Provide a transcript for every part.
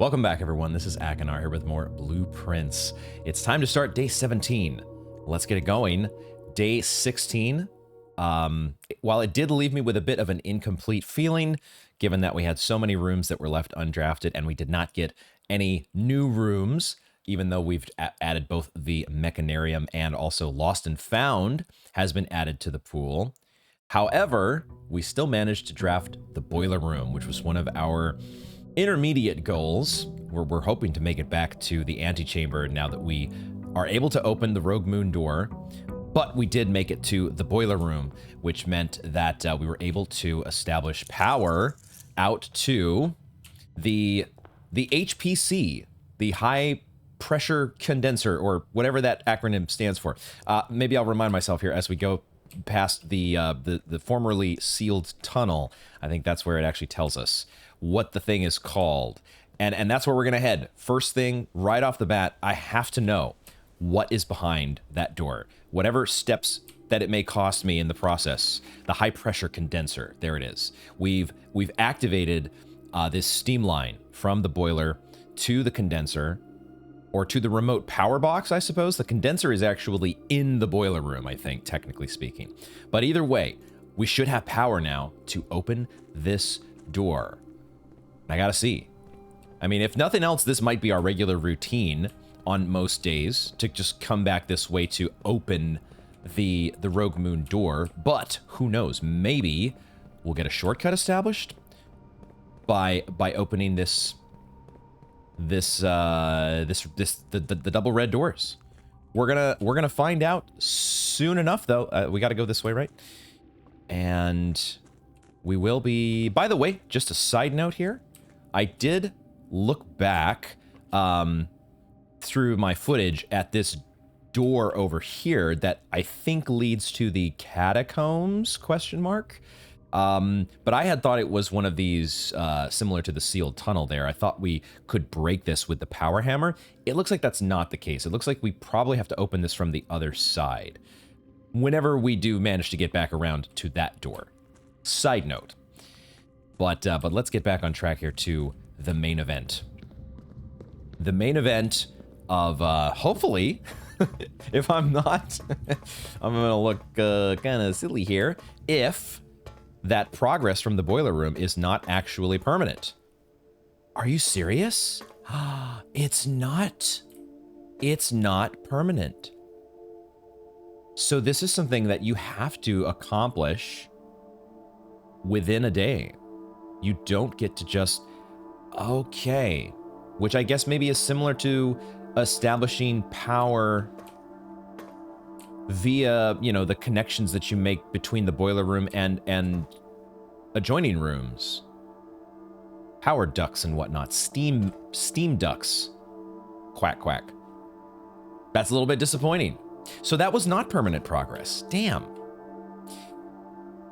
Welcome back, everyone. This is Akinar here with more blueprints. It's time to start day 17. Let's get it going. Day 16, while it did leave me with a bit of an incomplete feeling, given that we had so many rooms that were left undrafted and we did not get any new rooms, even though we've added both the Mechanarium and also Lost and Found has been added to the pool. However, we still managed to draft the boiler room, which was one of our intermediate goals. We're hoping to make it back to the antechamber now that we are able to open the Rogue Moon door, but we did make it to the boiler room, which meant that we were able to establish power out to the HPC, the high pressure condenser, or whatever that acronym stands for. Maybe I'll remind myself here as we go past the formerly sealed tunnel. I think that's where it actually tells us what the thing is called. And that's where we're going to head. First thing, right off the bat, I have to know what is behind that door. Whatever steps that it may cost me in the process. The high pressure condenser, there it is. We've activated this steam line from the boiler to the condenser, or to the remote power box, I suppose. The condenser is actually in the boiler room, I think, technically speaking. But either way, we should have power now to open this door. I gotta see. I mean, if nothing else, this might be our regular routine on most days, to just come back this way to open the Rogue Moon door. But who knows? Maybe we'll get a shortcut established by opening the double red doors. We're gonna find out soon enough, though. We got to go this way, right? And we will be. By the way, just a side note here. I did look back through my footage at this door over here that I think leads to the catacombs, question mark. But I had thought it was one of these similar to the sealed tunnel there. I thought we could break this with the power hammer. It looks like that's not the case. It looks like we probably have to open this from the other side whenever we do manage to get back around to that door. Side note. But let's get back on track here to the main event. The main event of, hopefully, if I'm not, I'm going to look kind of silly here, if that progress from the boiler room is not actually permanent. Are you serious? It's not. It's not permanent. So this is something that you have to accomplish within a day. You don't get to just, okay, which I guess maybe is similar to establishing power via, you know, the connections that you make between the boiler room and adjoining rooms. Power ducts and whatnot. Steam ducts. Quack, quack. That's a little bit disappointing. So that was not permanent progress. Damn.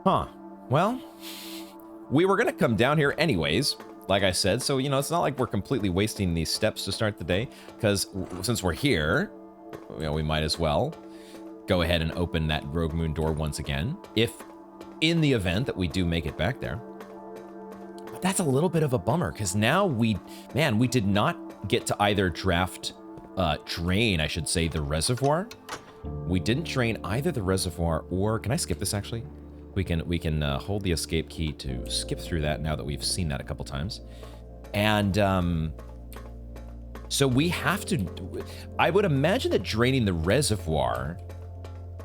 Huh. Well, we were going to come down here anyways, like I said. So, you know, it's not like we're completely wasting these steps to start the day, because since we're here, you know, we might as well go ahead and open that Rogue Moon door once again, if in the event that we do make it back there. But that's a little bit of a bummer, because now we did not get to either drain, I should say, the reservoir. We didn't drain either the reservoir, or can I skip this actually? We can hold the escape key to skip through that now that we've seen that a couple times. And so we have to, I would imagine that draining the reservoir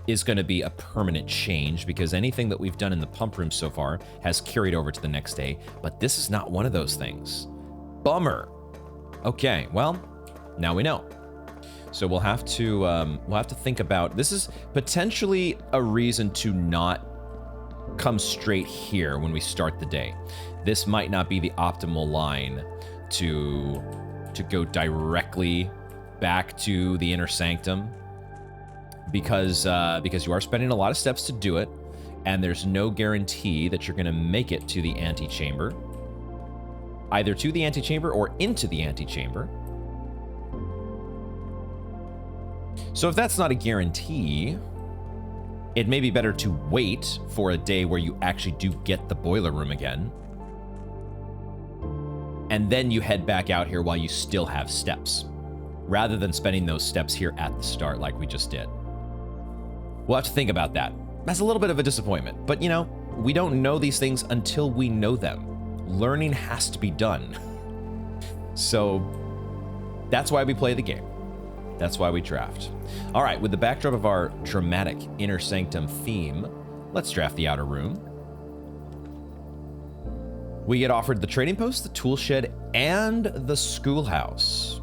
is going to be a permanent change, because anything that we've done in the pump room so far has carried over to the next day. But this is not one of those things. Bummer. Okay, well, now we know. So we'll have to think about, this is potentially a reason to not come straight here when we start the day. This might not be the optimal line to go directly back to the inner sanctum, because you are spending a lot of steps to do it, and there's no guarantee that you're going to make it to the antechamber, either to the antechamber or into the antechamber. So if that's not a guarantee, it may be better to wait for a day where you actually do get the boiler room again, and then you head back out here while you still have steps, rather than spending those steps here at the start like we just did. We'll have to think about that. That's a little bit of a disappointment, but you know, we don't know these things until we know them. Learning has to be done. So that's why we play the game. That's why we draft. All right, with the backdrop of our dramatic inner sanctum theme, let's draft the outer room. We get offered the trading post, the tool shed, and the schoolhouse.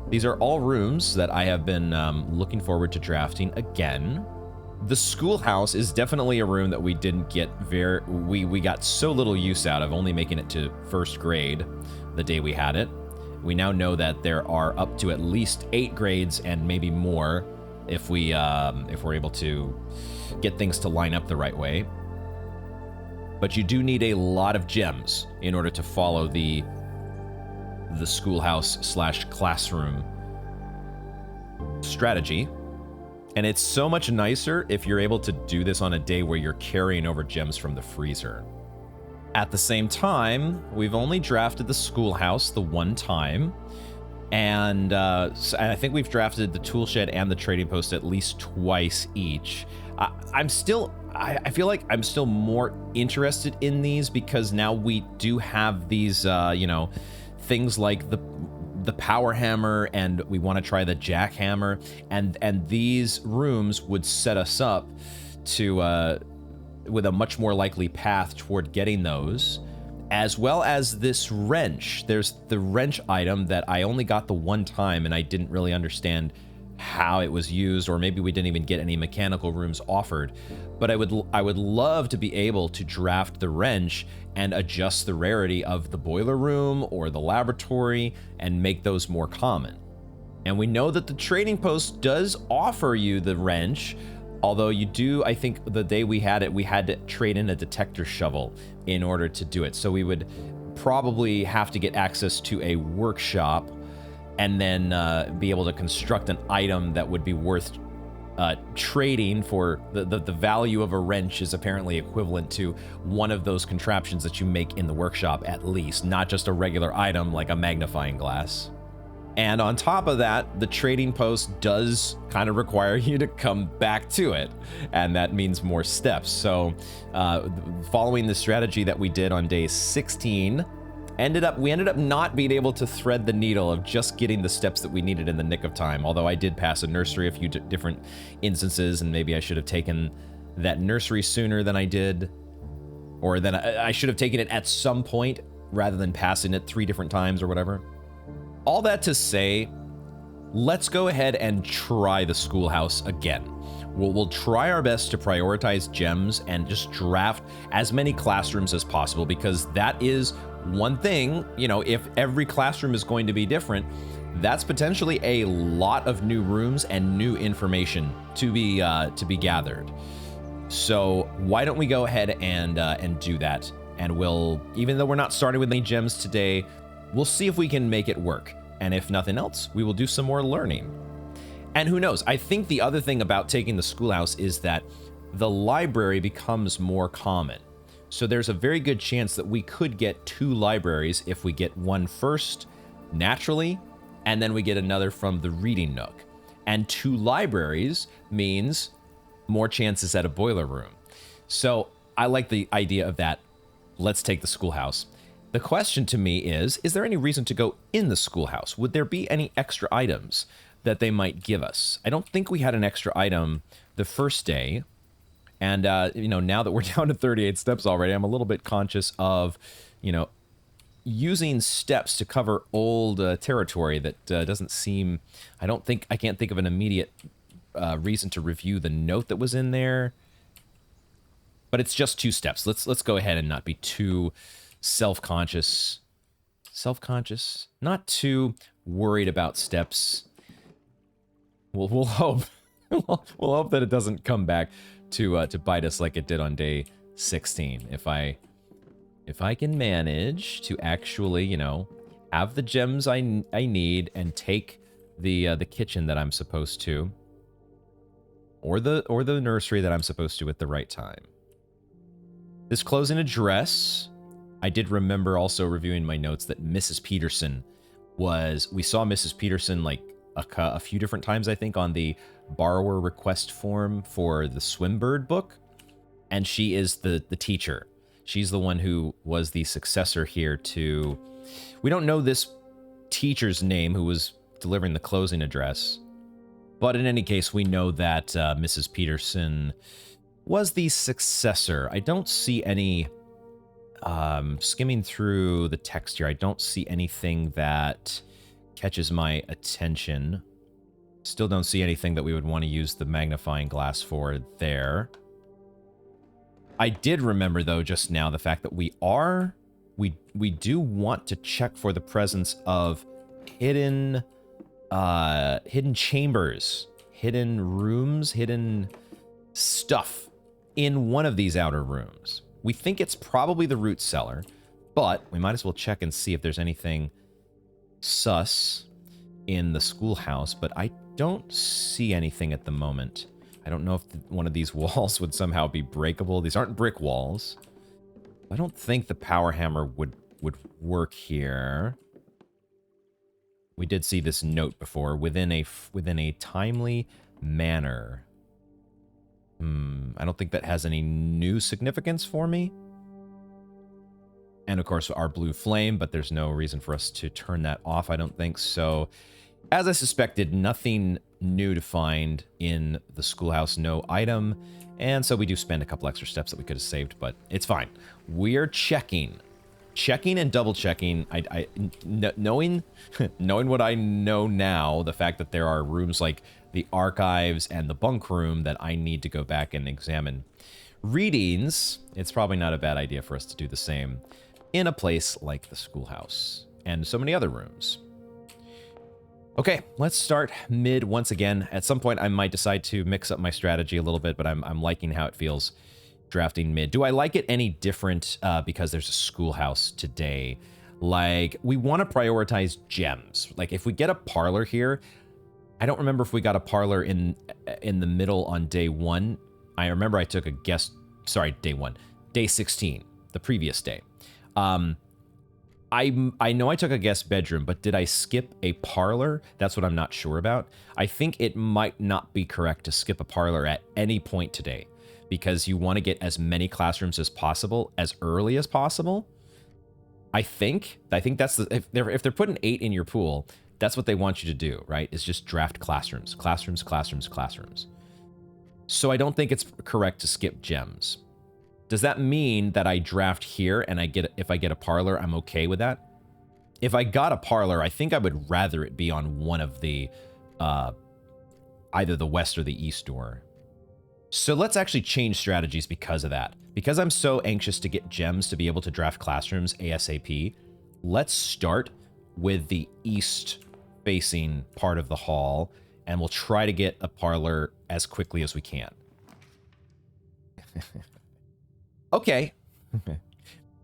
These are all rooms that I have been looking forward to drafting again. The schoolhouse is definitely a room that we didn't get we got so little use out of, only making it to first grade the day we had it. We now know that there are up to at least 8 grades and maybe more if we're able to get things to line up the right way. But you do need a lot of gems in order to follow the schoolhouse / classroom strategy. And it's so much nicer if you're able to do this on a day where you're carrying over gems from the freezer. At the same time, we've only drafted the schoolhouse the one time, and I think we've drafted the tool shed and the trading post at least twice each. I feel like I'm still more interested in these because now we do have these, things like the power hammer, and we want to try the jackhammer, and these rooms would set us up to with a much more likely path toward getting those, as well as this wrench. There's the wrench item that I only got the one time, and I didn't really understand how it was used, or maybe we didn't even get any mechanical rooms offered. But I would love to be able to draft the wrench and adjust the rarity of the boiler room or the laboratory and make those more common. And we know that the trading post does offer you the wrench, although you do, I think the day we had it, we had to trade in a detector shovel in order to do it. So we would probably have to get access to a workshop and then be able to construct an item that would be worth trading for. The value of a wrench is apparently equivalent to one of those contraptions that you make in the workshop, at least, not just a regular item like a magnifying glass. And on top of that, the trading post does kind of require you to come back to it, and that means more steps. So following the strategy that we did on day 16, we ended up not being able to thread the needle of just getting the steps that we needed in the nick of time, although I did pass a nursery a few different instances, and maybe I should have taken that nursery sooner than I did, or then I should have taken it at some point rather than passing it 3 different times or whatever. All that to say, let's go ahead and try the schoolhouse again. We'll try our best to prioritize gems and just draft as many classrooms as possible, because that is one thing, if every classroom is going to be different, that's potentially a lot of new rooms and new information to be gathered. So why don't we go ahead and do that? And we'll, even though we're not starting with any gems today, we'll see if we can make it work. And if nothing else, we will do some more learning. And who knows? I think the other thing about taking the schoolhouse is that the library becomes more common. So there's a very good chance that we could get 2 libraries if we get one first, naturally, and then we get another from the reading nook. And 2 libraries means more chances at a boiler room. So I like the idea of that. Let's take the schoolhouse. The question to me is there any reason to go in the schoolhouse? Would there be any extra items that they might give us? I don't think we had an extra item the first day. And, now that we're down to 38 steps already, I'm a little bit conscious of, using steps to cover old territory that doesn't seem, I can't think of an immediate reason to review the note that was in there. But it's just 2 steps. Let's go ahead and not be too self-conscious, not too worried about steps. We'll hope, we'll hope that it doesn't come back to bite us like it did on day 16. If I can manage to actually, have the gems I need and take the kitchen that I'm supposed to, or the nursery that I'm supposed to at the right time. This closing address I did remember also reviewing my notes that Mrs. Peterson we saw Mrs. Peterson like a few different times, I think, on the borrower request form for the Swimbird book. And she is the teacher. She's the one who was the successor here to... We don't know this teacher's name who was delivering the closing address. But in any case, we know that Mrs. Peterson was the successor. I don't see any... skimming through the text here, I don't see anything that catches my attention. Still don't see anything that we would want to use the magnifying glass for there. I did remember, though, just now, the fact that we do want to check for the presence of hidden chambers, hidden rooms, hidden stuff in one of these outer rooms. We think it's probably the root cellar, but we might as well check and see if there's anything sus in the schoolhouse, but I don't see anything at the moment. I don't know if one of these walls would somehow be breakable. These aren't brick walls. I don't think the power hammer would work here. We did see this note before, within a timely manner. I don't think that has any new significance for me. And of course, our blue flame, but there's no reason for us to turn that off, I don't think. So, as I suspected, nothing new to find in the schoolhouse, no item. And so we do spend a couple extra steps that we could have saved, but it's fine. We're checking and double checking. Knowing what I know now, the fact that there are rooms like the archives and the bunk room that I need to go back and examine. Readings, it's probably not a bad idea for us to do the same in a place like the schoolhouse and so many other rooms. Okay, let's start mid once again. At some point, I might decide to mix up my strategy a little bit, but I'm liking how it feels drafting mid. Do I like it any different because there's a schoolhouse today? Like, we want to prioritize gems. Like, if we get a parlor here, I don't remember if we got a parlor in the middle on day 1. I remember I took a guess. Sorry, day 1. Day 16, the previous day. I know I took a guest bedroom, but did I skip a parlor? That's what I'm not sure about. I think it might not be correct to skip a parlor at any point today because you want to get as many classrooms as possible, as early as possible. I think that's the... If they're putting 8 in your pool, that's what they want you to do, right? Is just draft classrooms. Classrooms, classrooms, classrooms. So I don't think it's correct to skip gems. Does that mean that I draft here and if I get a parlor, I'm okay with that? If I got a parlor, I think I would rather it be on one of the, either the west or the east door. So let's actually change strategies because of that. Because I'm so anxious to get gems to be able to draft classrooms ASAP, let's start with the east-facing part of the hall, and we'll try to get a parlor as quickly as we can. Okay.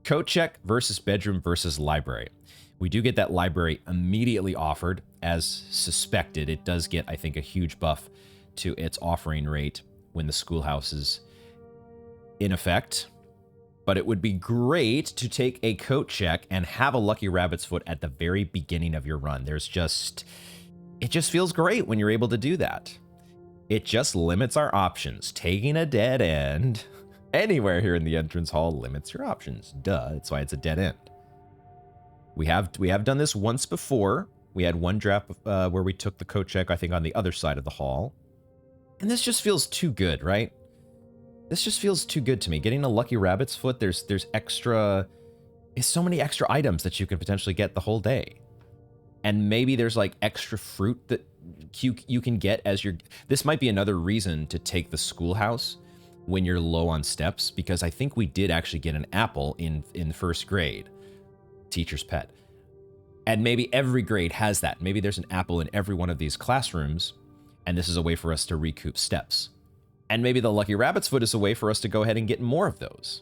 Coat check versus bedroom versus library. We do get that library immediately offered. As suspected, it does get, I think, a huge buff to its offering rate when the schoolhouse is in effect. But it would be great to take a coat check and have a lucky rabbit's foot at the very beginning of your run. It just feels great when you're able to do that. It just limits our options. Taking a dead end anywhere here in the entrance hall limits your options. Duh, that's why it's a dead end. We have done this once before. We had one draft where we took the coat check, I think, on the other side of the hall. And this just feels too good, right? This just feels too good to me. Getting a lucky rabbit's foot, there's so many extra items that you can potentially get the whole day. And maybe there's like extra fruit that you can get as you're... This might be another reason to take the schoolhouse when you're low on steps, because I think we did actually get an apple in first grade. Teacher's pet. And maybe every grade has that. Maybe there's an apple in every one of these classrooms, and this is a way for us to recoup steps. And maybe the lucky rabbit's foot is a way for us to go ahead and get more of those.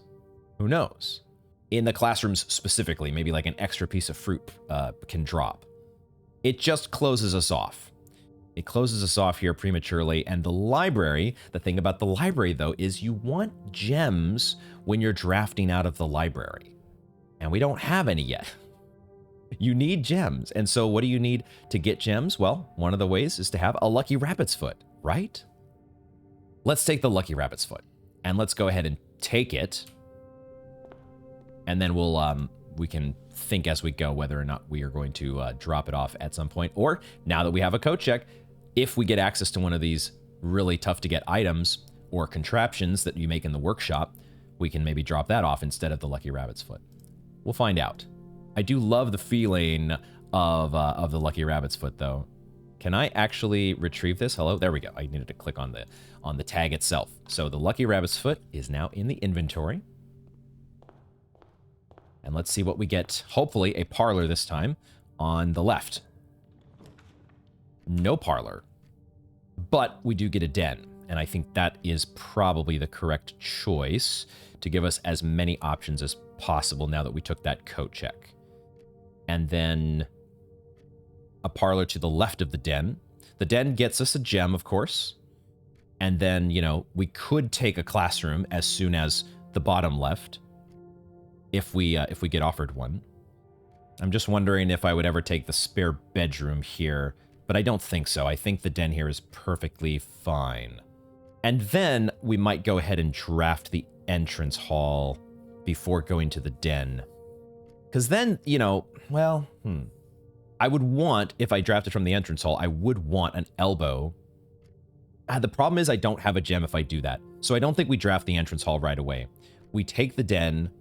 Who knows? In the classrooms specifically, maybe like an extra piece of fruit can drop. It just closes us off. It closes us off here prematurely. And the library, the thing about the library, though, is you want gems when you're drafting out of the library. And we don't have any yet. You need gems. And so what do you need to get gems? Well, one of the ways is to have a lucky rabbit's foot, right? Let's take the lucky rabbit's foot and let's go ahead and take it. And then we can think as we go whether or not we are going to drop it off at some point. Or now that we have a code check, if we get access to one of these really tough to get items or contraptions that you make in the workshop, we can maybe drop that off instead of the lucky rabbit's foot. We'll find out. I do love the feeling of the lucky rabbit's foot, though. Can I actually retrieve this? Hello, there we go. I needed to click on the tag itself. So the lucky rabbit's foot is now in the inventory. And let's see what we get. Hopefully a parlor this time on the left. No parlor, but we do get a den. And I think that is probably the correct choice to give us as many options as possible now that we took that coat check. And then a parlor to the left of the den. The den gets us a gem, of course. And then, you know, we could take a classroom as soon as the bottom left if we get offered one. I'm just wondering if I would ever take the spare bedroom here, but I don't think so. I think the den here is perfectly fine. And then we might go ahead and draft the entrance hall before going to the den. Because then, you know, well, I would want, if I drafted from the entrance hall, I would want an elbow. The problem is I don't have a gem if I do that. So I don't think we draft the entrance hall right away. We take the den.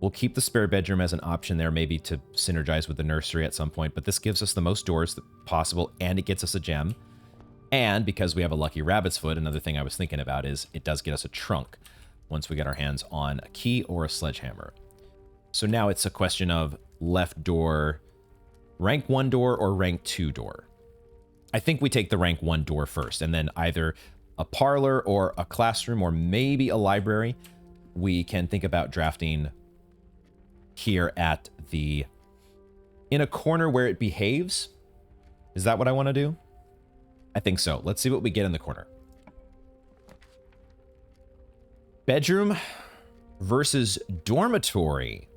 We'll keep the spare bedroom as an option there, maybe to synergize with the nursery at some point. But this gives us the most doors possible, and it gets us a gem. And because we have a lucky rabbit's foot, another thing I was thinking about is it does get us a trunk once we get our hands on a key or a sledgehammer. So now it's a question of left door, rank 1 door or rank 2 door. I think we take the rank 1 door first, and then either a parlor or a classroom or maybe a library. We can think about drafting here at in a corner where it behaves. Is that what I want to do? I think so. Let's see what we get in the corner. Bedroom versus dormitory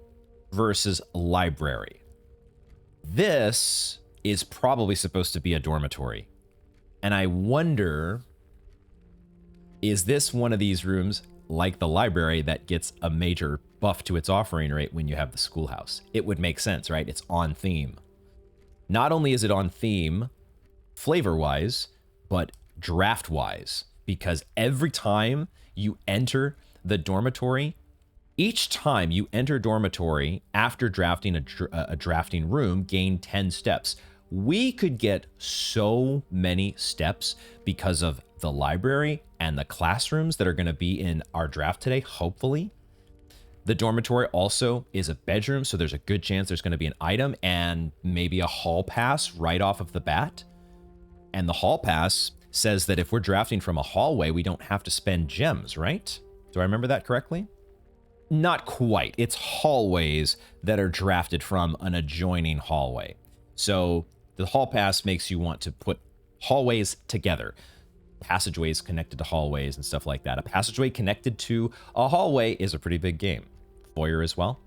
versus library. This is probably supposed to be a dormitory. And I wonder, is this one of these rooms like the library that gets a major buff to its offering rate when you have the schoolhouse? It would make sense, right? It's on theme. Not only is it on theme flavor-wise, but draft-wise, because every time you enter the dormitory, each time you enter dormitory after drafting a drafting room, gain 10 steps. We could get so many steps because of the library and the classrooms that are going to be in our draft today, hopefully. The dormitory also is a bedroom, so there's a good chance there's going to be an item and maybe a hall pass right off of the bat. And the hall pass says that if we're drafting from a hallway, we don't have to spend gems, right? Do I remember that correctly? Not quite. It's hallways that are drafted from an adjoining hallway. So the hall pass makes you want to put hallways together. Passageways connected to hallways and stuff like that. A passageway connected to a hallway is a pretty big game. Foyer as well.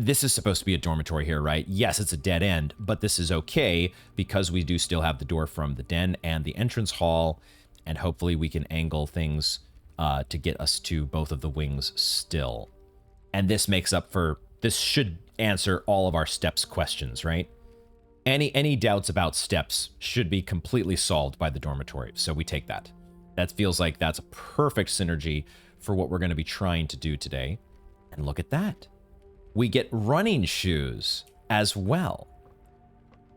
This is supposed to be a dormitory here, right? Yes, it's a dead end, but this is okay because we do still have the door from the den and the entrance hall, and hopefully we can angle things to get us to both of the wings still. And this makes up for, this should answer all of our steps questions, right? Any doubts about steps should be completely solved by the dormitory, so we take that. That feels like that's a perfect synergy for what we're going to be trying to do today. And look at that. We get running shoes as well.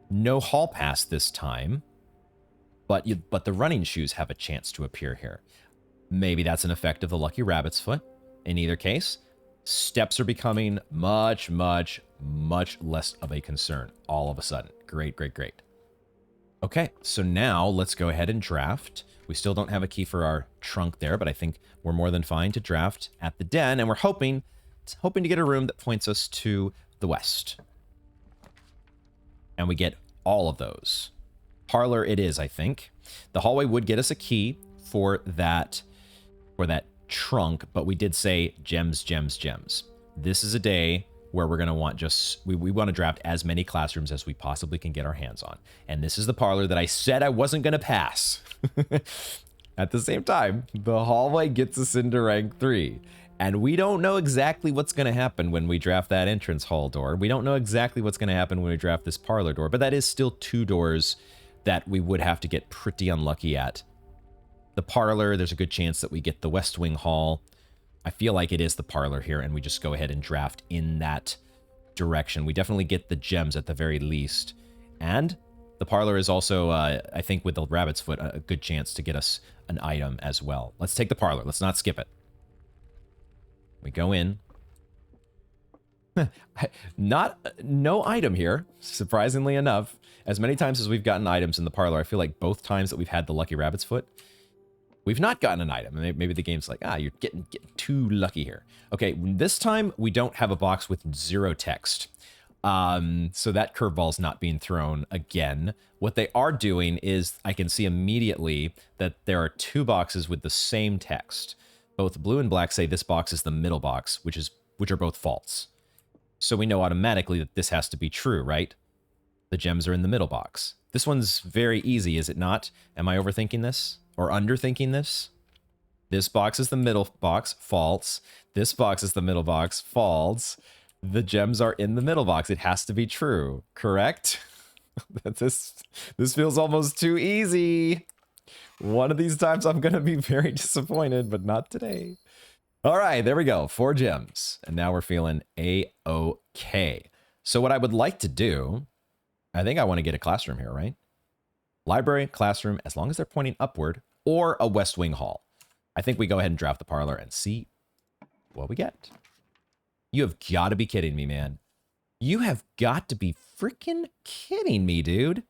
No hall pass this time, but the running shoes have a chance to appear here. Maybe that's an effect of the lucky rabbit's foot. In either case, steps are becoming much, much, much less of a concern all of a sudden. Great, great, great. Okay, so now let's go ahead and draft. We still don't have a key for our trunk there, but I think we're more than fine to draft at the den, and we're hoping to get a room that points us to the west. And we get all of those. Parlor it is, I think. The hallway would get us a key for that trunk, but we did say gems, gems, gems. This is a day where we're going to want we want to draft as many classrooms as we possibly can get our hands on. And this is the parlor that I said I wasn't going to pass. At the same time, the hallway gets us into rank 3. And we don't know exactly what's going to happen when we draft that entrance hall door. We don't know exactly what's going to happen when we draft this parlor door, but that is still 2 doors that we would have to get pretty unlucky at. The parlor, there's a good chance that we get the West Wing Hall. I feel like it is the parlor here, and we just go ahead and draft in that direction. We definitely get the gems at the very least. And the parlor is also, I think with the rabbit's foot, a good chance to get us an item as well. Let's take the parlor. Let's not skip it. We go in. No item here, surprisingly enough. As many times as we've gotten items in the parlor, I feel like both times that we've had the lucky rabbit's foot, we've not gotten an item. Maybe the game's like, you're getting too lucky here. Okay, this time we don't have a box with 0 text. So that curveball's not being thrown again. What they are doing is I can see immediately that there are 2 boxes with the same text. Both blue and black say this box is the middle box, which are both false. So we know automatically that this has to be true, right? The gems are in the middle box. This one's very easy, is it not? Am I overthinking this? Or underthinking this? This box is the middle box, false. This box is the middle box, false. The gems are in the middle box. It has to be true, correct? This feels almost too easy. One of these times I'm going to be very disappointed, but not today. All right, there we go. 4 gems. And now we're feeling A-OK. So what I would like to do, I think I want to get a classroom here, right? Library, classroom, as long as they're pointing upward, or a West Wing Hall. I think we go ahead and draft the parlor and see what we get. You have got to be kidding me, man. You have got to be freaking kidding me, dude.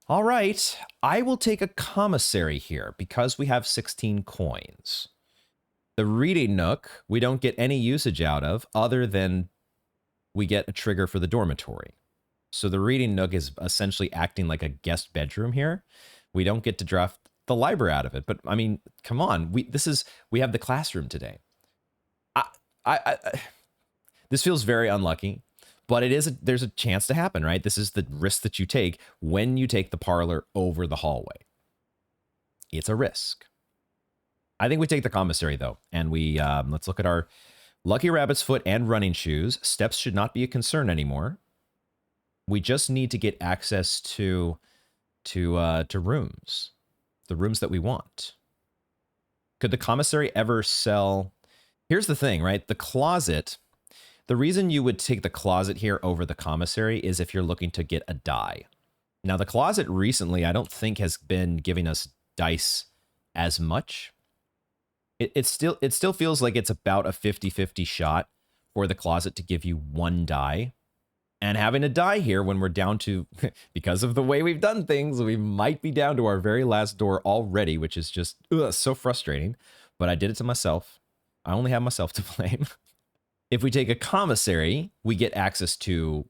All right, I will take a commissary here because we have 16 coins. The reading nook, we don't get any usage out of other than we get a trigger for the dormitory. So the reading nook is essentially acting like a guest bedroom here. We don't get to draft the library out of it, but I mean, come on. We have the classroom today. This feels very unlucky, but there's a chance to happen, right? This is the risk that you take when you take the parlor over the hallway. It's a risk. I think we take the commissary though, and we let's look at our lucky rabbit's foot and running shoes. Steps should not be a concern anymore. We just need to get access to rooms, the rooms that we want. Could the commissary ever sell? Here's the thing, right? The closet. The reason you would take the closet here over the commissary is if you're looking to get a die. Now, the closet recently, I don't think has been giving us dice as much. It still feels like it's about a 50-50 shot for the closet to give you 1 die. And having a die here when we're down to, because of the way we've done things, we might be down to our very last door already, which is just so frustrating. But I did it to myself. I only have myself to blame. If we take a commissary, we get access to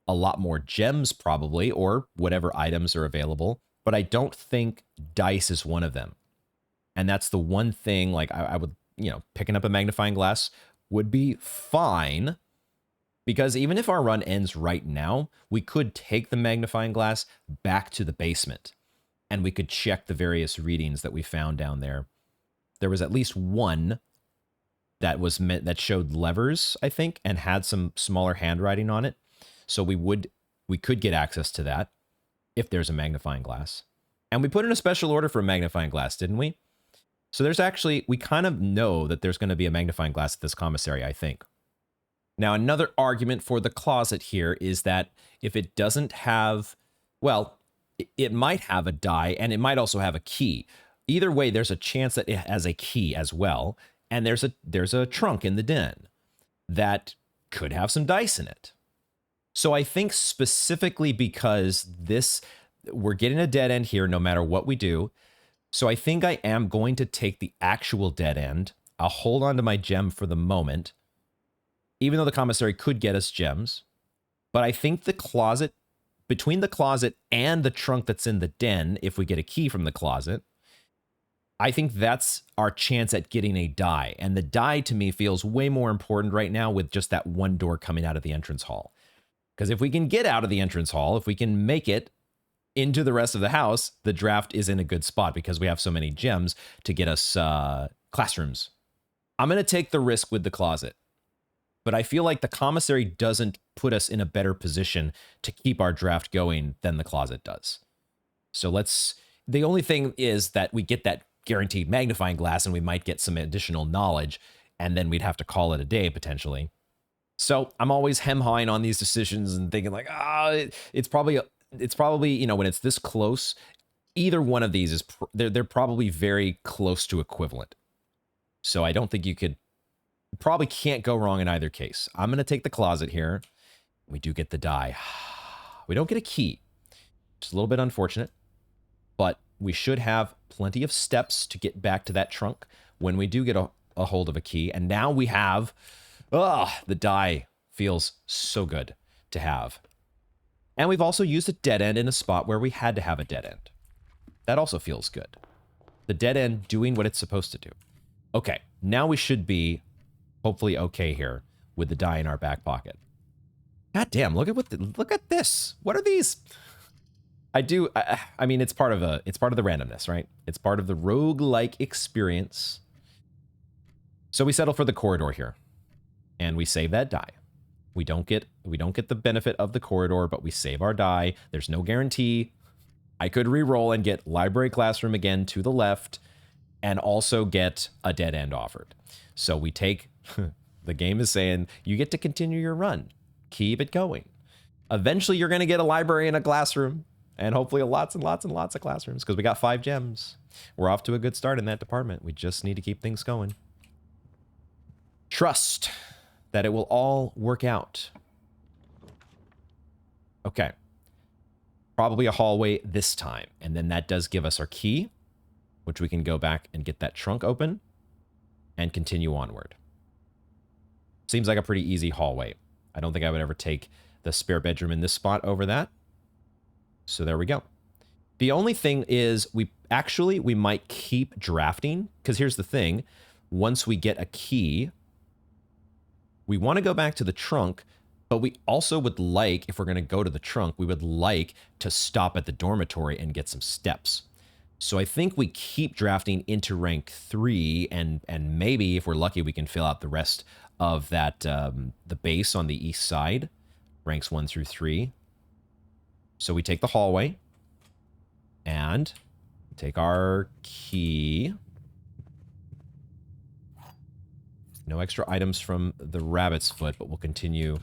a lot more gems probably, or whatever items are available. But I don't think dice is one of them. And that's the one thing, like I would, picking up a magnifying glass would be fine. Because even if our run ends right now, we could take the magnifying glass back to the basement. And we could check the various readings that we found down there. There was at least one that showed levers, I think, and had some smaller handwriting on it. So we could get access to that if there's a magnifying glass. And we put in a special order for a magnifying glass, didn't we? So we kind of know that there's going to be a magnifying glass at this commissary, I think. Now, another argument for the closet here is that if it doesn't have, well, it might have a die and it might also have a key. Either way, there's a chance that it has a key as well. And there's a trunk in the den that could have some dice in it. So I think specifically because we're getting a dead end here no matter what we do. So I think I am going to take the actual dead end. I'll hold on to my gem for the moment, even though the commissary could get us gems. But I think the closet, between the closet and the trunk that's in the den, if we get a key from the closet, I think that's our chance at getting a die. And the die to me feels way more important right now with just that one door coming out of the entrance hall. Because if we can get out of the entrance hall, if we can make it into the rest of the house, the draft is in a good spot because we have so many gems to get us classrooms. I'm going to take the risk with the closet. But I feel like the commissary doesn't put us in a better position to keep our draft going than the closet does. So the only thing is that we get that guaranteed magnifying glass and we might get some additional knowledge, and then we'd have to call it a day potentially. So I'm always hem-hawing on these decisions and thinking like, it's probably, when it's this close, either one of these is, they're probably very close to equivalent. So I don't think you probably can't go wrong in either case. I'm going to take the closet here. We do get the die. We don't get a key. It's a little bit unfortunate, but we should have plenty of steps to get back to that trunk when we do get a hold of a key. And now we have, the die feels so good to have. And we've also used a dead end in a spot where we had to have a dead end. That also feels good. The dead end doing what it's supposed to do. Okay, now we should be hopefully okay here with the die in our back pocket. God damn, look at this. What are these? I mean, it's part of the randomness, right? It's part of the roguelike experience. So we settle for the corridor here. And we save that die. We don't get the benefit of the corridor, but we save our die. There's no guarantee. I could re-roll and get library classroom again to the left and also get a dead end offered. So we take, the game is saying, you get to continue your run. Keep it going. Eventually, you're going to get a library and a classroom, and hopefully lots and lots and lots of classrooms, because we got 5 gems. We're off to a good start in that department. We just need to keep things going. Trust that it will all work out. Okay. Probably a hallway this time, and then that does give us our key, which we can go back and get that trunk open and continue onward. Seems like a pretty easy hallway. I don't think I would ever take the spare bedroom in this spot over that. So there we go. The only thing is we might keep drafting, because here's the thing. Once we get a key, we want to go back to the trunk, but we also would like, if we're going to go to the trunk, we would like to stop at the dormitory and get some steps. So I think we keep drafting into rank 3, and maybe if we're lucky, we can fill out the rest of that, the base on the east side, ranks 1 through 3. So we take the hallway and take our key. No extra items from the rabbit's foot, but we'll continue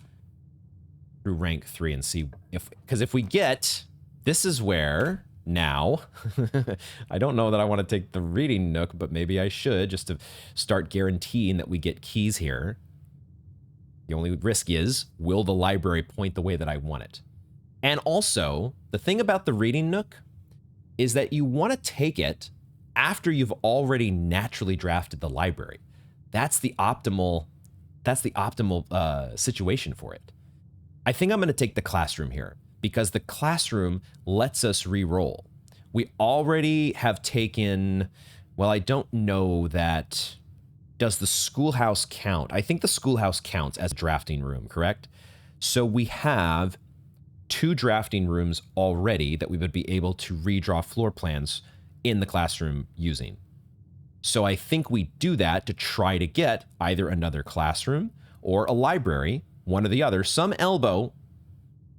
through rank 3 and see because if we get, this is where now, I don't know that I want to take the reading nook, but maybe I should just to start guaranteeing that we get keys here. The only risk is, will the library point the way that I want it? And also, the thing about the reading nook is that you want to take it after you've already naturally drafted the library. That's the optimal situation for it. I think I'm going to take the classroom here because the classroom lets us re-roll. We already have taken, well, I don't know that, does the schoolhouse count? I think the schoolhouse counts as a drafting room, correct? So we have 2 drafting rooms already that we would be able to redraw floor plans in the classroom using. So I think we do that to try to get either another classroom or a library, one or the other, some elbow.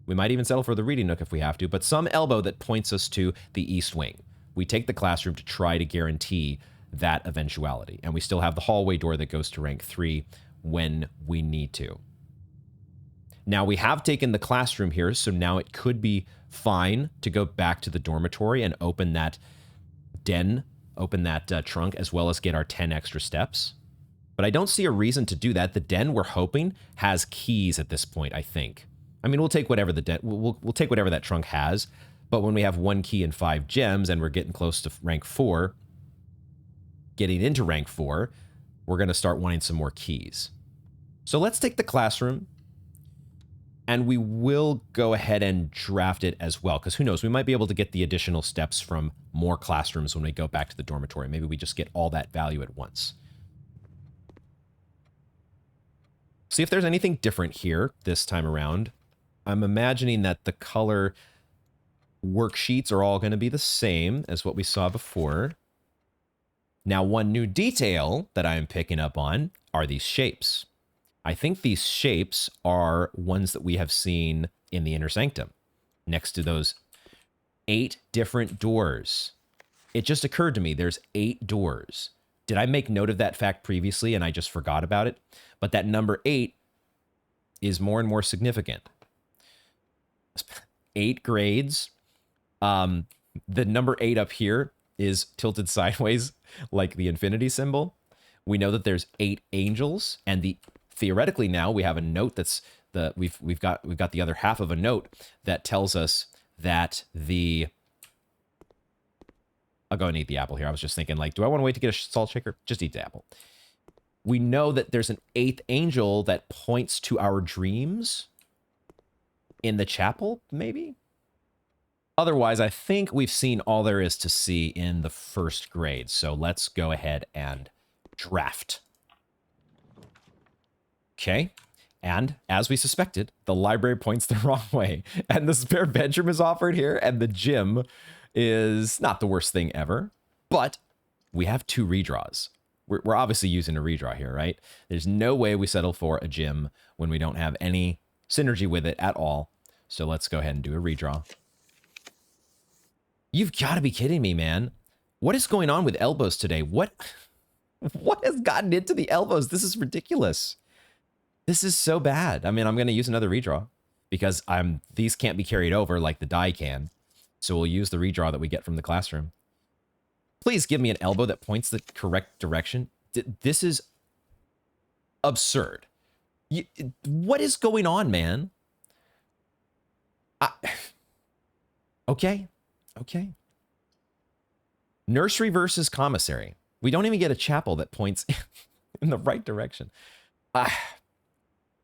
We might even settle for the reading nook if we have to, but some elbow that points us to the east wing. We take the classroom to try to guarantee that eventuality. And we still have the hallway door that goes to rank 3 when we need to. Now we have taken the classroom here, so now it could be fine to go back to the dormitory and open that den, open that trunk, as well as get our 10 extra steps. But I don't see a reason to do that. The den, we're hoping, has keys at this point, I think. I mean, we'll take whatever the den, we'll take whatever that trunk has, but when we have 1 key and 5 gems and we're getting close to rank 4, getting into rank 4, we're going to start wanting some more keys. So let's take the classroom. And we will go ahead and draft it as well, because who knows, we might be able to get the additional steps from more classrooms when we go back to the dormitory. Maybe we just get all that value at once. See if there's anything different here this time around. I'm imagining that the color worksheets are all going to be the same as what we saw before. Now, one new detail that I'm picking up on are these shapes. I think these shapes are ones that we have seen in the Inner Sanctum, next to those 8 different doors. It just occurred to me there's 8 doors. Did I make note of that fact previously and I just forgot about it? But that number 8 is more and more significant. 8 grades. The number 8 up here is tilted sideways like the infinity symbol. We know that there's 8 angels, and theoretically now we have a note that's we've got the other half of a note that tells us that I'll go and eat the apple here. I was just thinking, like, do I want to wait to get a salt shaker? Just eat the apple. We know that there's an 8th angel that points to our dreams in the chapel, maybe? Otherwise, I think we've seen all there is to see in the first grade. So let's go ahead and draft. Okay. And as we suspected, the library points the wrong way. And the spare bedroom is offered here. And the gym is not the worst thing ever. But we have 2 redraws. We're obviously using a redraw here, right? There's no way we settle for a gym when we don't have any synergy with it at all. So let's go ahead and do a redraw. You've got to be kidding me, man. What is going on with elbows today? What has gotten into the elbows? This is ridiculous. This is so bad. I mean, I'm going to use another redraw because these can't be carried over like the die can. So we'll use the redraw that we get from the classroom. Please give me an elbow that points the correct direction. This is absurd. What is going on, man? Okay. Nursery versus commissary. We don't even get a chapel that points in the right direction.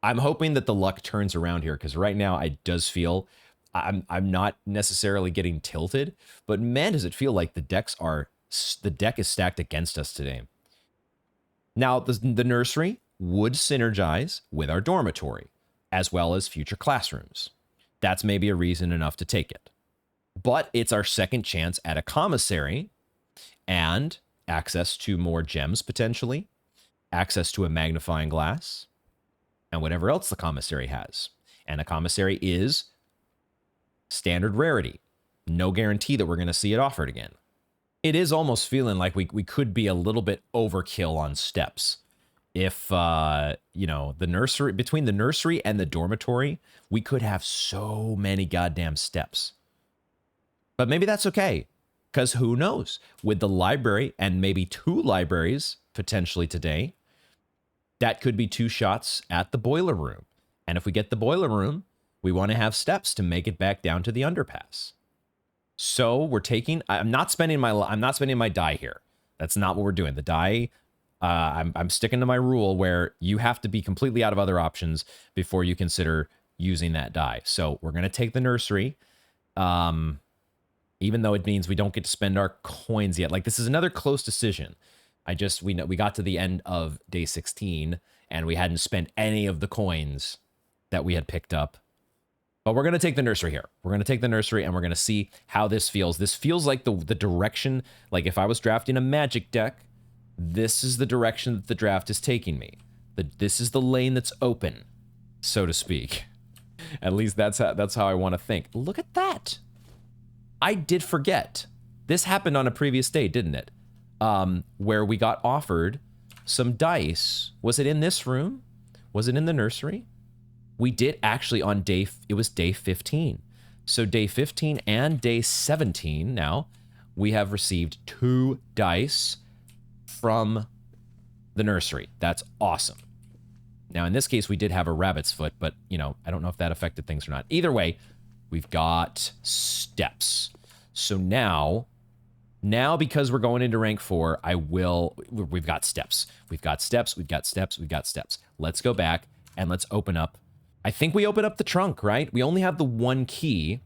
I'm hoping that the luck turns around here, because right now it does feel I'm not necessarily getting tilted, but man, does it feel like the deck is stacked against us today. Now, the nursery would synergize with our dormitory, as well as future classrooms. That's maybe a reason enough to take it. But it's our second chance at a commissary and access to more gems, potentially, access to a magnifying glass, and whatever else the commissary has. And a commissary is standard rarity. No guarantee that we're going to see it offered again. It is almost feeling like we could be a little bit overkill on steps. If, the nursery, between the nursery and the dormitory, we could have so many goddamn steps. But maybe that's okay, because who knows? With the library and maybe 2 libraries potentially today, that could be 2 shots at the boiler room. And if we get the boiler room, we want to have steps to make it back down to the underpass. So we're taking, I'm not spending my die here. That's not what we're doing. The die, I'm sticking to my rule where you have to be completely out of other options before you consider using that die. So we're going to take the nursery. Even though it means we don't get to spend our coins yet. Like, this is another close decision. We got to the end of day 16 and we hadn't spent any of the coins that we had picked up. But we're going to take the nursery here. We're going to take the nursery and we're going to see how this feels. This feels like the direction, like if I was drafting a Magic deck, this is the direction that the draft is taking me. This is the lane that's open, so to speak. At least that's how I want to think. Look at that. I did forget. This happened on a previous day, didn't it? Where we got offered some dice. Was it in this room? Was it in the nursery? We did actually on it was day 15. So day 15 and day 17 now, we have received 2 dice from the nursery. That's awesome. Now, in this case, we did have a rabbit's foot, but, I don't know if that affected things or not. Either way, we've got steps. So now because we're going into rank 4, we've got steps. We've got steps. Let's go back and let's open up. I think we open up the trunk, right? We only have the one key.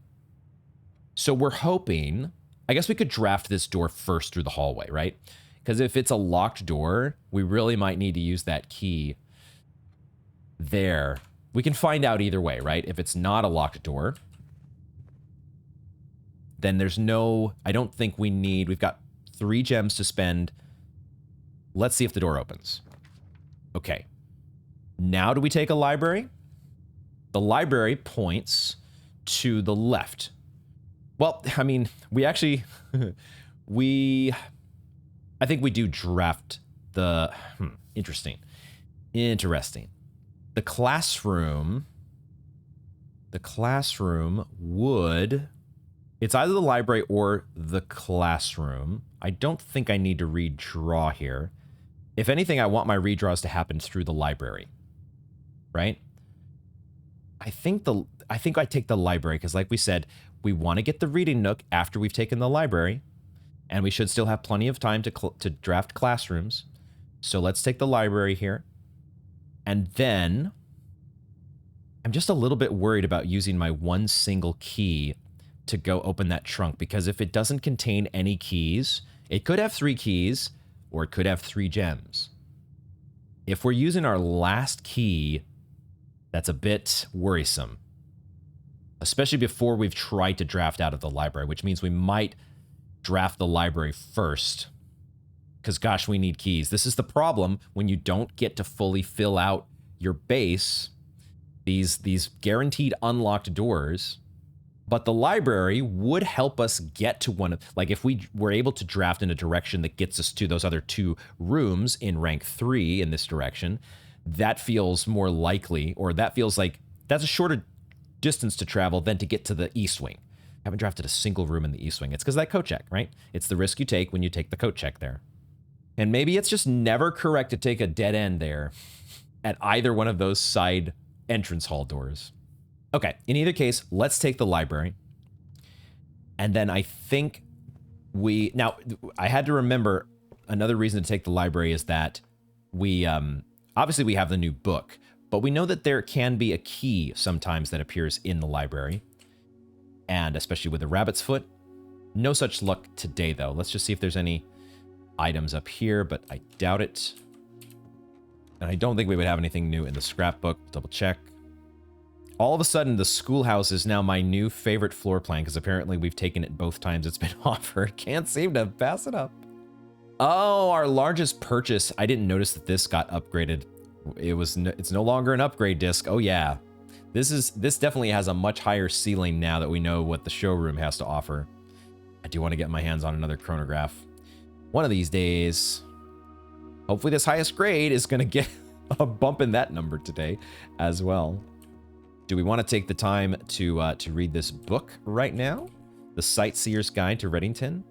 So we're hoping, I guess we could draft this door first through the hallway, right? Because if it's a locked door, we really might need to use that key there. We can find out either way, right? If it's not a locked door, then there's no, I don't think we need, we've got 3 gems to spend. Let's see if the door opens. Okay. Now do we take a library? The library points to the left. Well, I mean, we actually, I think we do draft the, interesting. The classroom would, it's either the library or the classroom. I don't think I need to redraw here. If anything, I want my redraws to happen through the library, right? I think I take the library because, like we said, we want to get the reading nook after we've taken the library, and we should still have plenty of time to draft classrooms. So let's take the library here. And then I'm just a little bit worried about using my one single key to go open that trunk, because if it doesn't contain any keys, it could have 3 keys or it could have 3 gems. If we're using our last key, that's a bit worrisome, especially before we've tried to draft out of the library, which means we might draft the library first. Because, gosh, we need keys. This is the problem when you don't get to fully fill out your base, these guaranteed unlocked doors. But the library would help us get to one of, like, if we were able to draft in a direction that gets us to those other 2 rooms in rank 3 in this direction, that feels more likely, or that feels like that's a shorter distance to travel than to get to the East Wing. I haven't drafted a single room in the East Wing. It's because of that coat check, right? It's the risk you take when you take the coat check there. And maybe it's just never correct to take a dead end there at either one of those side entrance hall doors. Okay, in either case, let's take the library. And then I think now, I had to remember another reason to take the library is that we, obviously we have the new book, but we know that there can be a key sometimes that appears in the library. And especially with the rabbit's foot. No such luck today, though. Let's just see if there's any items up here, but I doubt it. And I don't think we would have anything new in the scrapbook. Double check. All of a sudden, the schoolhouse is now my new favorite floor plan, because apparently we've taken it both times it's been offered. Can't seem to pass it up. Oh, our largest purchase. I didn't notice that this got upgraded. It's no longer an upgrade disc. Oh yeah. This definitely has a much higher ceiling now that we know what the showroom has to offer. I do want to get my hands on another chronograph. One of these days. Hopefully this highest grade is going to get a bump in that number today as well. Do we want to take the time to read this book right now? The Sightseer's Guide to Reddington.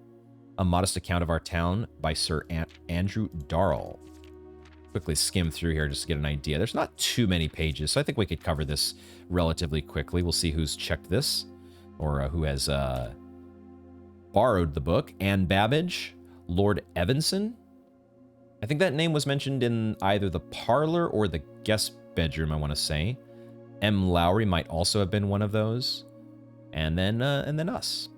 A Modest Account of Our Town by Sir Andrew Darrell. Quickly skim through here just to get an idea. There's not too many pages, so I think we could cover this relatively quickly. We'll see who's checked this, or who has borrowed the book. Anne Babbage, Lord Evanson. I think that name was mentioned in either the parlor or the guest bedroom, I want to say. M. Lowry might also have been one of those. And then us.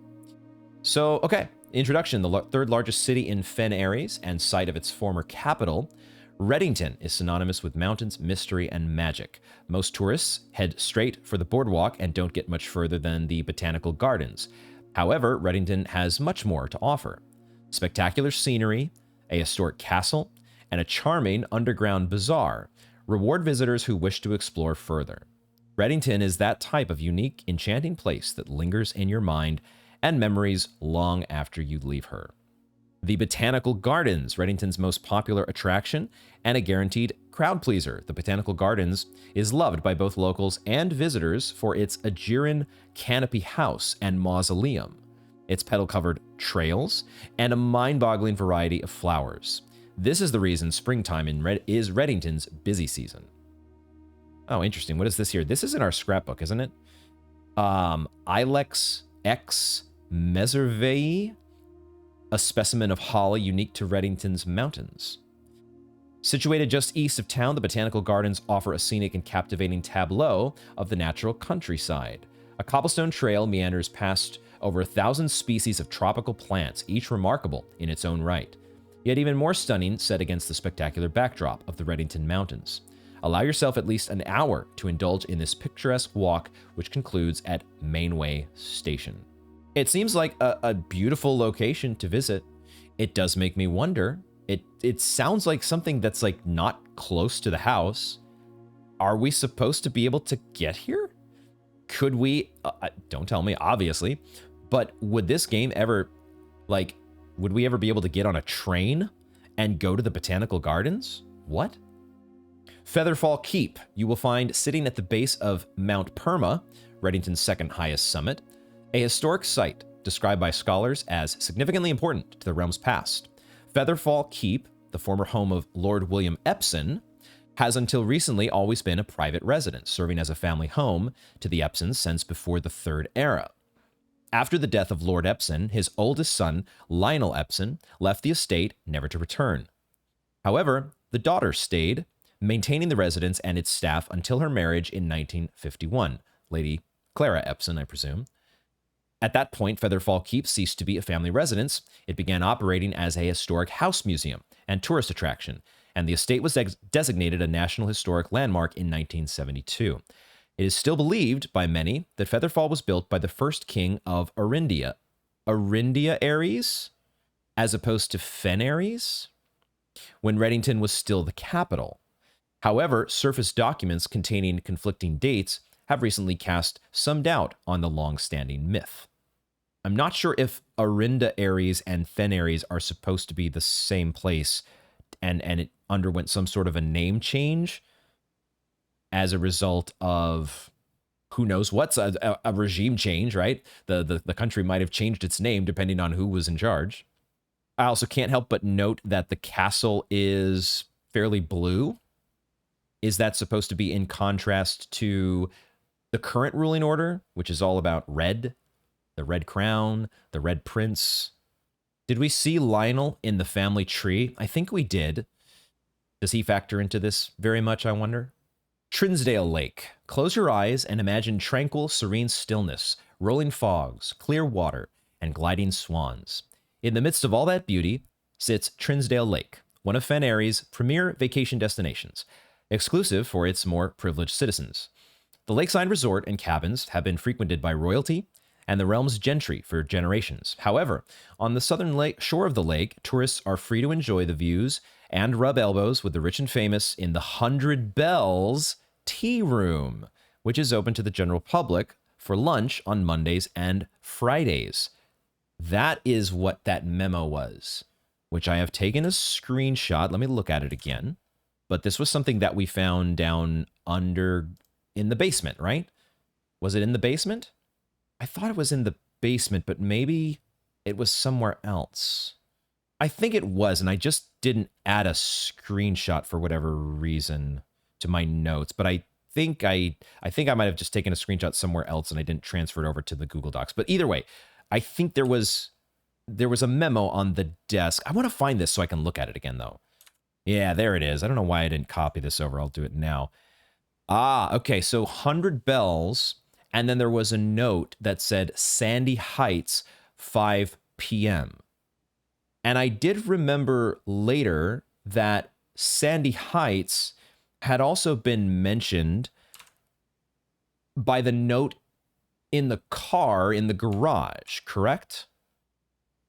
So, okay. Introduction. The 3rd largest city in Fen Ares and site of its former capital, Reddington is synonymous with mountains, mystery, and magic. Most tourists head straight for the boardwalk and don't get much further than the botanical gardens. However, Reddington has much more to offer. Spectacular scenery, a historic castle, and a charming underground bazaar reward visitors who wish to explore further. Reddington is that type of unique, enchanting place that lingers in your mind and memories long after you leave her. The Botanical Gardens, Reddington's most popular attraction and a guaranteed crowd pleaser. The Botanical Gardens is loved by both locals and visitors for its Aegean canopy house and mausoleum, its petal-covered trails, and a mind-boggling variety of flowers. This is the reason springtime is Reddington's busy season. Oh, interesting. What is this here? This is in our scrapbook, isn't it? Ilex X Meservei, a specimen of holly unique to Reddington's mountains. Situated just east of town, the botanical gardens offer a scenic and captivating tableau of the natural countryside. A cobblestone trail meanders past over 1,000 species of tropical plants, each remarkable in its own right, yet even more stunning set against the spectacular backdrop of the Reddington Mountains. Allow yourself at least an hour to indulge in this picturesque walk, which concludes at Mainway Station. It seems like a beautiful location to visit. It does make me wonder. It sounds like something that's like not close to the house. Are we supposed to be able to get here? Could we, don't tell me, obviously, but would this game ever, like, would we ever be able to get on a train and go to the botanical gardens? What? Featherfall Keep, you will find sitting at the base of Mount Perma, Reddington's second highest summit, a historic site described by scholars as significantly important to the realm's past. Featherfall Keep, the former home of Lord William Epson, has until recently always been a private residence, serving as a family home to the Epsons since before the Third Era. After the death of Lord Epson, his oldest son, Lionel Epson, left the estate, never to return. However, the daughter stayed, maintaining the residence and its staff until her marriage in 1951, Lady Clara Epson, I presume. At that point, Featherfall Keep ceased to be a family residence. It began operating as a historic house museum and tourist attraction, and the estate was designated a National Historic Landmark in 1972. It is still believed by many that Featherfall was built by the first king of Arindia. Arindia Ares? As opposed to Fen Ares? When Reddington was still the capital. However, surface documents containing conflicting dates have recently cast some doubt on the long-standing myth. I'm not sure if Arinda Ares and Fen Ares are supposed to be the same place, and it underwent some sort of a name change as a result of who knows what's a regime change, right? The country might have changed its name depending on who was in charge. I also can't help but note that the castle is fairly blue. Is that supposed to be in contrast to the current ruling order, which is all about red? The red crown, the red prince. Did we see Lionel in the family tree? I think we did. Does he factor into this very much, I wonder? Trinsdale Lake. Close your eyes and imagine tranquil, serene stillness, rolling fogs, clear water, and gliding swans. In the midst of all that beauty sits Trinsdale Lake, one of Fen Ares' premier vacation destinations, exclusive for its more privileged citizens. The lakeside resort and cabins have been frequented by royalty and the realm's gentry for generations. However, on the southern shore of the lake, tourists are free to enjoy the views and rub elbows with the rich and famous in the 100 Bells Tea Room, which is open to the general public for lunch on Mondays and Fridays. That is what that memo was, which I have taken a screenshot. Let me look at it again. But this was something that we found down under in the basement, right? Was it in the basement? I thought it was in the basement, but maybe it was somewhere else. I think it was, and I just didn't add a screenshot for whatever reason to my notes. But I think I might have just taken a screenshot somewhere else and I didn't transfer it over to the Google Docs. But either way, I think there was a memo on the desk. I want to find this so I can look at it again, though. Yeah, there it is. I don't know why I didn't copy this over. I'll do it now. Okay. So 100 Bells. And then there was a note that said Sandy Heights, 5 p.m. And I did remember later that Sandy Heights had also been mentioned by the note in the car in the garage, correct?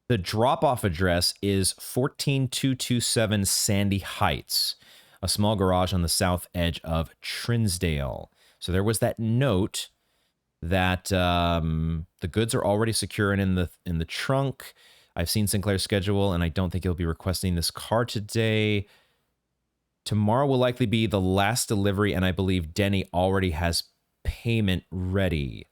The drop-off address is 14227 Sandy Heights, a small garage on the south edge of Trinsdale. So there was that note that the goods are already secure and in the trunk. I've seen Sinclair's schedule, and I don't think he'll be requesting this car today. Tomorrow will likely be the last delivery, and I believe Denny already has payment ready.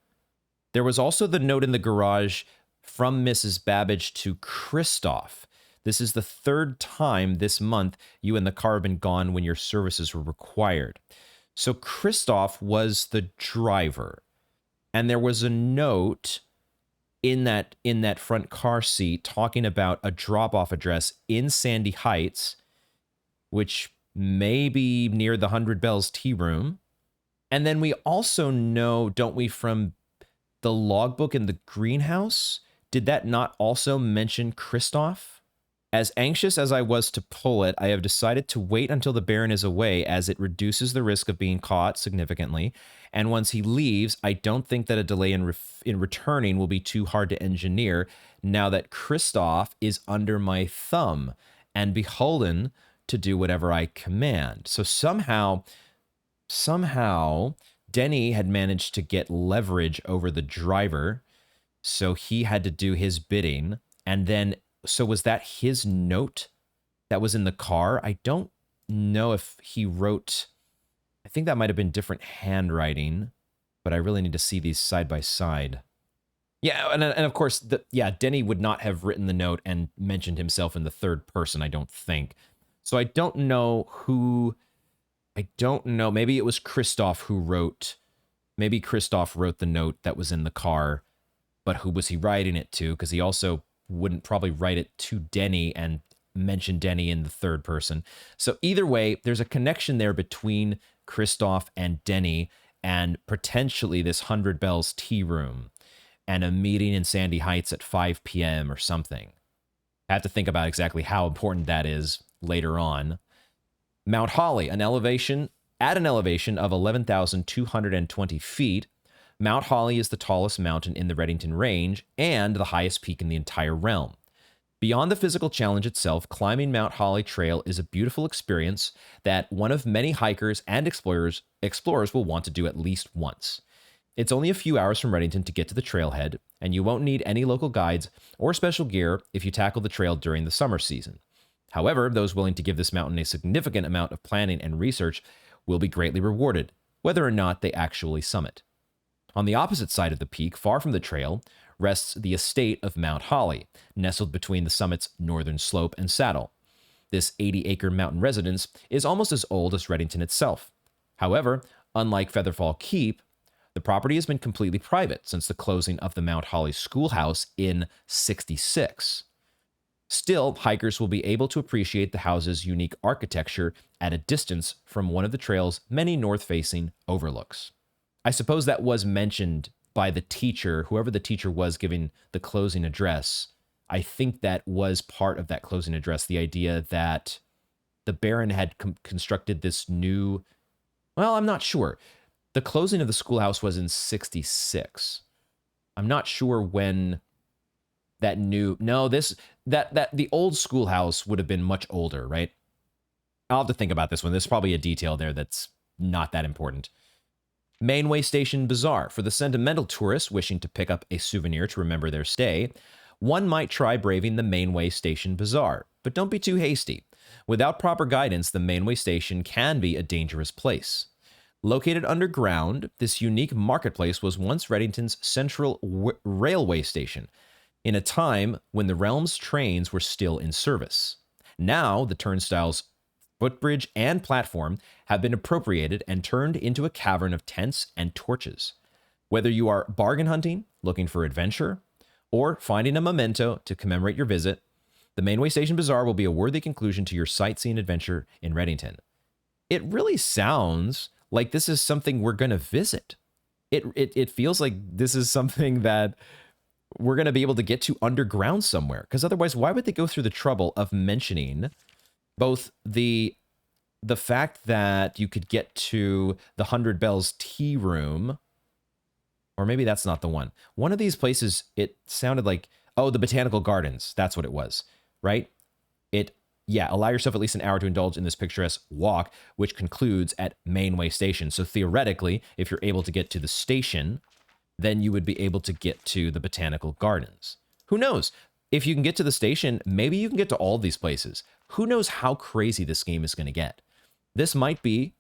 There was also the note in the garage from Mrs. Babbage to Christoph. This is the third time this month you and the car have been gone when your services were required. So Christoph was the driver. And there was a note in that front car seat talking about a drop-off address in Sandy Heights, which maybe near the 100 Bells Tea Room. And then we also know, don't we, from the logbook in the greenhouse, did that not also mention Kristoff? As anxious as I was to pull it, I have decided to wait until the Baron is away, as it reduces the risk of being caught significantly. And once he leaves, I don't think that a delay in returning will be too hard to engineer, now that Kristoff is under my thumb and beholden to do whatever I command. So somehow, Denny had managed to get leverage over the driver, so he had to do his bidding. And then, so was that his note that was in the car? I don't know if he wrote, I think that might have been different handwriting, but I really need to see these side by side. Yeah, and of course, Denny would not have written the note and mentioned himself in the third person, I don't think. So I don't know who, I don't know. Maybe it was Kristoff who wrote, maybe Kristoff wrote the note that was in the car, but who was he writing it to? Because he also wouldn't probably write it to Denny and mention Denny in the third person. So either way, there's a connection there between Kristoff and Denny and potentially this 100 Bells Tea Room and a meeting in Sandy Heights at 5 p.m. or something. I have to think about exactly how important that is later on. Mount Holly, at an elevation of 11,220 feet, Mount Holly is the tallest mountain in the Reddington Range and the highest peak in the entire realm. Beyond the physical challenge itself, climbing Mount Holly Trail is a beautiful experience that one of many hikers and explorers will want to do at least once. It's only a few hours from Reddington to get to the trailhead, and you won't need any local guides or special gear if you tackle the trail during the summer season. However, those willing to give this mountain a significant amount of planning and research will be greatly rewarded, whether or not they actually summit. On the opposite side of the peak, far from the trail, rests the estate of Mount Holly, nestled between the summit's northern slope and saddle. This 80-acre mountain residence is almost as old as Reddington itself. However, unlike Featherfall Keep, the property has been completely private since the closing of the Mount Holly schoolhouse in '66. Still, hikers will be able to appreciate the house's unique architecture at a distance from one of the trail's many north-facing overlooks. I suppose that was mentioned by the teacher, whoever the teacher was giving the closing address. I think that was part of that closing address, the idea that the Baron had constructed this new, well, I'm not sure. The closing of the schoolhouse was in '66. I'm not sure when that new, no, the old schoolhouse would have been much older, right? I'll have to think about this one. There's probably a detail there that's not that important. Mainway Station Bazaar. For the sentimental tourists wishing to pick up a souvenir to remember their stay, one might try braving the Mainway Station Bazaar, but don't be too hasty. Without proper guidance, the Mainway Station can be a dangerous place. Located underground, this unique marketplace was once Reddington's central railway station, in a time when the realm's trains were still in service. Now, the turnstiles, footbridge, and platform have been appropriated and turned into a cavern of tents and torches. Whether you are bargain hunting, looking for adventure, or finding a memento to commemorate your visit, the Mainway Station Bazaar will be a worthy conclusion to your sightseeing adventure in Reddington. It really sounds like this is something we're going to visit. It feels like this is something that we're going to be able to get to underground somewhere, because otherwise, why would they go through the trouble of mentioning both the fact that you could get to the 100 Bells Tea Room, or maybe that's not the one. One of these places, it sounded like, oh, the Botanical Gardens. That's what it was, right? Allow yourself at least an hour to indulge in this picturesque walk, which concludes at Mainway Station. So theoretically, if you're able to get to the station, then you would be able to get to the Botanical Gardens. Who knows? If you can get to the station, maybe you can get to all of these places. Who knows how crazy this game is going to get? This might be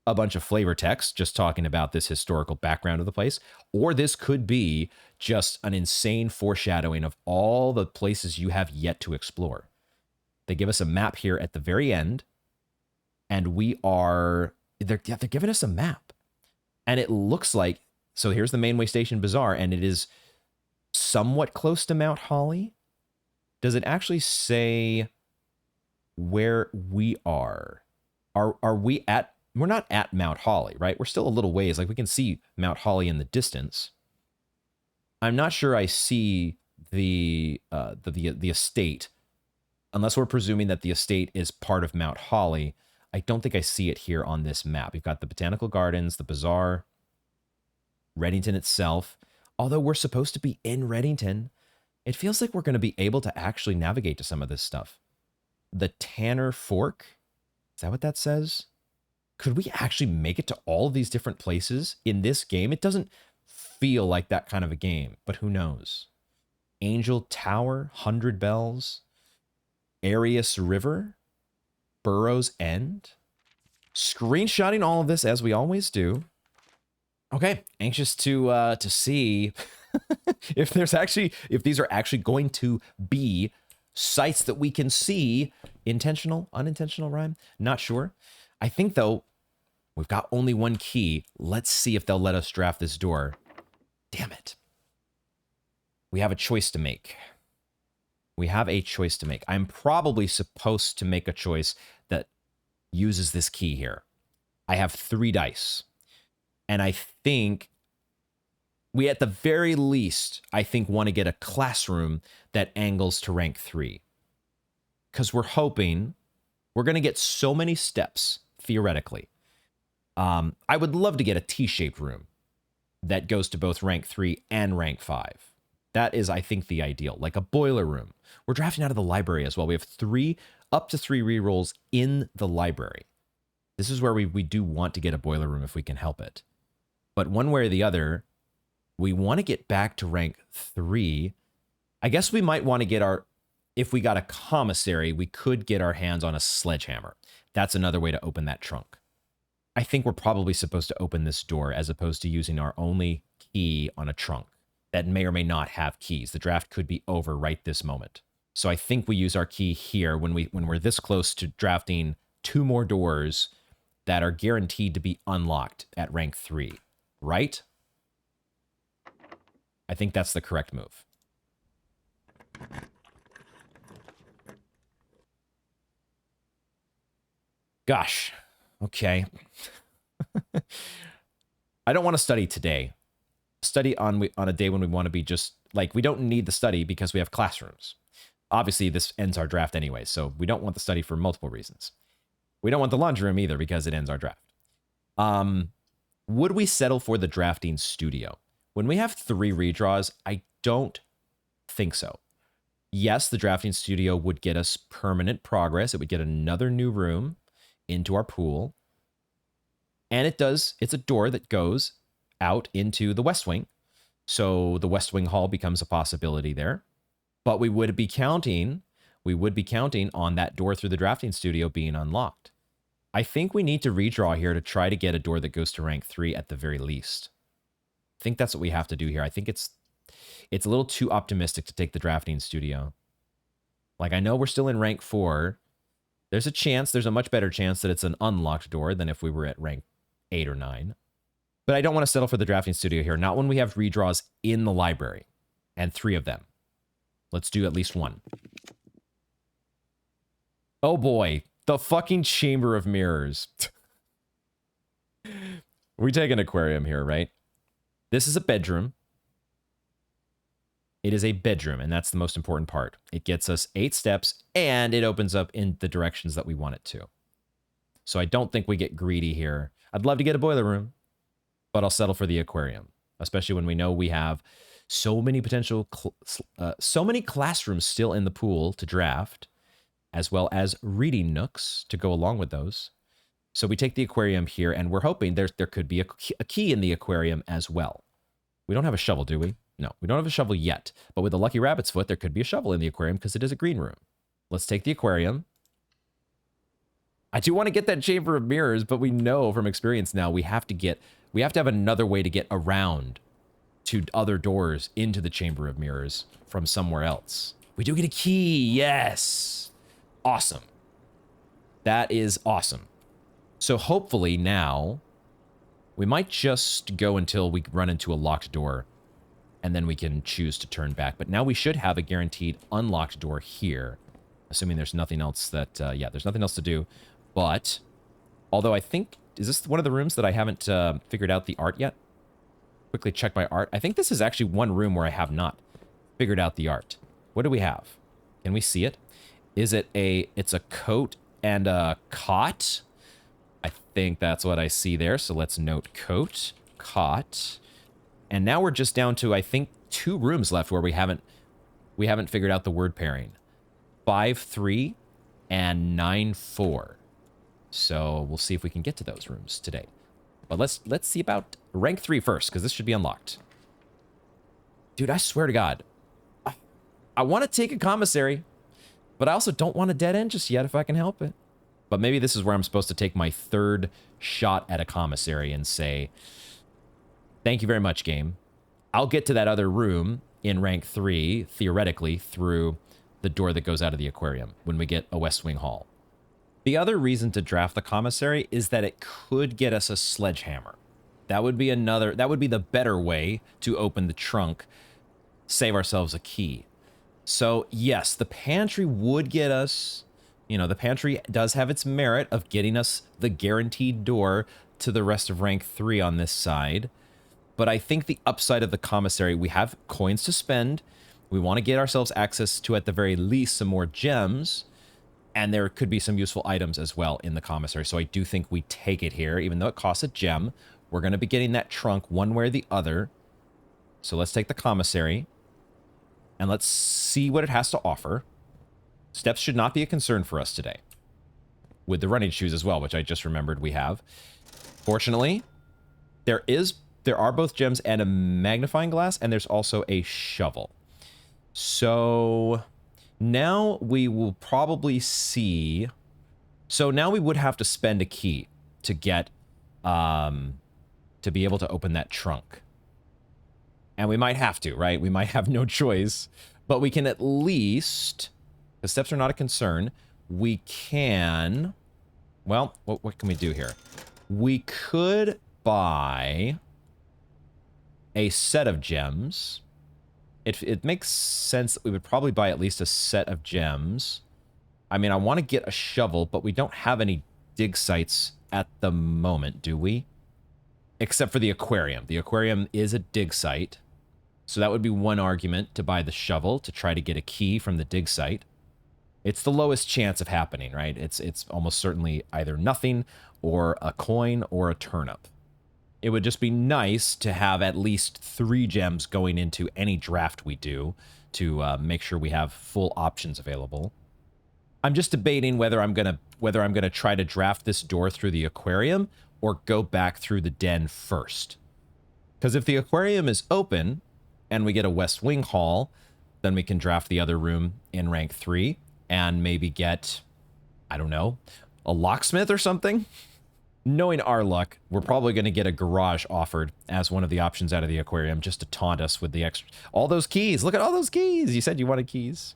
a bunch of flavor text just talking about this historical background of the place, or this could be just an insane foreshadowing of all the places you have yet to explore. They give us a map here at the very end, and they're giving us a map. And it looks like, so here's the Mainway Station Bazaar, and it is somewhat close to Mount Holly. Does it actually say where we are? Are we at, we're not at Mount Holly, right? We're still a little ways. Like we can see Mount Holly in the distance. I'm not sure I see the estate, unless we're presuming that the estate is part of Mount Holly. I don't think I see it here on this map. We've got the Botanical Gardens, the Bazaar, Reddington itself. Although we're supposed to be in Reddington, it feels like we're going to be able to actually navigate to some of this stuff. The Tanner Fork, is that what that says? Could we actually make it to all of these different places in this game? It doesn't feel like that kind of a game, but who knows? Angel Tower, 100 Bells, Arius River, Burrow's End. Screenshotting all of this as we always do. Okay, anxious to see if these are actually going to be sites that we can see. Intentional, unintentional rhyme? Not sure. I think though, we've got only one key. Let's see if they'll let us draft this door. Damn it. We have a choice to make. We have a choice to make. I'm probably supposed to make a choice that uses this key here. I have 3 dice. And I think we, at the very least, I think want to get a classroom that angles to rank 3. Because we're hoping we're going to get so many steps, theoretically. I would love to get a T-shaped room that goes to both rank 3 and rank 5. That is, I think, the ideal, like a boiler room. We're drafting out of the library as well. We have up to 3 rerolls in the library. This is where we do want to get a boiler room if we can help it. But one way or the other, we want to get back to rank 3. I guess we might want to get if we got a commissary, we could get our hands on a sledgehammer. That's another way to open that trunk. I think we're probably supposed to open this door as opposed to using our only key on a trunk that may or may not have keys. The draft could be over right this moment. So I think we use our key here when we're this close to drafting 2 more doors that are guaranteed to be unlocked at rank 3, right? I think that's the correct move. Gosh, okay. I don't want to study today. Study on a day when we want to be just, like, we don't need the study because we have classrooms. Obviously, this ends our draft anyway, so we don't want the study for multiple reasons. We don't want the laundry room either because it ends our draft. Would we settle for the drafting studio? When we have 3 redraws, I don't think so. Yes, the drafting studio would get us permanent progress. It would get another new room into our pool. And it's a door that goes out into the West Wing. So the West Wing Hall becomes a possibility there. But we would be counting on that door through the drafting studio being unlocked. I think we need to redraw here to try to get a door that goes to rank 3 at the very least. I think that's what we have to do here. I think it's a little too optimistic to take the drafting studio. Like, I know we're still in rank 4. There's a much better chance that it's an unlocked door than if we were at rank 8 or 9. But I don't want to settle for the drafting studio here. Not when we have redraws in the library. And 3 of them. Let's do at least 1. Oh boy. The fucking Chamber of Mirrors. We take an aquarium here, right? This is a bedroom. It is a bedroom, and that's the most important part. It gets us 8 steps, and it opens up in the directions that we want it to. So I don't think we get greedy here. I'd love to get a boiler room, but I'll settle for the aquarium, especially when we know we have so many so many classrooms still in the pool to draft, as well as reading nooks to go along with those. So we take the aquarium here, and we're hoping there could be a key in the aquarium as well. We don't have a shovel, do we? No, we don't have a shovel yet. But with the Lucky Rabbit's Foot, there could be a shovel in the aquarium because it is a green room. Let's take the aquarium. I do want to get that Chamber of Mirrors, but we know from experience now we have to have another way to get around to other doors into the Chamber of Mirrors from somewhere else. We do get a key. Yes. Awesome. That is awesome. So hopefully now we might just go until we run into a locked door and then we can choose to turn back. But now we should have a guaranteed unlocked door here, assuming there's nothing else that, there's nothing else to do. But Although I think, is this one of the rooms that I haven't figured out the art yet? Quickly check my art. I think this is actually one room where I have not figured out the art. What do we have? Can we see it? Is it it's a coat and a cot? I think that's what I see there. So let's note coat, cot. And now we're just down to, I think, 2 rooms left where we haven't figured out the word pairing. 5-3 and 9-4. So we'll see if we can get to those rooms today. But let's see about rank 3 first, because this should be unlocked. Dude, I swear to God, I want to take a commissary, but I also don't want a dead end just yet if I can help it. But maybe this is where I'm supposed to take my 3rd shot at a commissary and say, thank you very much, game. I'll get to that other room in rank 3, theoretically, through the door that goes out of the aquarium when we get a West Wing Hall. The other reason to draft the commissary is that it could get us a sledgehammer. That would be the better way to open the trunk, save ourselves a key. So yes, the pantry would get us, the pantry does have its merit of getting us the guaranteed door to the rest of rank 3 on this side. But I think the upside of the commissary, we have coins to spend. We want to get ourselves access to, at the very least, some more gems. And there could be some useful items as well in the commissary. So I do think we take it here, even though it costs a gem. We're going to be getting that trunk one way or the other. So let's take the commissary. And let's see what it has to offer. Steps should not be a concern for us today. With the running shoes as well, which I just remembered we have. Fortunately, there are both gems and a magnifying glass, and there's also a shovel. So now we will probably see. So now we would have to spend a key to get, to be able to open that trunk. And we might have to, right? We might have no choice, but we can at least, the steps are not a concern. We can, well, what can we do here? We could buy a set of gems. It makes sense that we would probably buy at least a set of gems. I mean, I want to get a shovel, but we don't have any dig sites at the moment, do we? Except for the aquarium. The aquarium is a dig site. So that would be one argument to buy the shovel to try to get a key from the dig site. It's the lowest chance of happening, right? It's almost certainly either nothing or a coin or a turnip. It would just be nice to have at least 3 gems going into any draft we do to make sure we have full options available. I'm just debating whether I'm gonna try to draft this door through the aquarium or go back through the den first. Because if the aquarium is open and we get a West Wing Hall, then we can draft the other room in rank 3 and maybe get, I don't know, a locksmith or something. Knowing our luck, we're probably going to get a garage offered as one of the options out of the aquarium just to taunt us with the extra, all those keys. Look at all those keys. You said you wanted keys.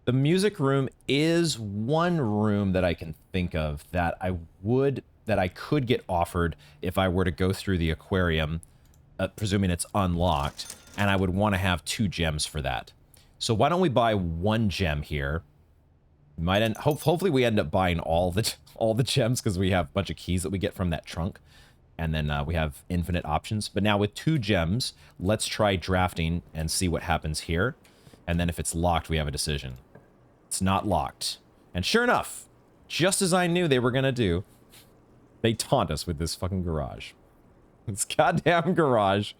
The music room is one room that I can think of that I could get offered if I were to go through the aquarium, presuming it's unlocked, and I would want to have 2 gems for that. So why don't we buy 1 gem here? Hopefully we end up buying all the gems because we have a bunch of keys that we get from that trunk. And then we have infinite options. But now with 2 gems, let's try drafting and see what happens here. And then if it's locked, we have a decision. It's not locked. And sure enough, just as I knew they were going to do, they taunt us with this fucking garage. This goddamn garage.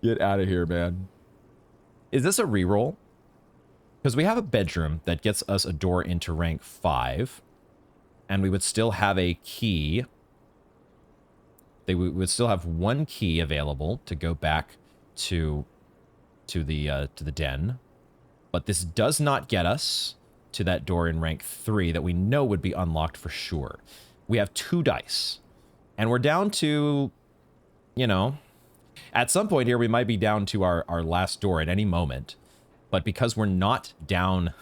Get out of here, man. Is this a reroll? Because we have a bedroom that gets us a door into rank 5. And we would still have a key. We would still have 1 key available to go back to the den. But this does not get us to that door in rank 3 that we know would be unlocked for sure. We have 2 dice. And we're down to, at some point here, we might be down to our last door at any moment. But because we're not down,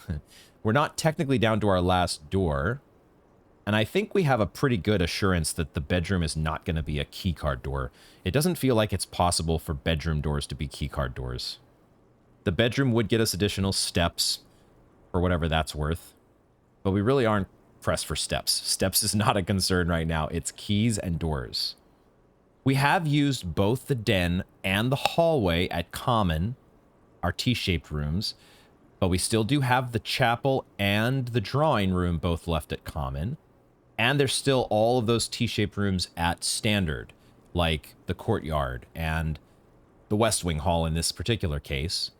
we're not technically down to our last door. And I think we have a pretty good assurance that the bedroom is not going to be a keycard door. It doesn't feel like it's possible for bedroom doors to be keycard doors. The bedroom would get us additional steps for whatever that's worth. But we really aren't pressed for steps. Steps is not a concern right now. It's keys and doors. We have used both the den and the hallway at common, our T-shaped rooms, but we still do have the chapel and the drawing room both left at common. And there's still all of those T-shaped rooms at standard, like the courtyard and the West Wing Hall in this particular case.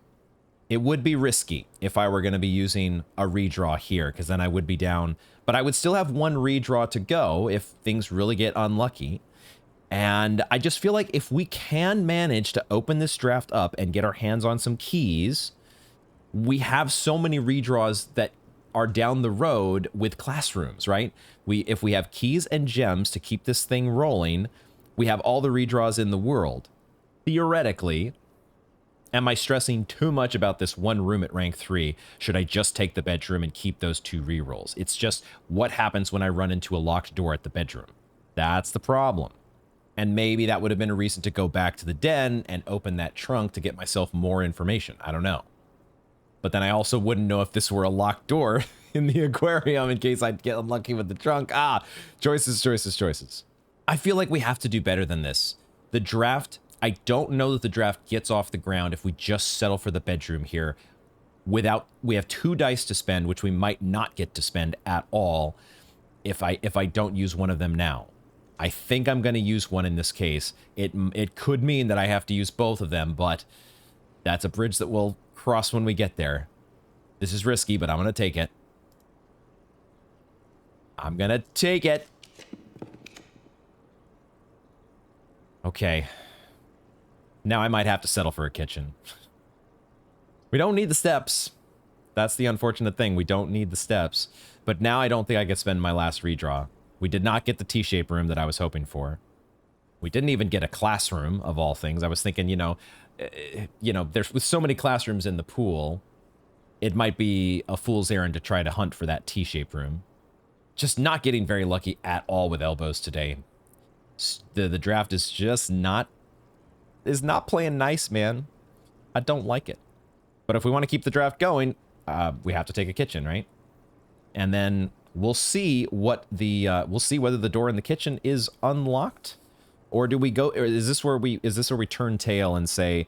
It would be risky if I were going to be using a redraw here, because then I would be down. But I would still have one redraw to go if things really get unlucky. And I just feel like if we can manage to open this draft up and get our hands on some keys, we have so many redraws that are down the road with classrooms, right? If we have keys and gems to keep this thing rolling, we have all the redraws in the world. Theoretically, am I stressing too much about this one room at rank 3? Should I just take the bedroom and keep those 2 rerolls? It's just what happens when I run into a locked door at the bedroom. That's the problem. And maybe that would have been a reason to go back to the den and open that trunk to get myself more information. I don't know. But then I also wouldn't know if this were a locked door in the aquarium in case I'd get unlucky with the trunk. Choices, choices, choices. I feel like we have to do better than this. The draft, I don't know that the draft gets off the ground if we just settle for the bedroom here without, we have 2 dice to spend, which we might not get to spend at all if I don't use one of them now. I think I'm going to use one in this case. It could mean that I have to use both of them, but that's a bridge that we'll cross when we get there. This is risky, but I'm going to take it. I'm going to take it. Okay. Now I might have to settle for a kitchen. We don't need the steps. That's the unfortunate thing. We don't need the steps. But now I don't think I could spend my last redraw. We did not get the T-shaped room that I was hoping for. We didn't even get a classroom, of all things. I was thinking, there's with so many classrooms in the pool, it might be a fool's errand to try to hunt for that T-shaped room. Just not getting very lucky at all with elbows today. The draft is just not playing nice, man. I don't like it. But if we want to keep the draft going, we have to take a kitchen, right? And then we'll see what we'll see whether the door in the kitchen is unlocked, or do we go? Or is this where we turn tail and say,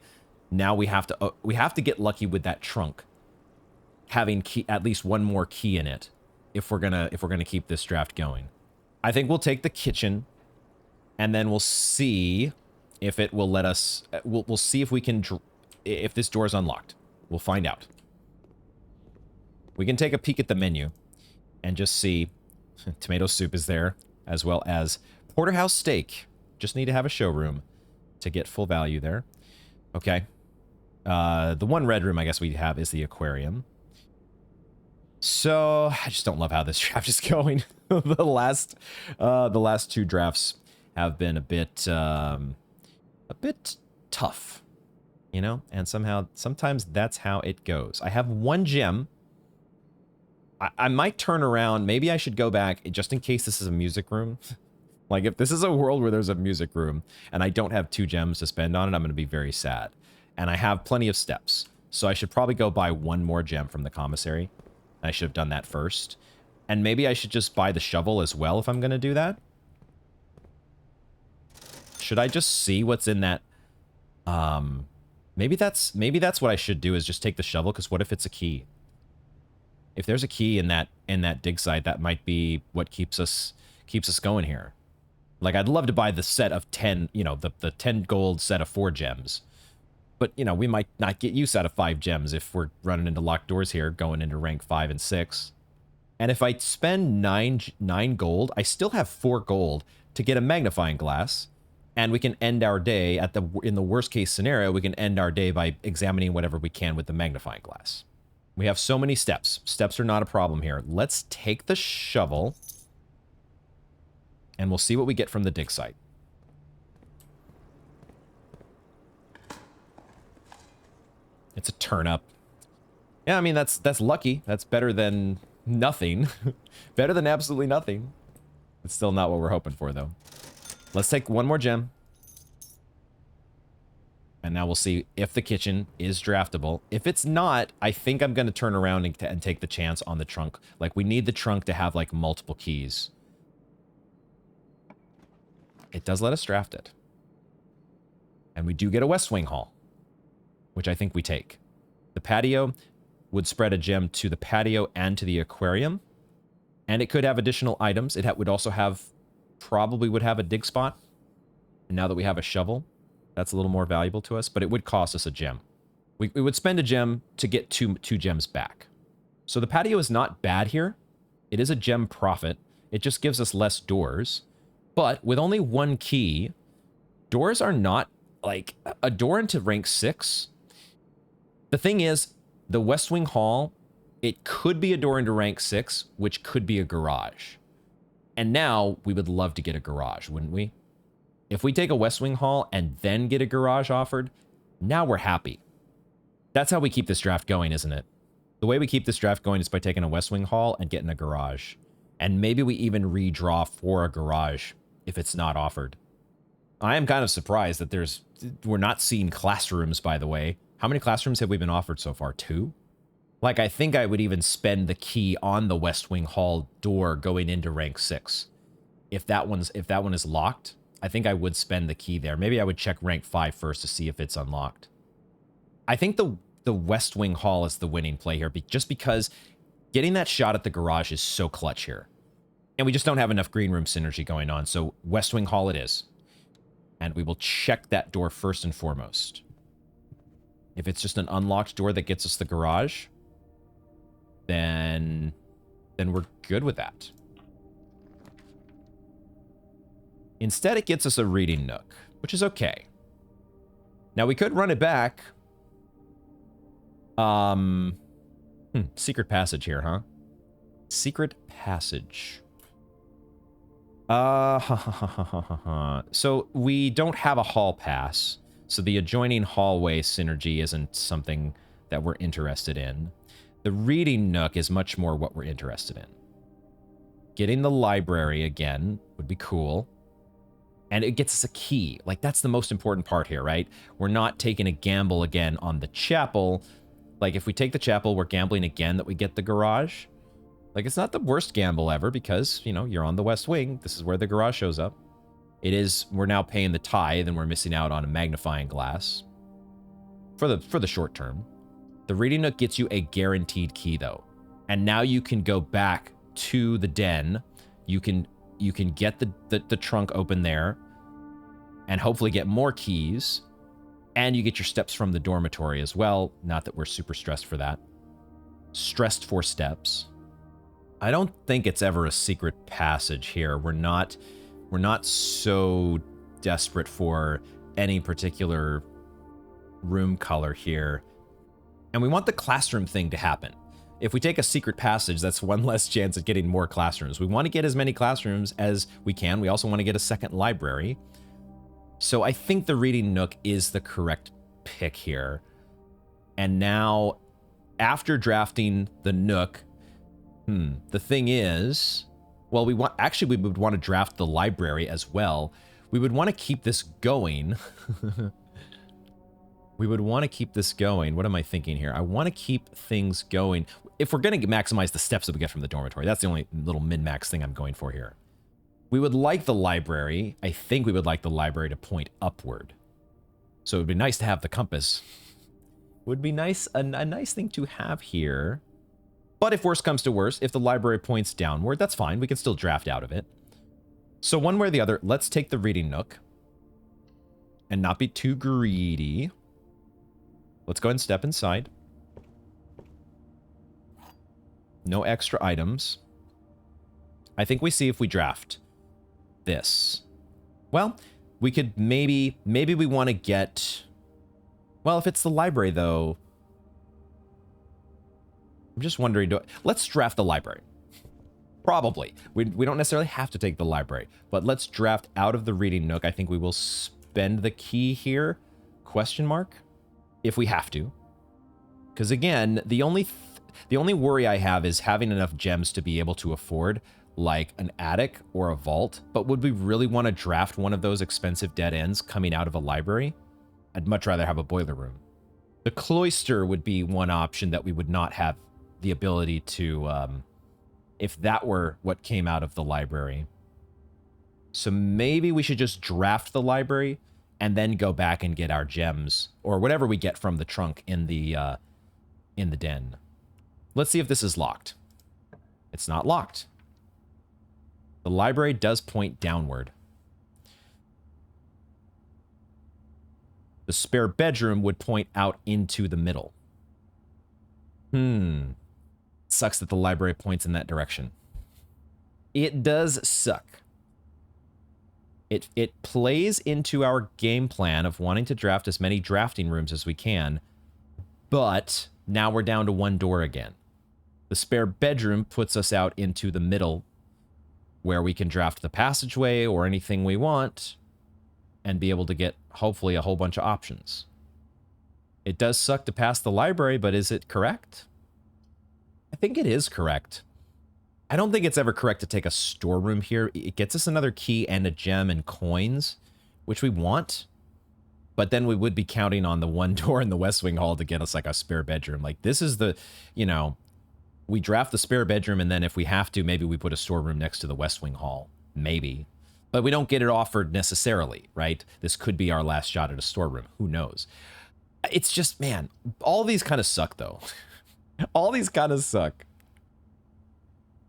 now we have to get lucky with that trunk, having at least one more key in it, if we're gonna keep this draft going. I think we'll take the kitchen, and then we'll see if it will let us. We'll see if we can if this door is unlocked. We'll find out. We can take a peek at the menu and just see. Tomato soup is there, as well as porterhouse steak. Just need to have a showroom to get full value there. Okay. The one red room I guess we have is the aquarium. So I just don't love how this draft is going. the last 2 drafts have been a bit tough, you know, and sometimes that's how it goes. I have 1 gem. I might turn around. Maybe I should go back just in case this is a music room. Like if this is a world where there's a music room and I don't have 2 gems to spend on it, I'm going to be very sad. And I have plenty of steps. So I should probably go buy 1 more gem from the commissary. I should have done that first. And maybe I should just buy the shovel as well if I'm going to do that. Should I just see what's in that? Maybe that's what I should do, is just take the shovel, because what if it's a key? If there's a key in that dig site, that might be what keeps us going here. Like, I'd love to buy the set of 10, you know, the 10 gold set of 4 gems. But, you know, we might not get use out of 5 gems if we're running into locked doors here, going into rank 5 and 6. And if I spend 9 gold, I still have 4 gold to get a magnifying glass. And we can end our day in the worst case scenario, we can end our day by examining whatever we can with the magnifying glass. We have so many steps. Steps are not a problem here. Let's take the shovel. And we'll see what we get from the dig site. It's a turnip. Yeah, I mean, that's lucky. That's better than nothing. Better than absolutely nothing. It's still not what we're hoping for, though. Let's take 1 more gem. And now we'll see if the kitchen is draftable. If it's not, I think I'm going to turn around and take the chance on the trunk. Like, we need the trunk to have, like, multiple keys. It does let us draft it. And we do get a West Wing Hall, which I think we take. The patio would spread a gem to the patio and to the aquarium. And it could have additional items. It would also have, probably would have a dig spot. And now that we have a shovel, that's a little more valuable to us, but it would cost us a gem. We would spend a gem to get two gems back. So the patio is not bad here. It is a gem profit. It just gives us less doors. But with only one key, doors are not, like, a door into rank 6. The thing is, the West Wing Hall, it could be a door into rank 6, which could be a garage. And now we would love to get a garage, wouldn't we? If we take a West Wing Hall and then get a garage offered, now we're happy. That's how we keep this draft going, isn't it? The way we keep this draft going is by taking a West Wing Hall and getting a garage. And maybe we even redraw for a garage if it's not offered. I am kind of surprised that we're not seeing classrooms, by the way. How many classrooms have we been offered so far? 2? Like, I think I would even spend the key on the West Wing Hall door going into rank 6. If that one is locked, I think I would spend the key there. Maybe I would check rank 5 first to see if it's unlocked. I think the West Wing Hall is the winning play here, just because getting that shot at the garage is so clutch here. And we just don't have enough green room synergy going on, so West Wing Hall it is. And we will check that door first and foremost. If it's just an unlocked door that gets us the garage, then we're good with that. Instead, it gets us a reading nook, which is okay. Now, we could run it back. Secret passage here, huh? Secret passage. So we don't have a hall pass, so the adjoining hallway synergy isn't something that we're interested in. The reading nook is much more what we're interested in. Getting the library again would be cool. And it gets us a key. Like, that's the most important part here, right? We're not taking a gamble again on the chapel. Like, if we take the chapel, we're gambling again that we get the garage. Like, it's not the worst gamble ever because, you know, you're on the West Wing. This is where the garage shows up. It is, we're now paying the tithe and we're missing out on a magnifying glass. For the short term. The reading nook gets you a guaranteed key, though. And now you can go back to the den. You can get the trunk open there and hopefully get more keys. And you get your steps from the dormitory as well. Not that we're super stressed for that. Stressed for steps. I don't think it's ever a secret passage here. We're not so desperate for any particular room color here. And we want the classroom thing to happen. If we take a secret passage, that's one less chance at getting more classrooms. We want to get as many classrooms as we can. We also want to get a second library. So I think the reading nook is the correct pick here. And now, after drafting the nook, the thing is, well, we would want to draft the library as well. We would want to keep this going. We would want to keep this going. What am I thinking here? I want to keep things going. If we're going to maximize the steps that we get from the dormitory, that's the only little min-max thing I'm going for here. We would like the library. I think we would like the library to point upward. So it would be nice to have the compass. Would be nice, a nice thing to have here. But if worse comes to worse, if the library points downward, that's fine. We can still draft out of it. So one way or the other, let's take the reading nook and not be too greedy. Let's go ahead and step inside. No extra items. I think we see if we draft this. Well, we could maybe we want to get... Well, if it's the library, though... I'm just wondering, let's draft the library. Probably. We don't necessarily have to take the library, but let's draft out of the reading nook. I think we will spend the key here, question mark, if we have to. Because again, the only worry I have is having enough gems to be able to afford like an attic or a vault. But would we really want to draft one of those expensive dead ends coming out of a library? I'd much rather have a boiler room. The cloister would be one option that we would not have the ability to, if that were what came out of the library. So maybe we should just draft the library and then go back and get our gems or whatever we get from the trunk in the den. Let's see if this is locked. It's not locked. The library does point downward. The spare bedroom would point out into the middle. Sucks that the library points in that direction. It does suck. It plays into our game plan of wanting to draft as many drafting rooms as we can, but now we're down to one door again. The spare bedroom puts us out into the middle where we can draft the passageway or anything we want and be able to get, hopefully, a whole bunch of options. It does suck to pass the library, but is it correct? I think it is correct. I don't think it's ever correct to take a storeroom here. It gets us another key and a gem and coins, which we want. But then we would be counting on the one door in the West Wing Hall to get us like a spare bedroom. Like this is the, you know, we draft the spare bedroom and then if we have to, maybe we put a storeroom next to the West Wing Hall. Maybe. But we don't get it offered necessarily, right? This could be our last shot at a storeroom. Who knows? It's just, man, all these kind of suck though. All these kind of suck.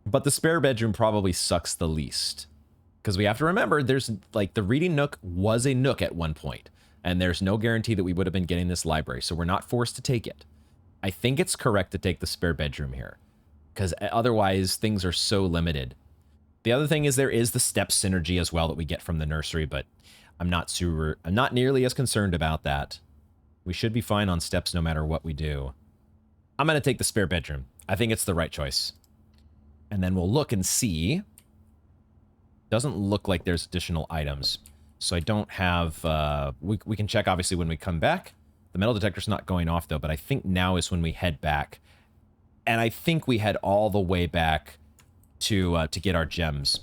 But the spare bedroom probably sucks the least. Because we have to remember, there's like the reading nook was a nook at one point, and there's no guarantee that we would have been getting this library, so we're not forced to take it. I think it's correct to take the spare bedroom here, because otherwise things are so limited. The other thing is there is the step synergy as well that we get from the nursery, but I'm not nearly as concerned about that. We should be fine on steps no matter what we do. I'm going to take the spare bedroom. I think it's the right choice. And then we'll look and see. Doesn't look like there's additional items. So I don't have... we can check, obviously, when we come back. The metal detector's not going off, though, but I think now is when we head back. And I think we head all the way back to get our gems.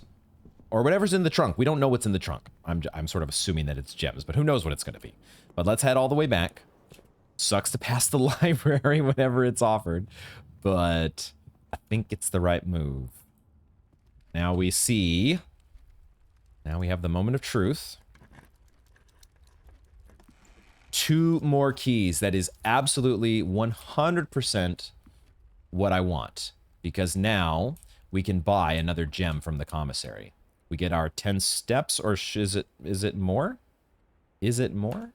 Or whatever's in the trunk. We don't know what's in the trunk. I'm sort of assuming that it's gems, but who knows what it's going to be. But let's head all the way back. Sucks to pass the library whenever it's offered, but I think it's the right move. Now we see... Now we have the moment of truth. 2 more keys. That is absolutely 100% what I want. Because now we can buy another gem from the commissary. We get our 10 steps, or is it more? Is it more?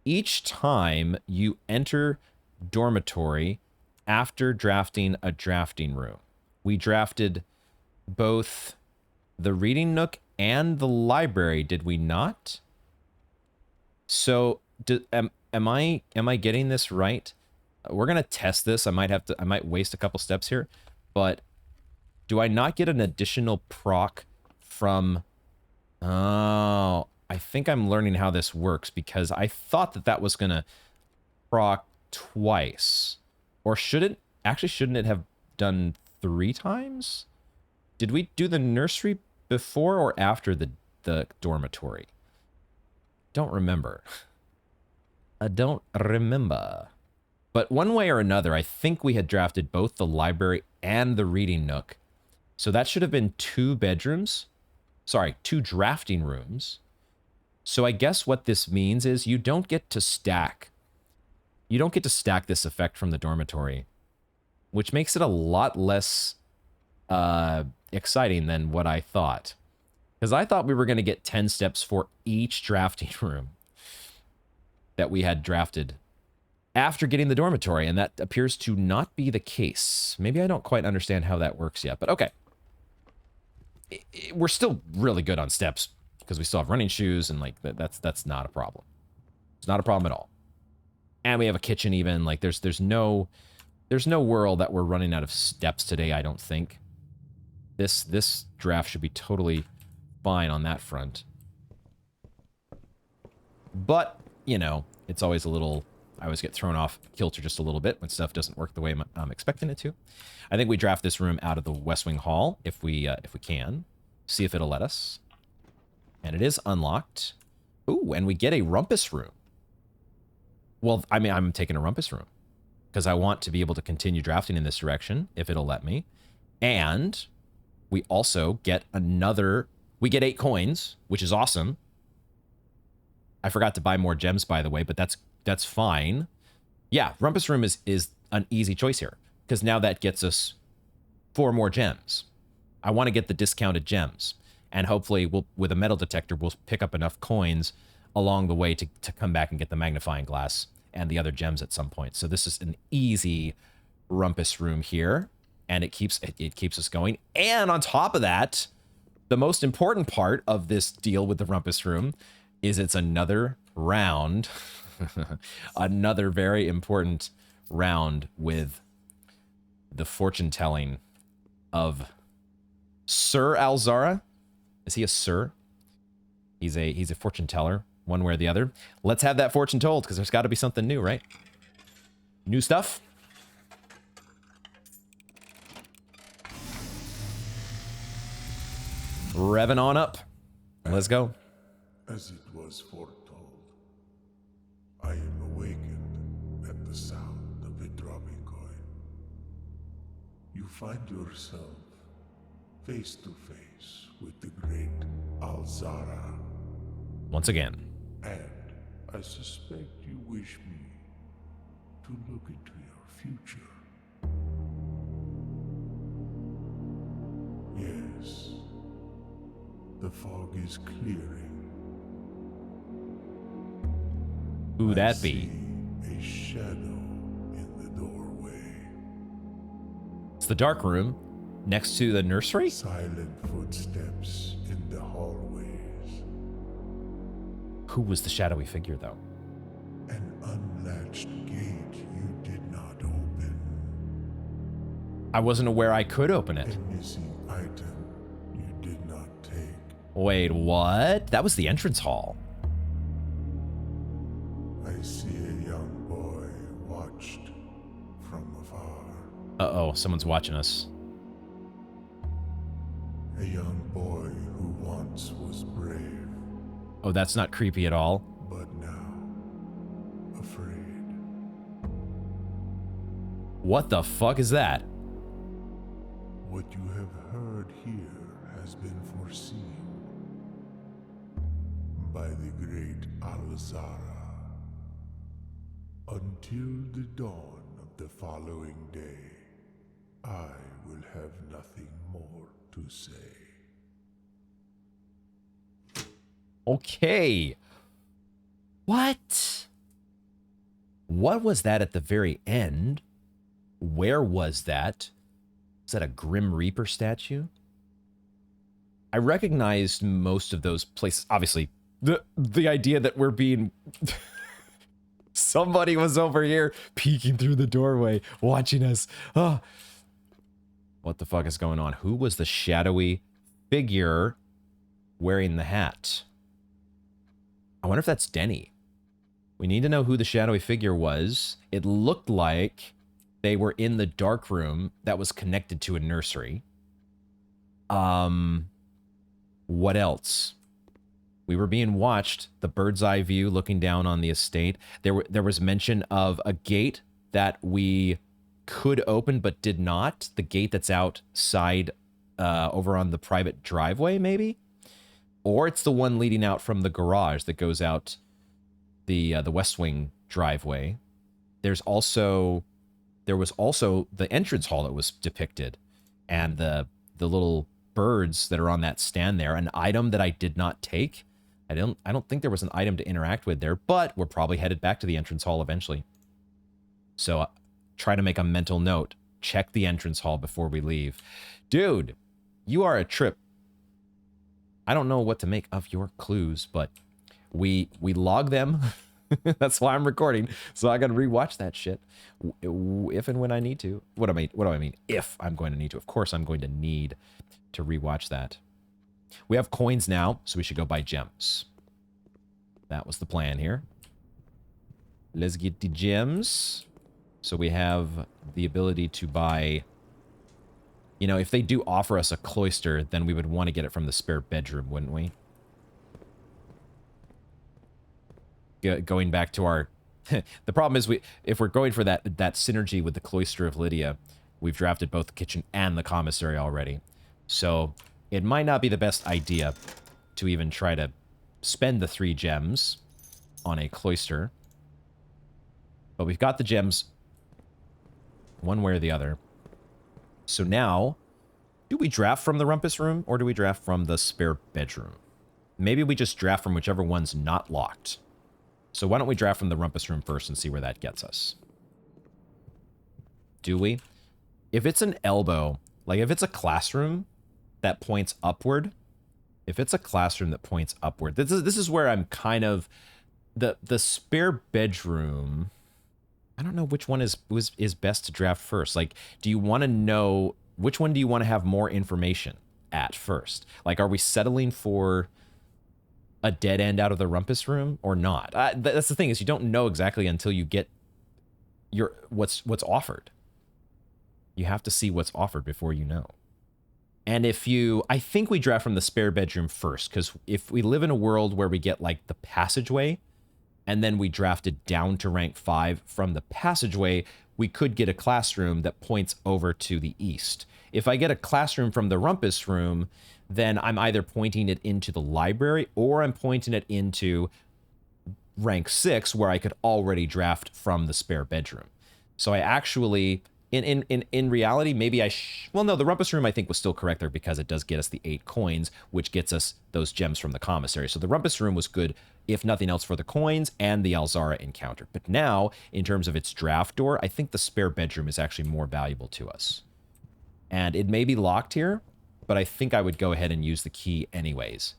Each time you enter dormitory after drafting a drafting room. We drafted both the reading nook and the library, did we not? So, am I getting this right? We're gonna test this. I might waste a couple steps here, but do I not get an additional proc from? Oh, I think I'm learning how this works because I thought that was gonna proc twice, or shouldn't it have done 3 times? Did we do the nursery before or after the dormitory? Don't remember. I don't remember. But one way or another, I think we had drafted both the library and the reading nook. So that should have been 2 bedrooms. Sorry, 2 drafting rooms. So I guess what this means is you don't get to stack. You don't get to stack this effect from the dormitory, which makes it a lot less exciting than what I thought. Because I thought we were going to get 10 steps for each drafting room that we had drafted after getting the dormitory, and that appears to not be the case. Maybe I don't quite understand how that works yet, but okay. We're still really good on steps because we still have running shoes, and like that's not a problem. It's not a problem at all. And we have a kitchen even. Like there's no world that we're running out of steps today, I don't think. This draft should be totally fine on that front. But, you know, it's always a little... I always get thrown off kilter just a little bit when stuff doesn't work the way I'm expecting it to. I think we draft this room out of the West Wing Hall if we can. See if it'll let us. And it is unlocked. Ooh, and we get a rumpus room. Well, I mean, I'm taking a rumpus room because I want to be able to continue drafting in this direction if it'll let me. And we also get we get 8 coins, which is awesome. I forgot to buy more gems, by the way, but that's fine. Yeah, rumpus room is an easy choice here because now that gets us 4 more gems. I want to get the discounted gems, and hopefully with a metal detector, we'll pick up enough coins along the way to come back and get the magnifying glass and the other gems at some point. So this is an easy rumpus room here, and it keeps us going. And on top of that, the most important part of this deal with the rumpus room is it's another round, another very important round with the fortune telling of Sir Alzara. Is he a sir? He's a fortune teller, one way or the other. Let's have that fortune told, because there's got to be something new, right? New stuff? Revving on up. Let's go. As it was foretold, I am awakened at the sound of a dropping coin. You find yourself face to face with the great Alzara. Once again. And I suspect you wish me to look into your future. Yes, the fog is clearing. Who that I be? see a shadow in the doorway. It's the dark room next to the nursery? Silent footsteps in the hallways. Who was the shadowy figure, though? An unlatched gate you did not open. I wasn't aware I could open it. A missing item you did not take. Wait, what? That was the entrance hall. I see a young boy watched from afar. Uh-oh, someone's watching us. A young boy who once was brave, Oh, that's not creepy at all. but now afraid. What the fuck is that? What you have heard here has been foreseen by the great Alzara. Until the dawn of the following day, I will have nothing more to say. Okay. What? What was that at the very end? Where was that? Is that a Grim Reaper statue? I recognized most of those places. Obviously, the idea that we're being... Somebody was over here peeking through the doorway, watching us. Oh. What the fuck is going on? Who was the shadowy figure wearing the hat? I wonder if that's Denny. We need to know who the shadowy figure was. It looked like they were in the dark room that was connected to a nursery. What else? We were being watched, the bird's eye view looking down on the estate. There was mention of a gate that we could open but did not. The gate that's outside over on the private driveway, maybe? Or it's the one leading out from the garage that goes out the West Wing driveway. There was also the entrance hall that was depicted, and the little birds that are on that stand there. An item that I did not take. I don't think there was an item to interact with there, but we're probably headed back to the entrance hall eventually. So try to make a mental note. Check the entrance hall before we leave. Dude, you are a trip. I don't know what to make of your clues, but we log them. That's why I'm recording. So I got to rewatch that shit if and when I need to. What do I mean? If I'm going to need to. Of course I'm going to need to rewatch that. We have coins now, so we should go buy gems. That was the plan here. Let's get the gems. So we have the ability to buy... You know, if they do offer us a cloister, then we would want to get it from the spare bedroom, wouldn't we? Going back to our The problem is if we're going for that synergy with the Cloister of Lydia, we've drafted both the kitchen and the commissary already. So it might not be the best idea to even try to spend the 3 gems on a cloister. But we've got the gems one way or the other. So now, do we draft from the rumpus room or do we draft from the spare bedroom? Maybe we just draft from whichever one's not locked. So why don't we draft from the rumpus room first and see where that gets us? Do we? If it's an elbow, like if it's a classroom that points upward, this is where I'm kind of, the spare bedroom, I don't know which one is best to draft first. Like, do you want to know, which one do you want to have more information at first? Like, are we settling for a dead end out of the rumpus room or not? That's the thing, is you don't know exactly until you get what's offered. You have to see what's offered before you know. And I think we draft from the spare bedroom first, because if we live in a world where we get like the passageway, and then we drafted down to rank 5 from the passageway, we could get a classroom that points over to the east. If I get a classroom from the rumpus room, then I'm either pointing it into the library or I'm pointing it into rank 6, where I could already draft from the spare bedroom. So I actually, in reality, maybe well, no, the rumpus room I think was still correct there, because it does get us the 8 coins, which gets us those gems from the commissary. So the rumpus room was good, if nothing else, for the coins and the Alzara encounter. But now, in terms of its draft door, I think the spare bedroom is actually more valuable to us. And it may be locked here, but I think I would go ahead and use the key anyways.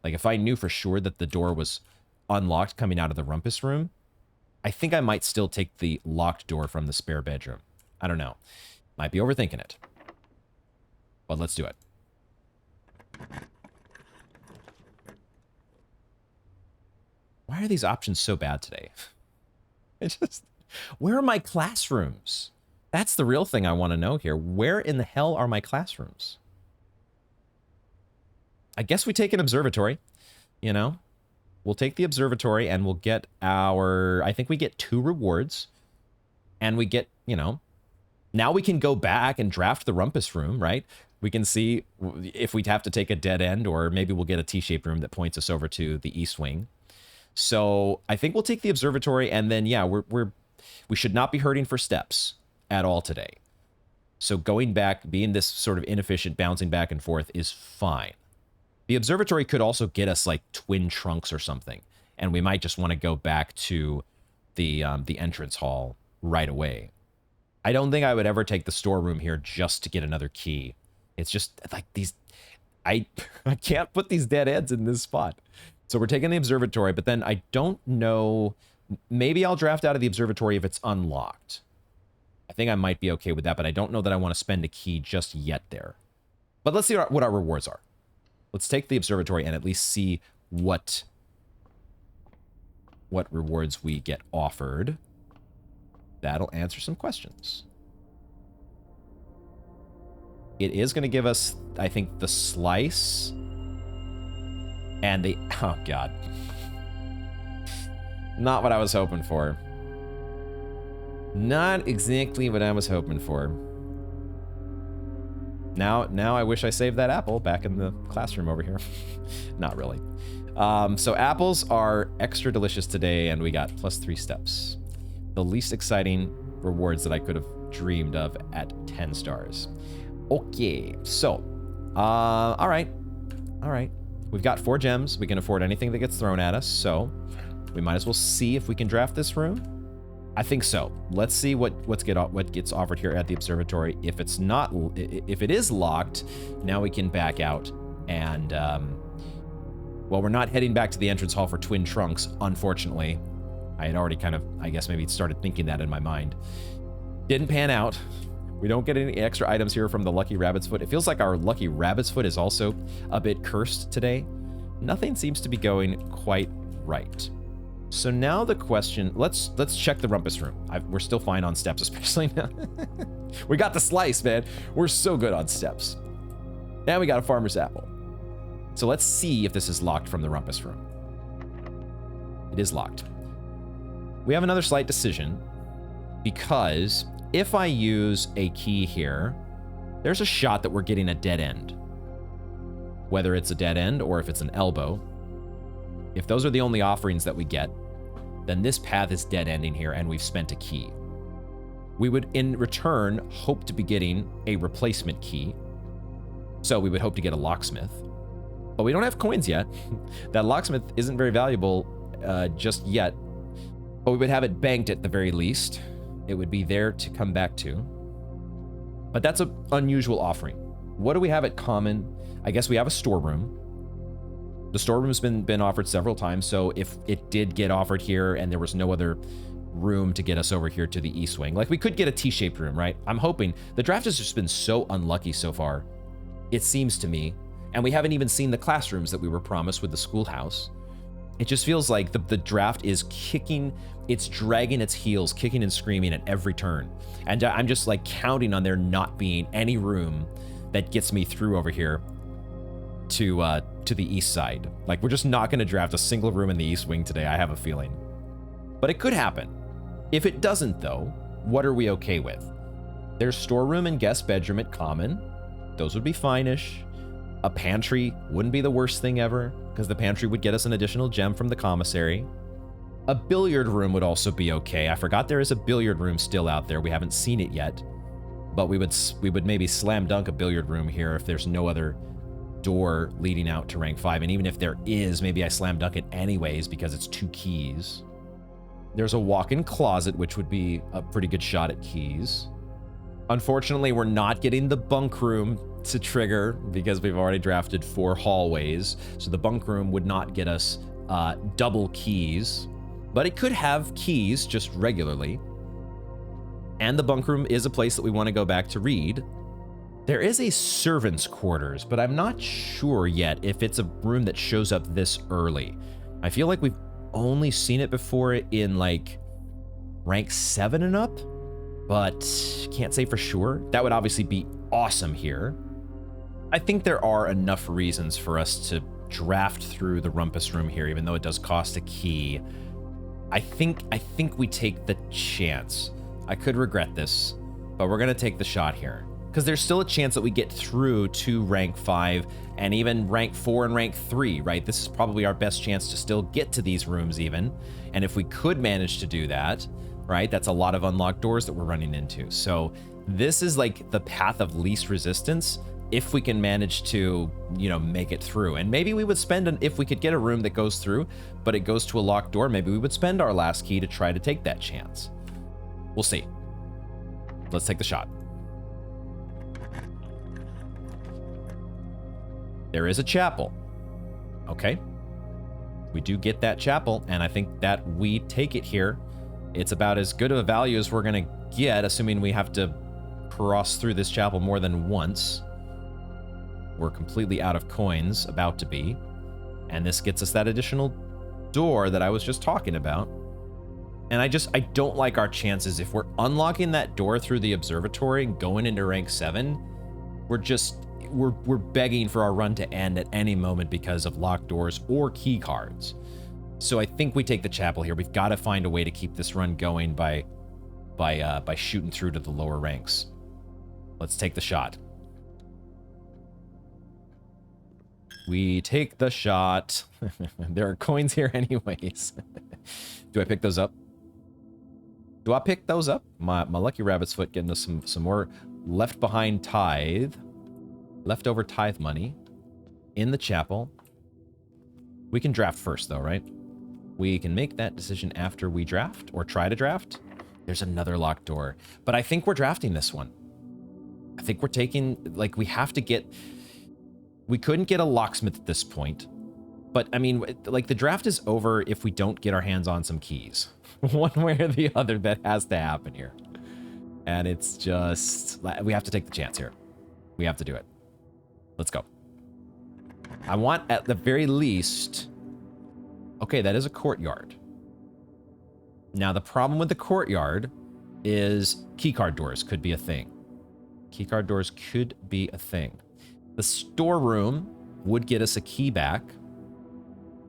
Like, if I knew for sure that the door was unlocked coming out of the rumpus room, I think I might still take the locked door from the spare bedroom. I don't know. Might be overthinking it. But let's do it. Why are these options so bad today? Where are my classrooms? That's the real thing I want to know here. Where in the hell are my classrooms? I guess we take an observatory, you know? We'll take the observatory and we'll get I think we get 2 rewards. And we get, you know, now we can go back and draft the rumpus room, right? We can see if we'd have to take a dead end, or maybe we'll get a T-shaped room that points us over to the east wing. So I think we'll take the observatory, and then, yeah, we should not be hurting for steps at all today. So going back, being this sort of inefficient, bouncing back and forth is fine. The observatory could also get us like twin trunks or something, and we might just want to go back to the entrance hall right away. I don't think I would ever take the storeroom here just to get another key. It's just like these, I can't put these dead ends in this spot. So we're taking the observatory, but then I don't know, maybe I'll draft out of the observatory if it's unlocked. I think I might be okay with that, but I don't know that I want to spend a key just yet there. But let's see what our rewards are. Let's take the observatory and at least see what rewards we get offered. That'll answer some questions. It is going to give us, I think, the slice and the... Oh, God. Not what I was hoping for. Not exactly what I was hoping for. Now I wish I saved that apple back in the classroom over here. Not really. So apples are extra delicious today, and we got +3 steps. The least exciting rewards that I could have dreamed of at 10 stars. Okay, so, all right. We've got 4 gems. We can afford anything that gets thrown at us, so we might as well see if we can draft this room. I think so. Let's see what gets offered here at the observatory. If it is locked, now we can back out and, well, we're not heading back to the entrance hall for twin trunks, unfortunately. I had already kind of, I guess maybe started thinking that in my mind. Didn't pan out. We don't get any extra items here from the Lucky Rabbit's Foot. It feels like our Lucky Rabbit's Foot is also a bit cursed today. Nothing seems to be going quite right. So now the question, let's check the rumpus room. We're still fine on steps, especially now. We got the slice, man. We're so good on steps. And we got a farmer's apple. So let's see if this is locked from the rumpus room. It is locked. We have another slight decision, because if I use a key here, there's a shot that we're getting a dead end. Whether it's a dead end or if it's an elbow. If those are the only offerings that we get, then this path is dead ending here and we've spent a key. We would, in return, hope to be getting a replacement key. So we would hope to get a locksmith. But we don't have coins yet. That locksmith isn't very valuable just yet. But we would have it banked at the very least. It would be there to come back to. But that's an unusual offering. What do we have at common? I guess we have a storeroom. The storeroom's been offered several times, so if it did get offered here and there was no other room to get us over here to the east wing, like we could get a T-shaped room, right? I'm hoping. The draft has just been so unlucky so far, it seems to me. And we haven't even seen the classrooms that we were promised with the schoolhouse. It just feels like the draft is kicking, it's dragging its heels, kicking and screaming at every turn. And I'm just like counting on there not being any room that gets me through over here to the east side. Like, we're just not going to draft a single room in the east wing today, I have a feeling. But it could happen. If it doesn't, though, what are we okay with? There's storeroom and guest bedroom at common. Those would be fine-ish. A pantry wouldn't be the worst thing ever, because the pantry would get us an additional gem from the commissary. A billiard room would also be okay. I forgot there is a billiard room still out there. We haven't seen it yet. But we would maybe slam dunk a billiard room here if there's no other door leading out to rank 5. And even if there is, maybe I slam dunk it anyways because it's 2 keys. There's a walk-in closet, which would be a pretty good shot at keys. Unfortunately, we're not getting the bunk room to trigger because we've already drafted 4 hallways. So the bunk room would not get us double keys, but it could have keys just regularly. And the bunk room is a place that we want to go back to read. There is a servant's quarters, but I'm not sure yet if it's a room that shows up this early. I feel like we've only seen it before in like rank 7 and up, but can't say for sure. That would obviously be awesome here. I think there are enough reasons for us to draft through the rumpus room here, even though it does cost a key. I think we take the chance. I could regret this, but we're gonna take the shot here. Because there's still a chance that we get through to rank 5 and even rank 4 and rank 3, right? This is probably our best chance to still get to these rooms even. And if we could manage to do that, right, that's a lot of unlocked doors that we're running into. So this is like the path of least resistance if we can manage to, you know, make it through. And maybe we would spend, if we could get a room that goes through, but it goes to a locked door, maybe we would spend our last key to try to take that chance. We'll see. Let's take the shot. There is a chapel. Okay. We do get that chapel, and I think that we take it here. It's about as good of a value as we're going to get, assuming we have to cross through this chapel more than once. We're completely out of coins, about to be. And this gets us that additional door that I was just talking about. And I don't like our chances. If we're unlocking that door through the observatory and going into rank 7, we're begging for our run to end at any moment because of locked doors or key cards. So I think we take the chapel here. We've got to find a way to keep this run going by shooting through to the lower ranks. Let's take the shot. We take the shot. There are coins here anyways. Do I pick those up? Do I pick those up? My lucky rabbit's foot getting us some more left behind tithe. Leftover tithe money in the chapel. We can draft first though, right? We can make that decision after we draft or try to draft. There's another locked door, but I think we're drafting this one. I think we're taking, like, we have to get, we couldn't get a locksmith at this point, but I mean, like, the draft is over if we don't get our hands on some keys. One way or the other, that has to happen here. And it's just, we have to take the chance here. We have to do it. Let's go. I want, at the very least... Okay, that is a courtyard. Now, the problem with the courtyard is keycard doors could be a thing. Keycard doors could be a thing. The storeroom would get us a key back,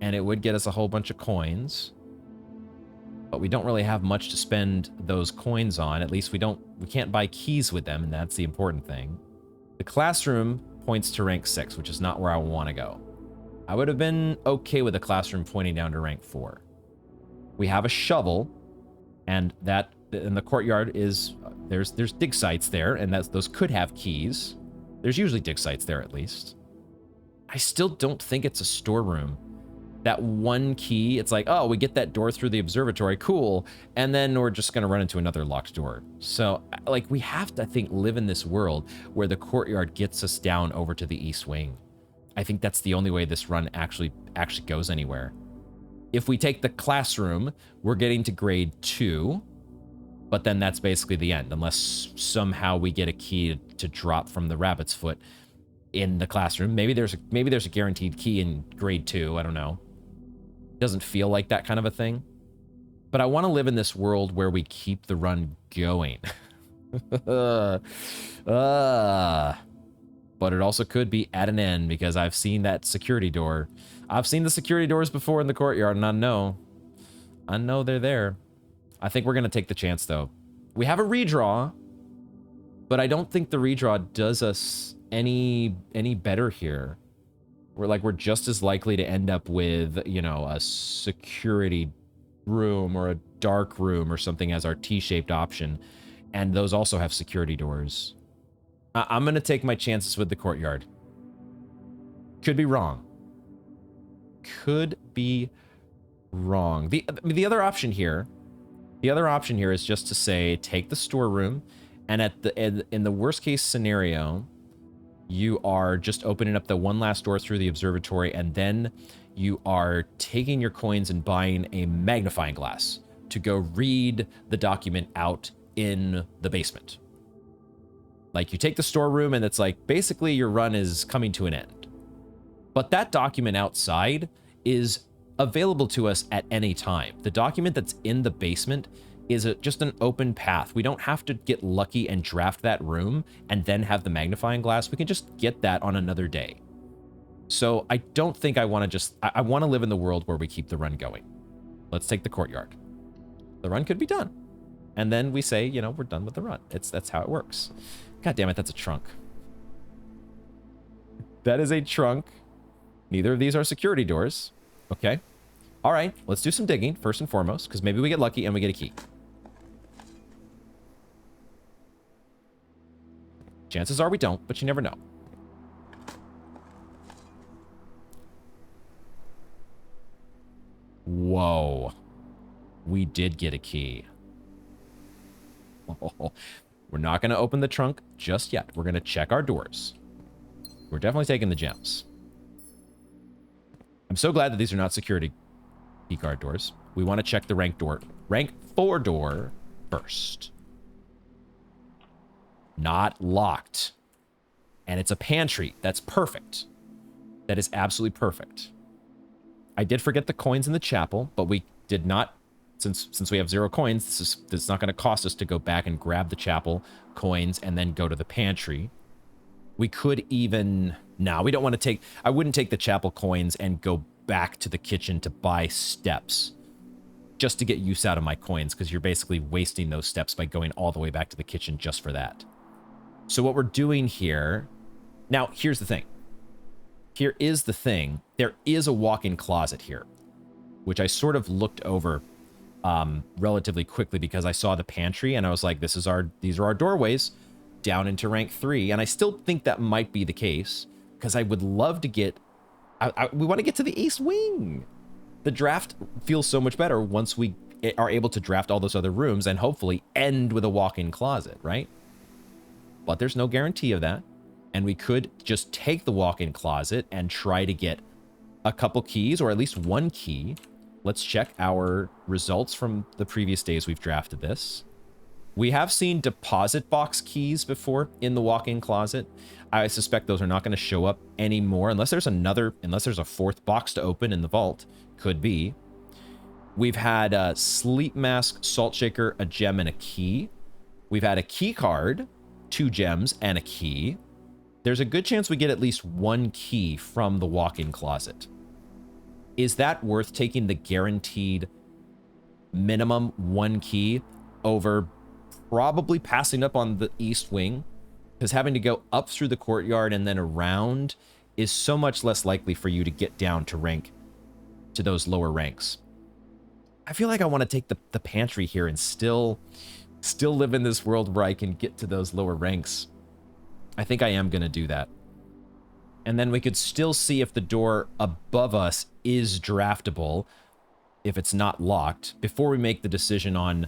and it would get us a whole bunch of coins. but we don't really have much to spend those coins on. At least we can't buy keys with them, and that's the important thing. The classroom points to rank 6, which is not where I want to go. I would have been okay with the classroom pointing down to rank 4. We have a shovel, and that in the courtyard is there's dig sites there, and those could have keys. There's usually dig sites there at least. I still don't think it's a storeroom. That one key, it's like, oh, we get that door through the observatory, cool, and then we're just gonna run into another locked door. So, like, we have to, I think, live in this world where the courtyard gets us down over to the east wing. I think that's the only way this run actually goes anywhere. If we take the classroom, we're getting to grade 2, but then that's basically the end, unless somehow we get a key to drop from the rabbit's foot in the classroom. Maybe there's a guaranteed key in grade 2, I don't know. Doesn't feel like that kind of a thing. But I want to live in this world where we keep the run going. But it also could be at an end, because I've seen that security door. I've seen the security doors before in the courtyard, and I know they're there. I think we're going to take the chance, though. We have a redraw, but I don't think the redraw does us any better here. We're just as likely to end up with, you know, a security room or a dark room or something as our T-shaped option, and those also have security doors. I'm going to take my chances with the courtyard. Could be wrong. Could be wrong. The other option here is just to say, take the storeroom, and in the worst case scenario, you are just opening up the one last door through the observatory, and then you are taking your coins and buying a magnifying glass to go read the document out in the basement. Like, you take the storeroom, and it's like, basically your run is coming to an end. But that document outside is available to us at any time. The document that's in the basement is just an open path. We don't have to get lucky and draft that room and then have the magnifying glass. We can just get that on another day. So I don't think I want to I want to live in the world where we keep the run going. Let's take the courtyard. The run could be done. And then we say, you know, we're done with the run. That's how it works. God damn it, that's a trunk. That is a trunk. Neither of these are security doors. Okay. All right, let's do some digging first and foremost, because maybe we get lucky and we get a key. Chances are we don't, but you never know. Whoa. We did get a key. Oh, we're not going to open the trunk just yet. We're going to check our doors. We're definitely taking the gems. I'm so glad that these are not security keycard doors. We want to check the rank 4 door first. Not locked. And it's a pantry. That's perfect. That is absolutely perfect. I did forget the coins in the chapel, but we did not, since we have 0 coins, this is not going to cost us to go back and grab the chapel coins and then go to the pantry. We could even, no, we don't want to take, I wouldn't take the chapel coins and go back to the kitchen to buy steps just to get use out of my coins, because you're basically wasting those steps by going all the way back to the kitchen just for that. So what we're doing here, now here's the thing. Here is the thing. There is a walk-in closet here, which I sort of looked over relatively quickly because I saw the pantry and I was like, these are our doorways down into rank 3. And I still think that might be the case, because I would love to get, we want to get to the east wing. The draft feels so much better once we are able to draft all those other rooms and hopefully end with a walk-in closet, right? But there's no guarantee of that. And we could just take the walk-in closet and try to get a couple keys, or at least one key. Let's check our results from the previous days we've drafted this. We have seen deposit box keys before in the walk-in closet. I suspect those are not going to show up anymore unless there's a 4th box to open in the vault. Could be. We've had a sleep mask, salt shaker, a gem, and a key. We've had a key card, 2 gems, and a key. There's a good chance we get at least 1 key from the walk-in closet. Is that worth taking the guaranteed minimum 1 key over probably passing up on the east wing, because having to go up through the courtyard and then around is so much less likely for you to get down to rank to those lower ranks. I feel like I want to take the pantry here and still live in this world where I can get to those lower ranks. I think I am going to do that. And then we could still see if the door above us is draftable, if it's not locked, before we make the decision on...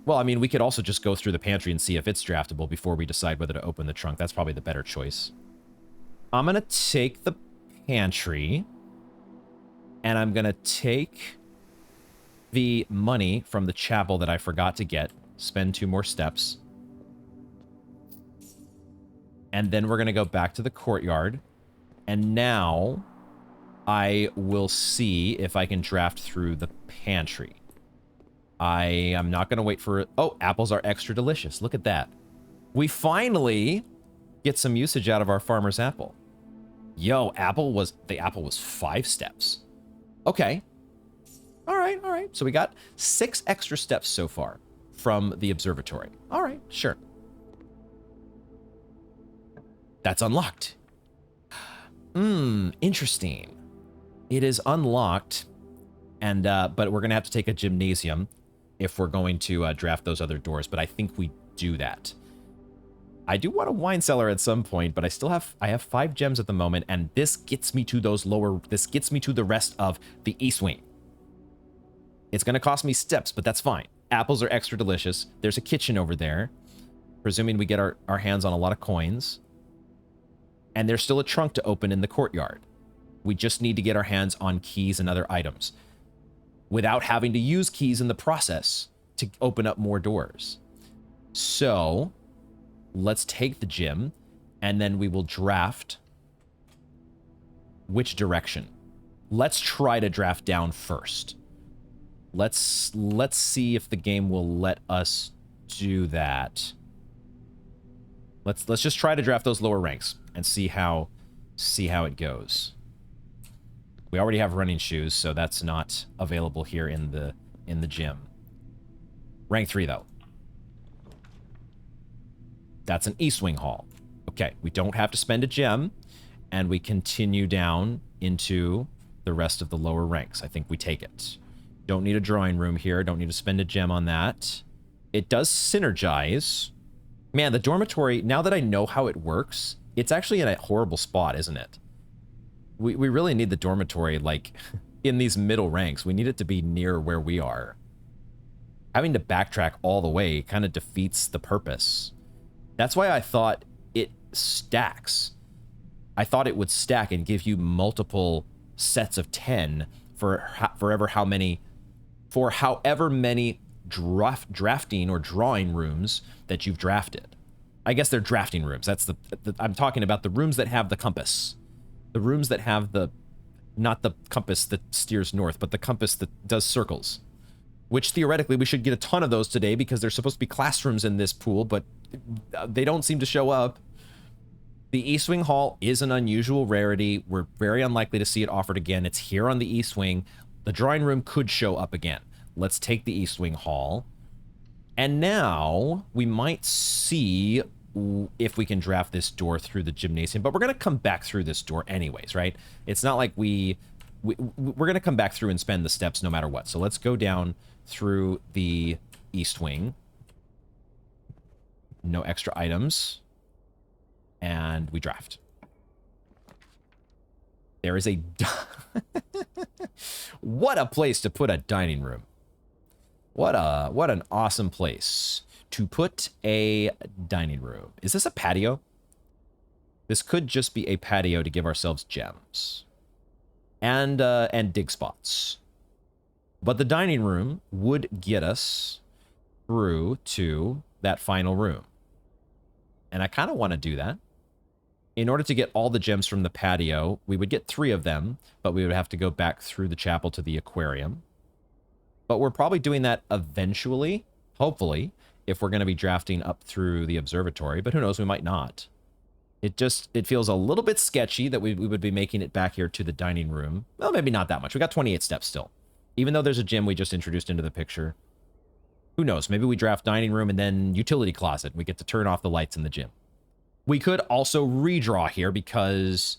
Well, I mean, we could also just go through the pantry and see if it's draftable before we decide whether to open the trunk. That's probably the better choice. I'm going to take the pantry, and I'm going to take the money from the chapel that I forgot to get, spend 2 more steps, and then we're going to go back to the courtyard, and now I will see if I can draft through the pantry. I am not going to wait for it. Oh, apples are extra delicious. Look at that. We finally get some usage out of our farmer's apple. Yo, the apple was 5 steps. Okay. All right, all right. So we got 6 extra steps so far from the observatory. All right, sure. That's unlocked. Interesting. It is unlocked, and but we're going to have to take a gymnasium if we're going to draft those other doors, but I think we do that. I do want a wine cellar at some point, but I have 5 gems at the moment, and this gets me to this gets me to the rest of the east wing. It's going to cost me steps, but that's fine. Apples are extra delicious. There's a kitchen over there, presuming we get our hands on a lot of coins. And there's still a trunk to open in the courtyard. We just need to get our hands on keys and other items without having to use keys in the process to open up more doors. So let's take the gym, and then we will draft which direction. Let's try to draft down first. Let's see if the game will let us do that. Let's just try to draft those lower ranks and see how it goes. We already have running shoes, so that's not available here in the gym. Rank 3 though. That's an East Wing Hall. Okay, we don't have to spend a gem, and we continue down into the rest of the lower ranks. I think we take it. Don't need a drawing room here. Don't need to spend a gem on that. It does synergize. Man, the dormitory, now that I know how it works, it's actually in a horrible spot, isn't it? We really need the dormitory, like, in these middle ranks. We need it to be near where we are. Having to backtrack all the way kind of defeats the purpose. That's why I thought it stacks. I thought it would stack and give you multiple sets of 10 for however many drafting or drawing rooms that you've drafted. I guess they're drafting rooms. That's I'm talking about the rooms that have the compass. The rooms that have not the compass that steers north, but the compass that does circles. Which theoretically we should get a ton of those today because there's supposed to be classrooms in this pool, but they don't seem to show up. The East Wing Hall is an unusual rarity. We're very unlikely to see it offered again. It's here on the East Wing. The drawing room could show up again. Let's take the East Wing Hall. And now we might see if we can draft this door through the gymnasium, but we're going to come back through this door anyways, right? It's not like we're going to come back through and spend the steps no matter what. So let's go down through the East Wing. No extra items. And we draft. There is a... What a place to put a dining room. What an awesome place to put a dining room. Is this a patio? This could just be a patio to give ourselves gems. And dig spots. But the dining room would get us through to that final room. And I kind of want to do that. In order to get all the gems from the patio, we would get 3 of them, but we would have to go back through the chapel to the aquarium. But we're probably doing that eventually, hopefully, if we're going to be drafting up through the observatory, but who knows, we might not. It feels a little bit sketchy that we would be making it back here to the dining room. Well, maybe not that much. We got 28 steps still. Even though there's a gym we just introduced into the picture. Who knows? Maybe we draft dining room and then utility closet. We get to turn off the lights in the gym. We could also redraw here because...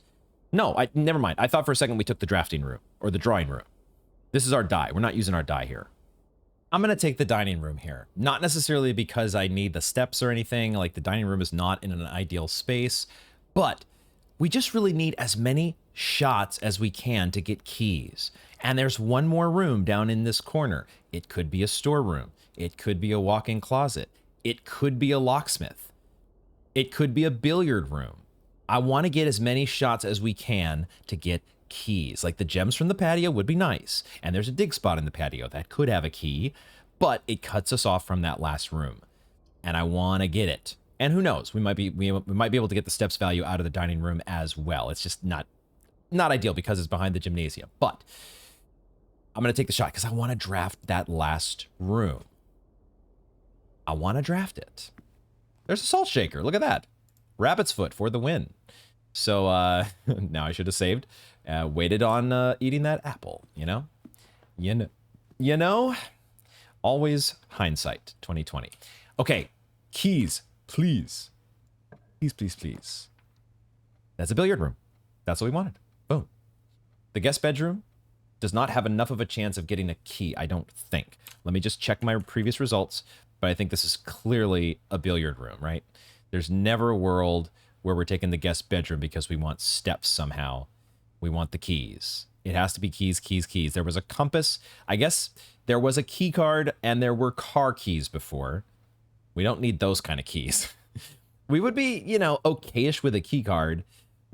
No, never mind. I thought for a second we took the drafting room or the drawing room. This is our die. We're not using our die here. I'm going to take the dining room here. Not necessarily because I need the steps or anything. Like, the dining room is not in an ideal space. But we just really need as many shots as we can to get keys. And there's one more room down in this corner. It could be a storeroom. It could be a walk-in closet. It could be a locksmith. It could be a billiard room. I want to get as many shots as we can to get keys. Like, the gems from the patio would be nice. And there's a dig spot in the patio that could have a key, but it cuts us off from that last room. And I want to get it. And who knows? We might be able to get the steps value out of the dining room as well. It's just not ideal because it's behind the gymnasium. But I'm going to take the shot because I want to draft that last room. I want to draft it. There's a salt shaker. Look at that. Rabbit's foot for the win. So now I should have saved. Waited on eating that apple, you know? You know? Always hindsight, 2020. Okay, keys, please. Please, please, please. That's a billiard room. That's what we wanted. Boom. The guest bedroom does not have enough of a chance of getting a key, I don't think. Let me just check my previous results, but I think this is clearly a billiard room, right? There's never a world where we're taking the guest bedroom because we want steps somehow. We want the keys. It has to be keys, keys, keys. There was a compass. I guess there was a key card and there were car keys before. We don't need those kind of keys. We would be, you know, okay-ish with a key card,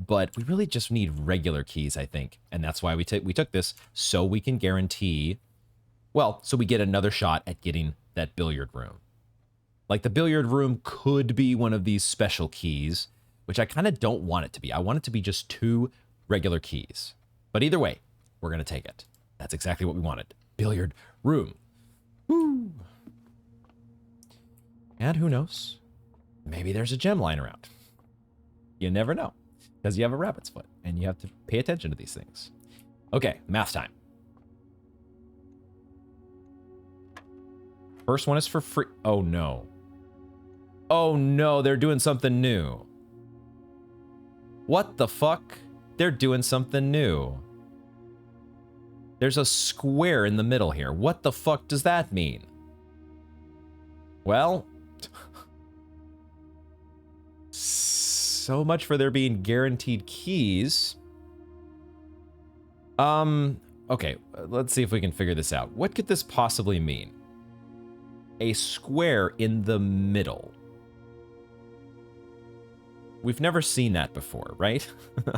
but we really just need regular keys, I think. And that's why we took this, so we can guarantee, well, so we get another shot at getting that billiard room. Like, the billiard room could be one of these special keys, which I kind of don't want it to be. I want it to be just 2 regular keys. But either way, we're going to take it. That's exactly what we wanted. Billiard room. Woo! And who knows? Maybe there's a gem lying around. You never know. Because you have a rabbit's foot, and you have to pay attention to these things. Okay, math time. First one is for free. Oh, no. Oh, no, they're doing something new. What the fuck? They're doing something new. There's a square in the middle here. What the fuck does that mean? Well, so much for there being guaranteed keys. Okay, let's see if we can figure this out. What could this possibly mean? A square in the middle. We've never seen that before, right?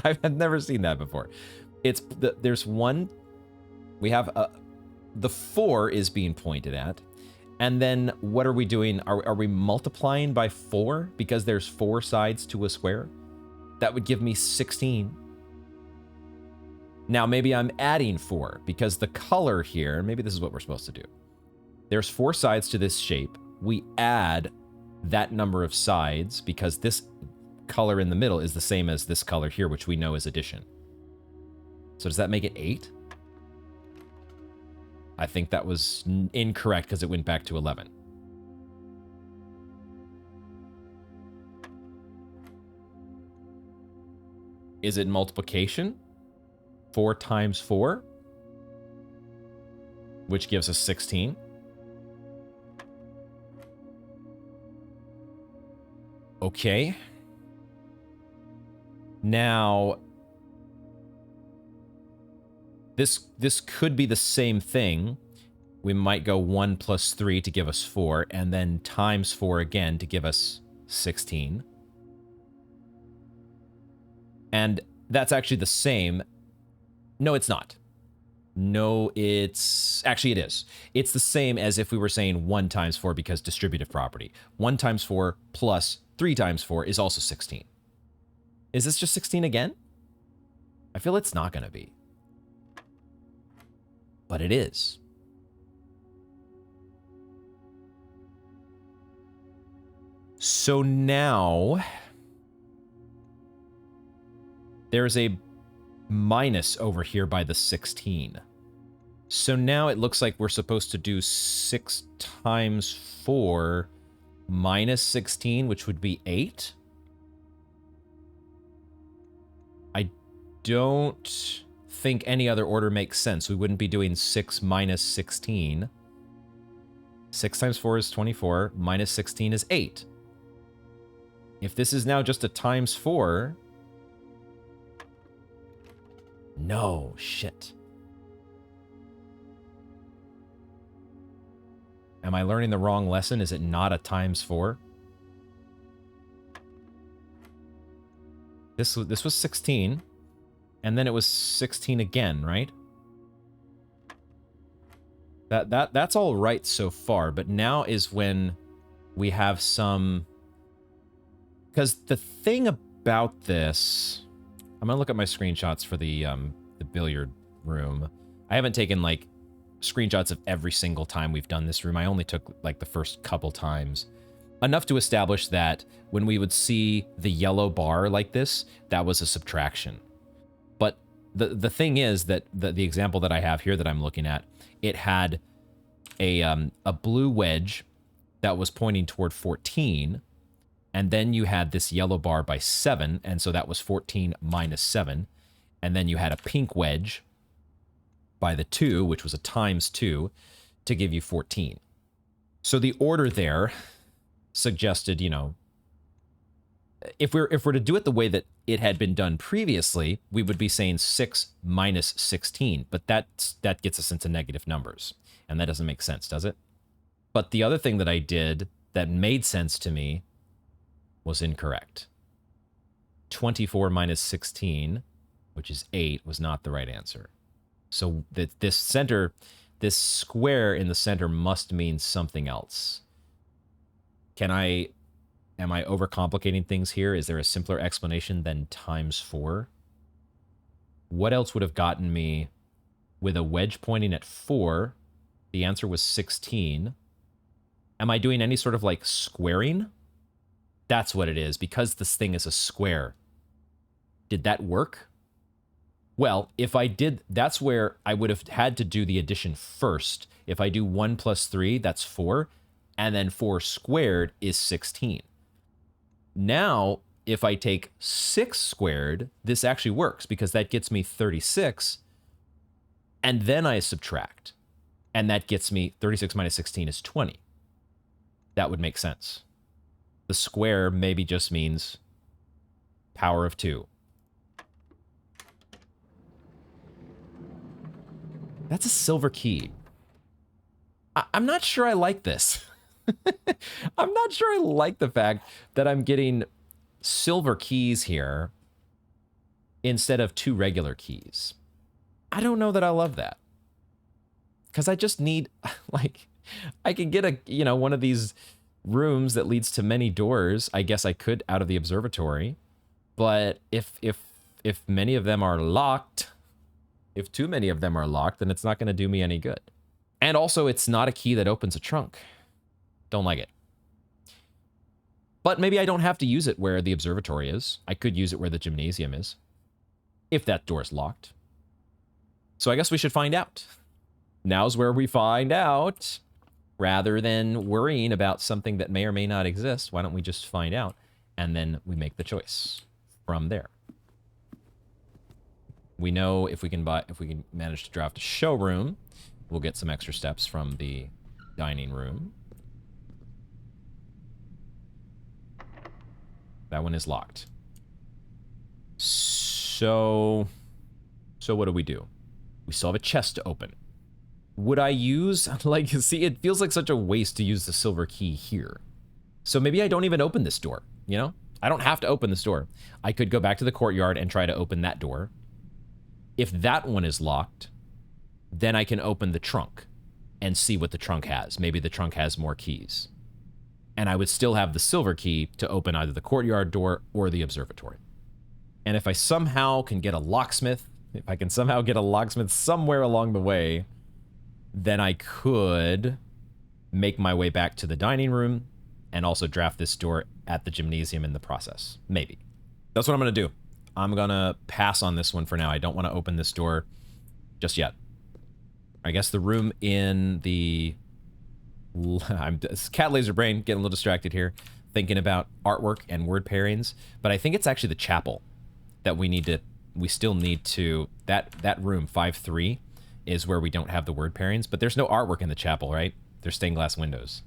I've never seen that before. There's one. We have the 4 is being pointed at. And then what are we doing? Are we multiplying by 4 because there's 4 sides to a square? That would give me 16. Now maybe I'm adding 4 because the color here, maybe this is what we're supposed to do. There's 4 sides to this shape. We add that number of sides because this color in the middle is the same as this color here, which we know is addition. So does that make it 8? I think that was incorrect because it went back to 11. Is it multiplication? 4 times 4, which gives us 16. Okay. Now, this could be the same thing. We might go 1 plus 3 to give us 4, and then times 4 again to give us 16. And that's actually the same. No, it's not. No, actually it is. It's the same as if we were saying 1 times 4 because distributive property. 1 times 4 plus 3 times 4 is also 16. Is this just 16 again? I feel it's not going to be. But it is. So now there's a minus over here by the 16. So now it looks like we're supposed to do 6 times 4 minus 16, which would be 8. I don't think any other order makes sense. We wouldn't be doing 6 minus 16. 6 times 4 is 24, minus 16 is 8. If this is now just a times 4... No, shit. Am I learning the wrong lesson? Is it not a times 4? This was 16, and then it was 16 again, right? That's all right so far, but now is when we have some... Because the thing about this... I'm gonna look at my screenshots for the billiard room. I haven't taken, like, screenshots of every single time we've done this room. I only took, like, the first couple times. Enough to establish that when we would see the yellow bar like this, that was a subtraction. But the thing is that the example that I have here that I'm looking at, it had a blue wedge that was pointing toward 14, and then you had this yellow bar by 7, and so that was 14 minus 7, and then you had a pink wedge by the 2, which was a times 2, to give you 14. So the order there suggested, you know, if we're to do it the way that it had been done previously, we would be saying 6 minus 16, but that gets us into negative numbers, and that doesn't make sense, does it? But the other thing that I did that made sense to me was incorrect. 24 minus 16, which is 8, was not the right answer. So this square in the center must mean something else. Am I overcomplicating things here? Is there a simpler explanation than times 4? What else would have gotten me with a wedge pointing at 4? The answer was 16. Am I doing any sort of like squaring? That's what it is, because this thing is a square. Did that work? Well, if I did, that's where I would have had to do the addition first. If I do 1 plus 3, that's 4. And then 4 squared is 16. Now, if I take 6 squared, this actually works, because that gets me 36. And then I subtract. And that gets me 36 minus 16 is 20. That would make sense. The square maybe just means power of 2. That's a silver key. I'm not sure I like this. I'm not sure I like the fact that I'm getting silver keys here instead of 2 regular keys. I don't know that I love that. Because I just need, like, I can get one of these rooms that leads to many doors. I guess I could out of the observatory. But if many of them are locked, if too many of them are locked, then it's not going to do me any good. And also, it's not a key that opens a trunk. Don't like it. But maybe I don't have to use it where the observatory is. I could use it where the gymnasium is, if that door's locked. So I guess we should find out. Now's where we find out. Rather than worrying about something that may or may not exist, why don't we just find out, and then we make the choice from there. We know if we can manage to draft a showroom, we'll get some extra steps from the dining room. That one is locked. So what do? We still have a chest to open. Would I use, like, see, it feels like such a waste to use the silver key here. So maybe I don't even open this door, you know? I don't have to open this door. I could go back to the courtyard and try to open that door. If that one is locked, then I can open the trunk and see what the trunk has. Maybe the trunk has more keys. And I would still have the silver key to open either the courtyard door or the observatory. And if I somehow can get a locksmith, somewhere along the way, then I could make my way back to the dining room and also draft this door at the gymnasium in the process. Maybe. That's what I'm going to do. I'm going to pass on this one for now. I don't want to open this door just yet. I guess the room in the... I'm cat laser brain, getting a little distracted here, thinking about artwork and word pairings. But I think it's actually the chapel that we still need to... That room, 5-3, is where we don't have the word pairings. But there's no artwork in the chapel, right? There's stained glass windows.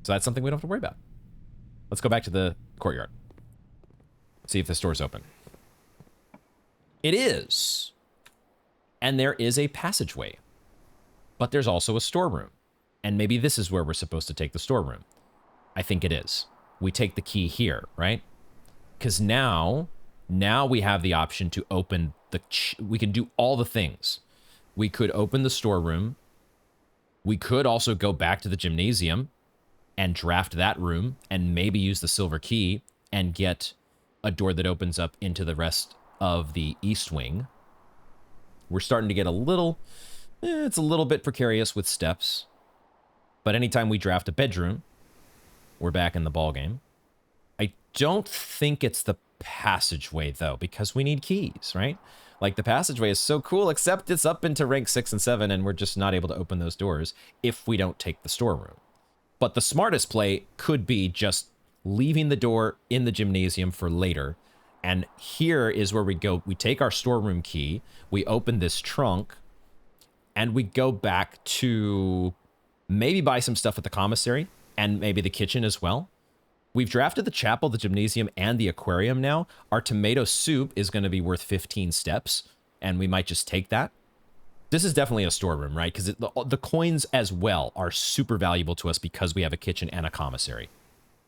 So that's something we don't have to worry about. Let's go back to the courtyard. See if the store's open. It is. And there is a passageway. But there's also a storeroom. And maybe this is where we're supposed to take the storeroom. I think it is. We take the key here, right? Because now we have the option to open the... We can do all the things. We could open the storeroom. We could also go back to the gymnasium and draft that room and maybe use the silver key and get a door that opens up into the rest of the east wing. We're starting to get a little... it's a little bit precarious with steps. But anytime we draft a bedroom, we're back in the ballgame. I don't think it's the passageway, though, because we need keys, right? Like, the passageway is so cool, except it's up into rank 6 and 7, and we're just not able to open those doors if we don't take the storeroom. But the smartest play could be just leaving the door in the gymnasium for later. And here is where we go. We take our storeroom key, we open this trunk, and we go back to maybe buy some stuff at the commissary and maybe the kitchen as well. We've drafted the chapel, the gymnasium, and the aquarium now. Our tomato soup is going to be worth 15 steps, and we might just take that. This is definitely a storeroom, right? Because the coins as well are super valuable to us because we have a kitchen and a commissary.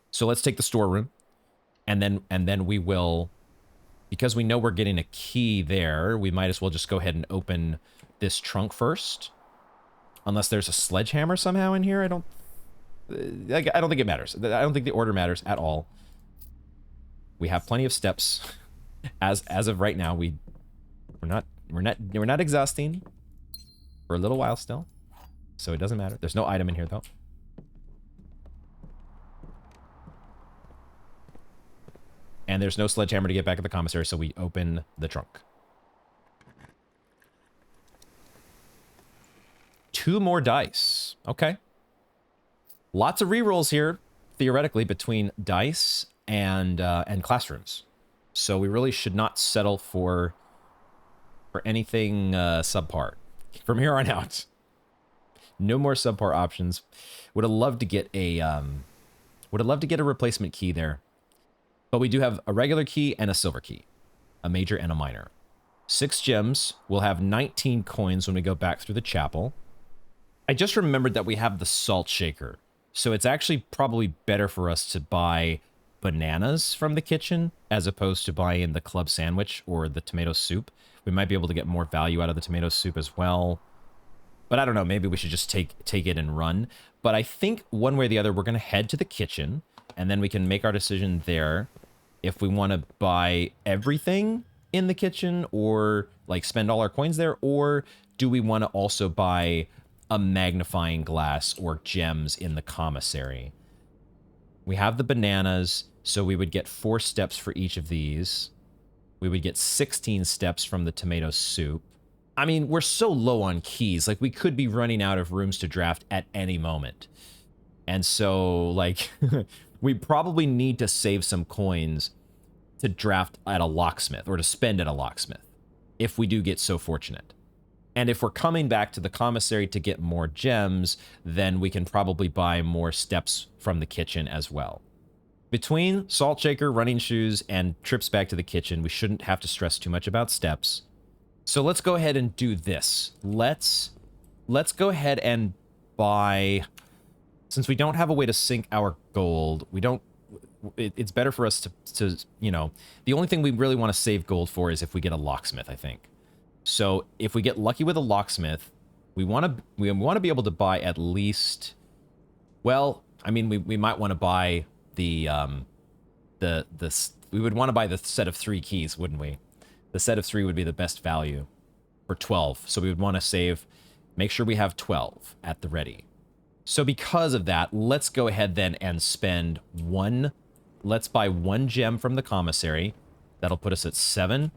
So let's take the storeroom, and then we will, because we know we're getting a key there, we might as well just go ahead and open this trunk first. Unless there's a sledgehammer somehow in here, I don't think it matters. I don't think the order matters at all. We have plenty of steps. As of right now, we're not exhausting for a little while still, so it doesn't matter. There's no item in here though. And there's no sledgehammer to get back at the commissary, so we open the trunk. 2 more dice. Okay. Lots of rerolls here, theoretically, between dice and classrooms. So we really should not settle for anything subpar from here on out. No more subpar options. Would have loved to get a replacement key there. But we do have a regular key and a silver key, a major and a minor. 6 gems. We'll have 19 coins when we go back through the chapel. I just remembered that we have the salt shaker. So it's actually probably better for us to buy bananas from the kitchen as opposed to buying the club sandwich or the tomato soup. We might be able to get more value out of the tomato soup as well. But I don't know, maybe we should just take it and run. But I think one way or the other, we're going to head to the kitchen, and then we can make our decision there if we want to buy everything in the kitchen or like spend all our coins there, or do we want to also buy a magnifying glass or gems in the commissary? We have the bananas, so we would get 4 steps for each of these. We would get 16 steps from the tomato soup. I mean, we're so low on keys. Like, we could be running out of rooms to draft at any moment. And so, like, we probably need to save some coins to draft at a locksmith or to spend at a locksmith if we do get so fortunate. And if we're coming back to the commissary to get more gems, then we can probably buy more steps from the kitchen as well. Between salt shaker, running shoes, and trips back to the kitchen, we shouldn't have to stress too much about steps. So let's go ahead and do this. Let's go ahead and buy... Since we don't have a way to sync our gold, it's better for us to, you know... The only thing we really want to save gold for is if we get a locksmith, I think. So if we get lucky with a locksmith, we want to be able to buy at least, well, I mean, we might want to buy we would want to buy the set of 3 keys, wouldn't we? The set of 3 would be the best value for 12. So we would want to make sure we have 12 at the ready. So because of that, let's go ahead then and spend let's buy 1 gem from the commissary. That'll put us at 7.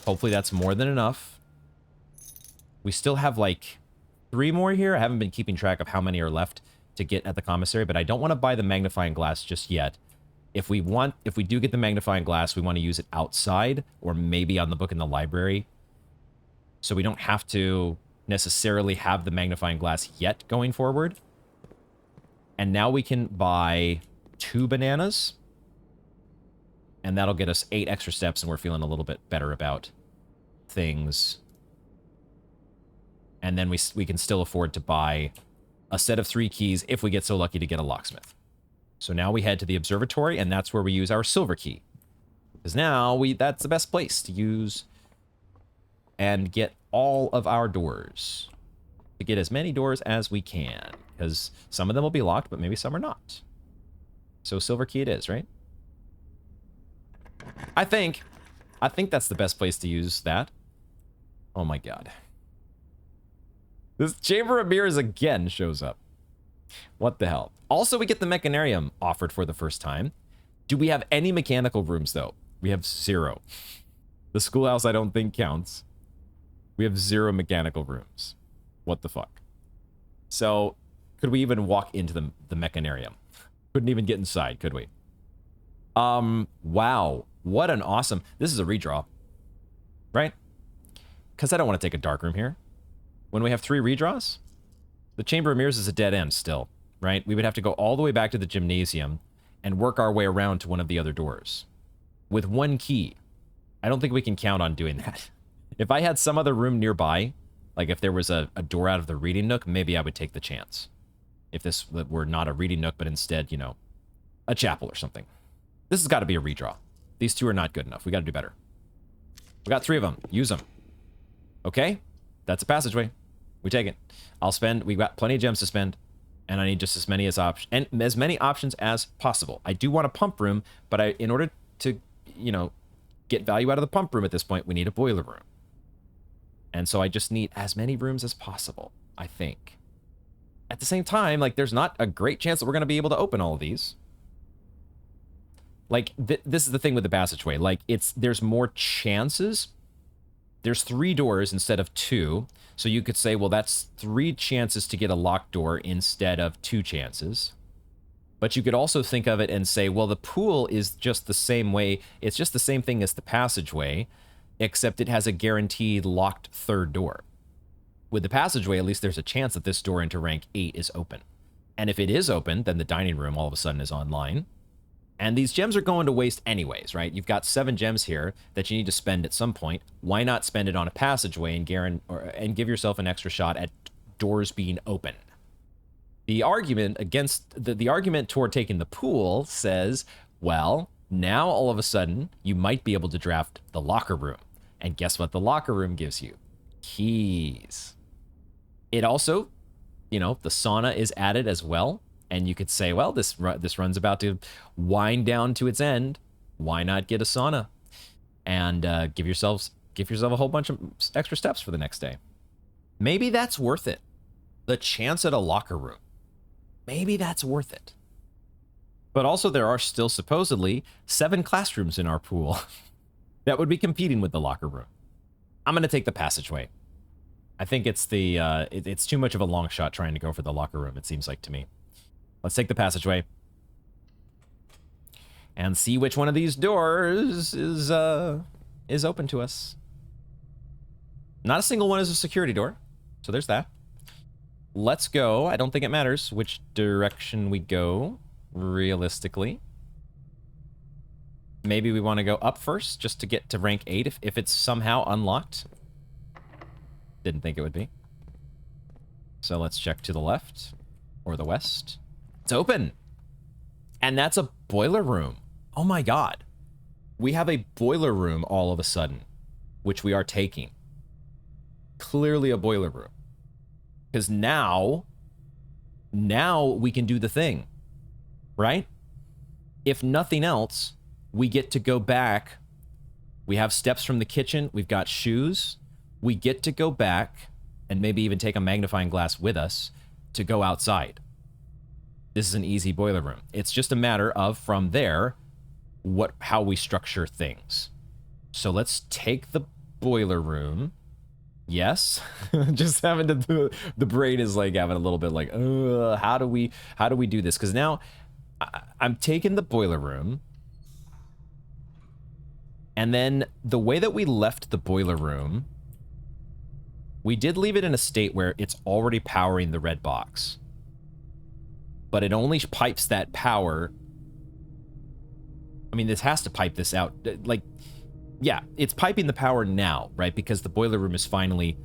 Hopefully that's more than enough. We still have like 3 more here. I haven't been keeping track of how many are left to get at the commissary, but I don't want to buy the magnifying glass just yet. If we do get the magnifying glass, we want to use it outside or maybe on the book in the library. So we don't have to necessarily have the magnifying glass yet going forward. And now we can buy 2 bananas. And that'll get us 8 extra steps, and we're feeling a little bit better about things. And then we can still afford to buy a set of 3 keys if we get so lucky to get a locksmith. So now we head to the observatory, and that's where we use our silver key. Because now that's the best place to use and get all of our doors. To get as many doors as we can. Because some of them will be locked, but maybe some are not. So silver key it is, right? I think that's the best place to use that. Oh my god. This Chamber of Mirrors again shows up. What the hell? Also, we get the Mechanarium offered for the first time. Do we have any mechanical rooms, though? We have 0. The schoolhouse, I don't think, counts. We have 0 mechanical rooms. What the fuck? So, could we even walk into the Mechanarium? Couldn't even get inside, could we? Wow. What an awesome... This is a redraw. Right? Because I don't want to take a dark room here. When we have 3 redraws, the Chamber of Mirrors is a dead end still, right? We would have to go all the way back to the gymnasium and work our way around to one of the other doors. With 1 key. I don't think we can count on doing that. If I had some other room nearby, like if there was a door out of the reading nook, maybe I would take the chance. If this were not a reading nook, but instead, you know, a chapel or something. This has got to be a redraw. These 2 are not good enough. We got to do better. We got 3 of them. Use them. Okay? That's a passageway. We take it. We've got plenty of gems to spend, and I need just as many options as possible. I do want a pump room, but in order to, you know, get value out of the pump room at this point, we need a boiler room. And so I just need as many rooms as possible, I think. At the same time, like, there's not a great chance that we're going to be able to open all of these. Like, this is the thing with the passageway. Like, there's more chances. There's 3 doors instead of 2. So you could say, well, that's 3 chances to get a locked door instead of 2 chances. But you could also think of it and say, well, the pool is just the same way. It's just the same thing as the passageway, except it has a guaranteed locked 3rd door. With the passageway, at least there's a chance that this door into rank 8 is open. And if it is open, then the dining room all of a sudden is online. And these gems are going to waste anyways, right? You've got 7 gems here that you need to spend at some point. Why not spend it on a passageway and give yourself an extra shot at doors being open? The argument the argument toward taking the pool says, well, now all of a sudden you might be able to draft the locker room. And guess what the locker room gives you? Keys. It also, you know, the sauna is added as well. And you could say, well, this run's about to wind down to its end. Why not get a sauna and give yourself a whole bunch of extra steps for the next day? Maybe that's worth it. The chance at a locker room. Maybe that's worth it. But also there are still supposedly 7 classrooms in our pool that would be competing with the locker room. I'm going to take the passageway. I think it's it's too much of a long shot trying to go for the locker room, it seems like to me. Let's take the passageway and see which one of these doors is open to us. Not a single one is a security door, so there's that. Let's go. I don't think it matters which direction we go, realistically. Maybe we want to go up first just to get to rank 8 if it's somehow unlocked. Didn't think it would be. So let's check to the left or the west. It's open. And that's a boiler room. Oh my god. We have a boiler room all of a sudden, which we are taking. Clearly a boiler room. Because now we can do the thing, right? If nothing else, we get to go back. We have steps from the kitchen. We've got shoes. We get to go back and maybe even take a magnifying glass with us to go outside. This is an easy boiler room. It's just a matter of, from there, how we structure things. So let's take the boiler room. Yes. Just having to, the brain is like having a little bit like, how do we do this? Because now I'm taking the boiler room, and then the way that we left the boiler room, we did leave it in a state where it's already powering the red box. But it only pipes that power. I mean, this has to pipe this out. Like, yeah, it's piping the power now, right? Because the boiler room is finally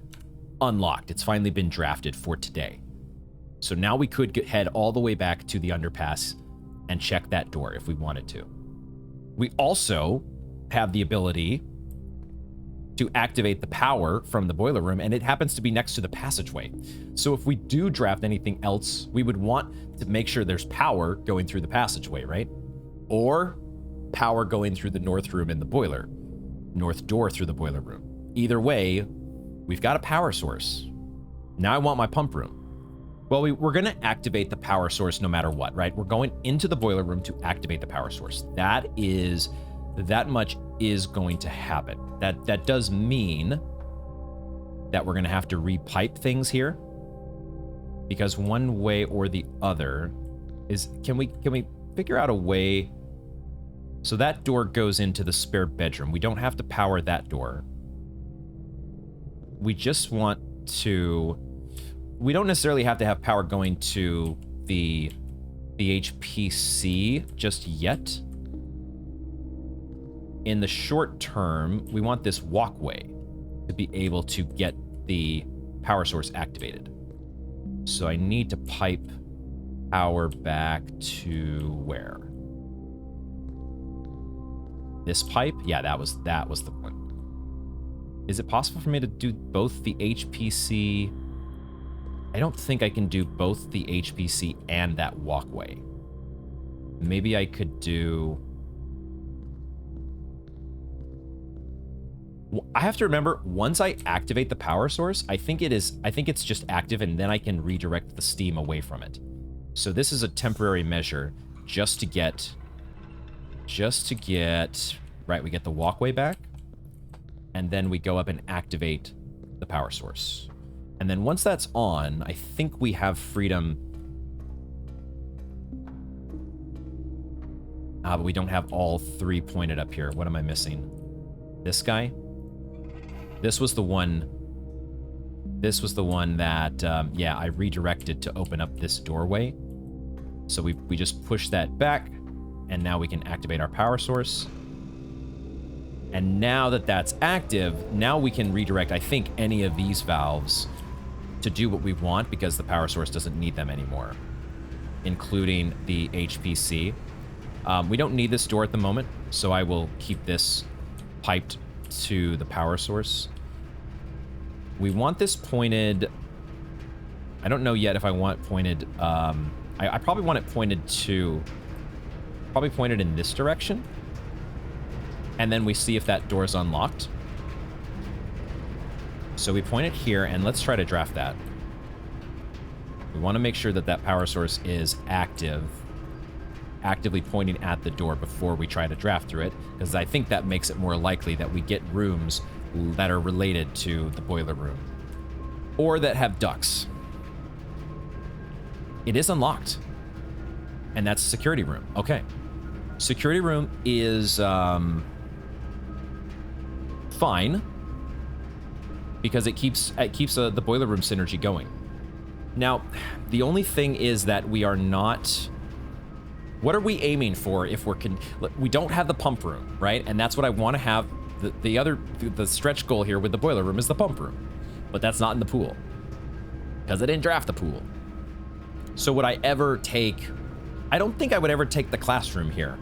unlocked. It's finally been drafted for today. So now we could head all the way back to the underpass and check that door if we wanted to. We also have the ability to activate the power from the boiler room, and it happens to be next to the passageway. So if we do draft anything else, we would want to make sure there's power going through the passageway, right? Or power going through the north room in the boiler. North door through the boiler room. Either way, we've got a power source. Now I want my pump room. Well, we're going to activate the power source no matter what, right? We're going into the boiler room to activate the power source. That much is going to happen. That does mean that we're going to have to repipe things here, because one way or the other is, can we figure out a way? So that door goes into the spare bedroom. We don't have to power that door. We just want to, we don't necessarily have to have power going to the HPC just yet. In the short term, we want this walkway to be able to get the power source activated. So I need to pipe power back to where? This pipe? Yeah, that was the one. Is it possible for me to do both the HPC? I don't think I can do both the HPC and that walkway. Maybe I could do... I have to remember, once I activate the power source, I think it's just active, and then I can redirect the steam away from it. So this is a temporary measure just to get, right, we get the walkway back, and then we go up and activate the power source. And then once that's on, I think we have freedom. But we don't have all three pointed up here. What am I missing? This guy? This was the one that, yeah, I redirected to open up this doorway. So we just push that back, and now we can activate our power source. And now that that's active, now we can redirect, I think, any of these valves to do what we want, because the power source doesn't need them anymore, including the HPC. We don't need this door at the moment, so I will keep this piped to the power source. We want this pointed... I don't know yet if I want pointed... I probably want it pointed to... Probably pointed in this direction. And then we see if that door is unlocked. So we point it here, and let's try to draft that. We want to make sure that that power source is actively pointing at the door before we try to draft through it, because I think that makes it more likely that we get rooms that are related to the boiler room, or that have ducts. It is unlocked, and that's a security room. Okay. Security room is fine, because it keeps the boiler room synergy going. Now, the only thing is that we are not... What are we aiming for if we don't have the pump room, right? And that's what I want to have. The stretch goal here with the boiler room is the pump room. But that's not in the pool, because I didn't draft the pool. So would I ever take... I don't think I would ever take the classroom here,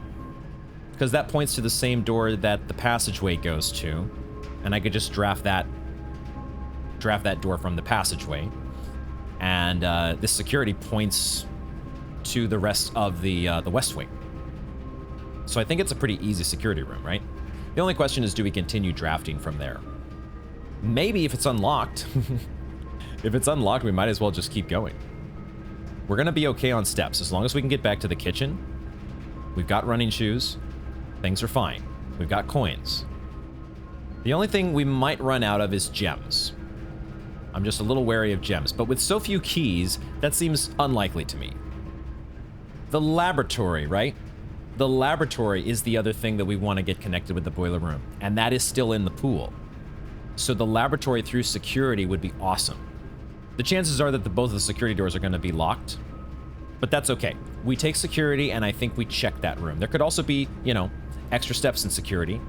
because that points to the same door that the passageway goes to, and I could just draft that door from the passageway. And this security points to the rest of the West Wing. So I think it's a pretty easy security room, right? The only question is, do we continue drafting from there? Maybe if it's unlocked. If it's unlocked, we might as well just keep going. We're gonna be okay on steps. As long as we can get back to the kitchen, we've got running shoes, things are fine. We've got coins. The only thing we might run out of is gems. I'm just a little wary of gems, but with so few keys, that seems unlikely to me. The laboratory, right? The laboratory is the other thing that we want to get connected with the boiler room, and that is still in the pool. So the laboratory through security would be awesome. The chances are that both of the security doors are going to be locked, but that's okay. We take security, and I think we check that room. There could also be, you know, extra steps in security,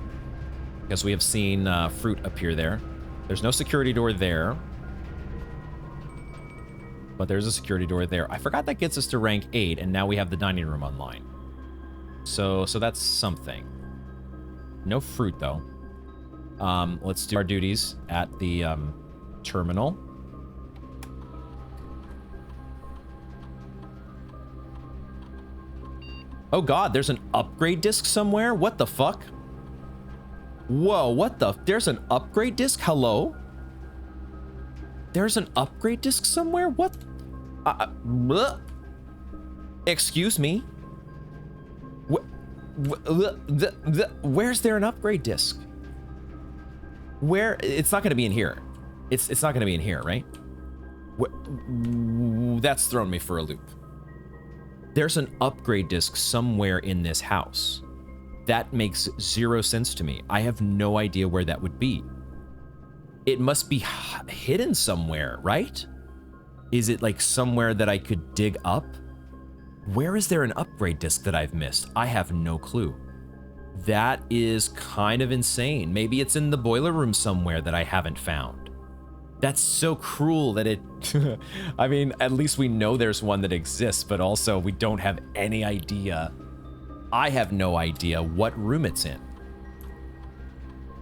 because we have seen fruit appear there. There's no security door there, but there's a security door there. I forgot that gets us to rank 8, and now we have the dining room online. So that's something. No fruit, though. Let's do our duties at the terminal. Oh god, there's an upgrade disc somewhere? What the fuck? Whoa, what the? There's an upgrade disc? Hello? There's an upgrade disc somewhere? What? Excuse me? Where's there an upgrade disc? Where? It's not going to be in here. It's not going to be in here, right? That's thrown me for a loop. There's an upgrade disc somewhere in this house. That makes zero sense to me. I have no idea where that would be. It must be hidden somewhere, right? Is it like somewhere that I could dig up? Where is there an upgrade disc that I've missed? I have no clue. That is kind of insane. Maybe it's in the boiler room somewhere that I haven't found. That's so cruel that it... I mean, at least we know there's one that exists, but also we don't have any idea. I have no idea what room it's in.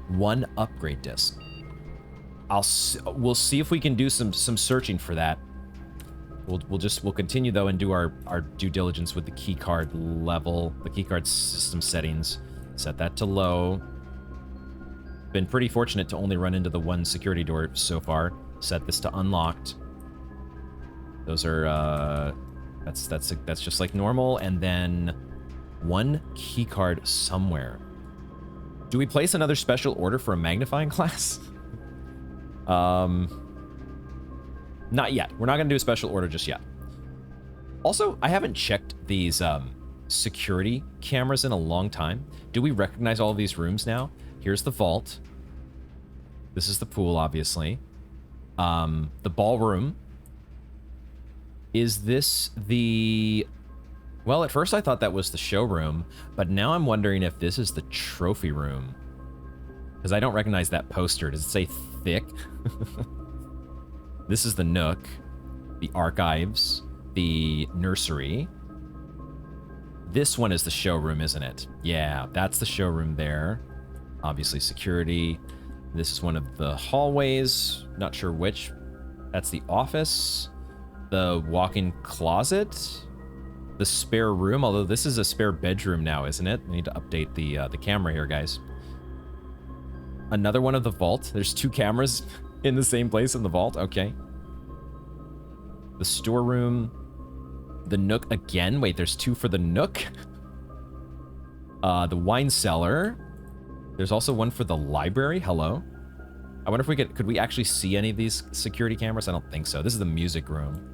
One upgrade disc. We'll see if we can do some searching for that. We'll continue though and do our due diligence with the keycard level, the keycard system settings. Set that to low. Been pretty fortunate to only run into the one security door so far. Set this to unlocked. Those are that's just like normal, and then one keycard somewhere. Do we place another special order for a magnifying glass? Not yet. We're not going to do a special order just yet. Also, I haven't checked these security cameras in a long time. Do we recognize all of these rooms now? Here's the vault. This is the pool, obviously. The ballroom. Is this the... Well, at first I thought that was the showroom, but now I'm wondering if this is the trophy room. Because I don't recognize that poster. Does it say thick? This is the nook, the archives, the nursery. This one is the showroom, isn't it? Yeah, that's the showroom there. Obviously security. This is one of the hallways. Not sure which. That's the office. The walk-in closet. The spare room, although this is a spare bedroom now, isn't it? We need to update the camera here, guys. Another one of the vault. There's two cameras in the same place in the vault. Okay. The storeroom. The nook again. Wait, there's two for the nook. The wine cellar. There's also one for the library. Hello. I wonder if we could we actually see any of these security cameras? I don't think so. This is the music room.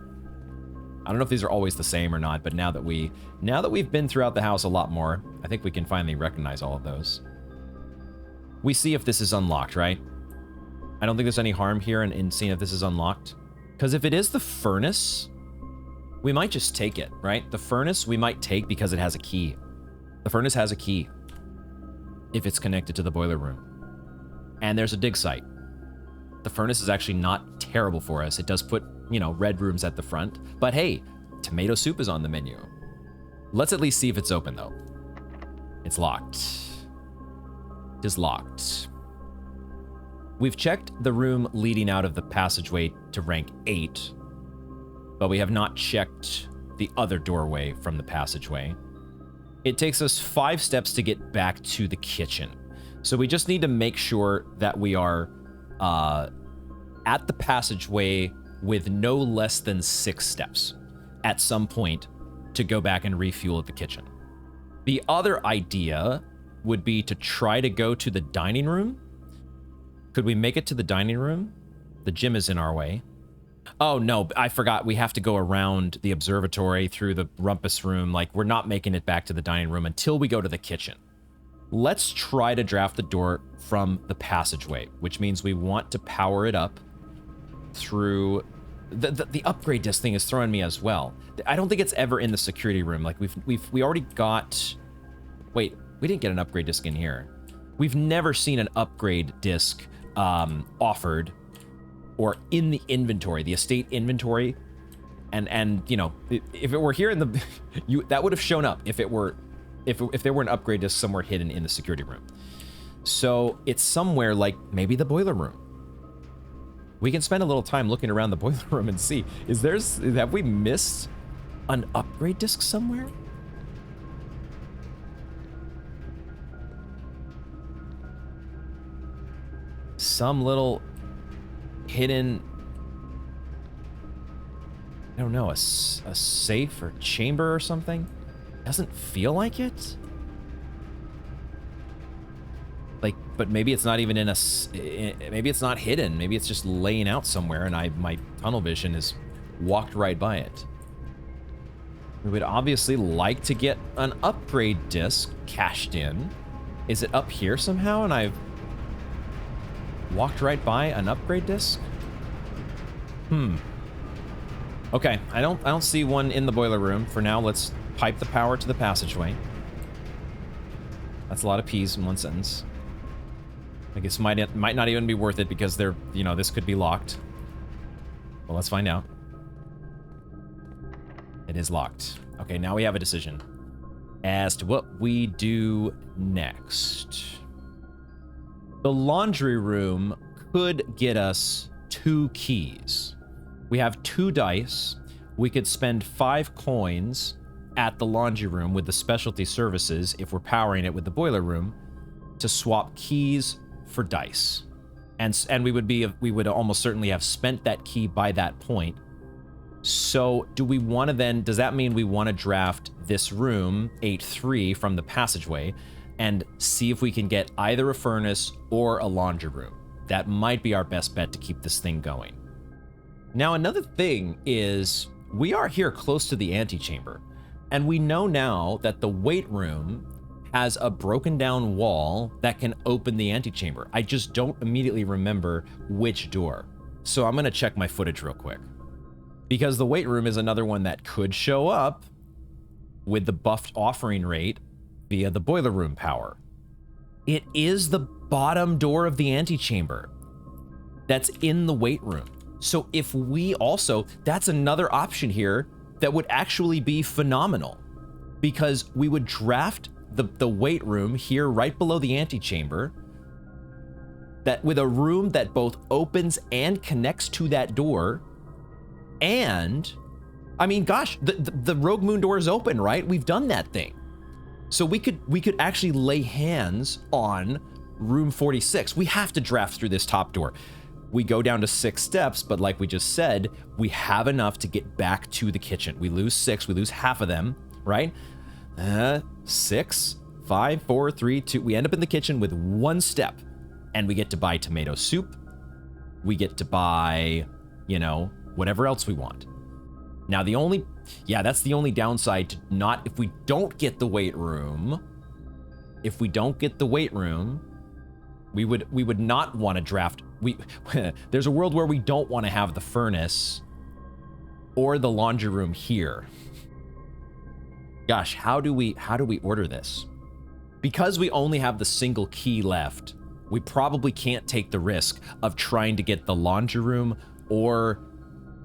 I don't know if these are always the same or not, but now that we've been throughout the house a lot more, I think we can finally recognize all of those. We see if this is unlocked, right? I don't think there's any harm here in seeing if this is unlocked. Because if it is the furnace, we might just take it, right? The furnace we might take because it has a key. The furnace has a key if it's connected to the boiler room. And there's a dig site. The furnace is actually not terrible for us. It does put, you know, red rooms at the front. But hey, tomato soup is on the menu. Let's at least see if it's open, though. It's locked. It is locked. We've checked the room leading out of the passageway to rank 8, but we have not checked the other doorway from the passageway. It takes us 5 steps to get back to the kitchen. So we just need to make sure that we are at the passageway with no less than 6 steps at some point to go back and refuel at the kitchen. The other idea would be to try to go to the dining room. Could we make it to the dining room? The gym is in our way. Oh, no, I forgot. We have to go around the observatory through the rumpus room. Like, we're not making it back to the dining room until we go to the kitchen. Let's try to draft the door from the passageway, which means we want to power it up through... The upgrade disc thing is throwing me as well. I don't think it's ever in the security room. Like, we already got... Wait, we didn't get an upgrade disc in here. We've never seen an upgrade disc offered or in the inventory, the estate inventory. And you know, if it were here in the... that would have shown up if it were... If there were an upgrade disc somewhere hidden in the security room. So it's somewhere like maybe the boiler room. We can spend a little time looking around the boiler room and see, have we missed an upgrade disc somewhere? Some little hidden, I don't know, a safe or chamber or something? Doesn't feel like it. Like, but maybe it's not even in a, maybe it's not hidden. Maybe it's just laying out somewhere and my tunnel vision has walked right by it. We would obviously like to get an upgrade disc cashed in. Is it up here somehow and I've walked right by an upgrade disc? Okay, I don't see one in the boiler room. For now, let's pipe the power to the passageway. That's a lot of P's in one sentence. I guess might not even be worth it because they're, you know, this could be locked. Well, let's find out. It is locked. Okay, now we have a decision as to what we do next. The laundry room could get us 2 keys. We have 2 dice. We could spend 5 coins at the laundry room with the specialty services if we're powering it with the boiler room to swap keys for dice. And we would almost certainly have spent that key by that point. So do we want to then, does that mean we want to draft this room 8-3 from the passageway and see if we can get either a furnace or a laundry room? That might be our best bet to keep this thing going. Now, another thing is we are here close to the antechamber, and we know now that the weight room has a broken down wall that can open the antechamber. I just don't immediately remember which door. So I'm going to check my footage real quick, because the weight room is another one that could show up with the buffed offering rate via the boiler room power. It is the bottom door of the antechamber that's in the weight room. So if we also, that's another option here that would actually be phenomenal, because we would draft the weight room here right below the antechamber, that with a room that both opens and connects to that door. And I mean, gosh, the Rogue Moon door is open, right? We've done that thing. So we could actually lay hands on room 46. We have to draft through this top door. We go down to 6 steps, but like we just said, we have enough to get back to the kitchen. We lose 6, we lose half of them, right? 6, 5, 4, 3, 2. We end up in the kitchen with 1 step, and we get to buy tomato soup. We get to buy, you know, whatever else we want. Now that's the only downside to not, if we don't get the weight room, we would not want to draft. There's a world where we don't want to have the furnace or the laundry room here. Gosh, how do we order this? Because we only have the single key left, we probably can't take the risk of trying to get the laundry room, or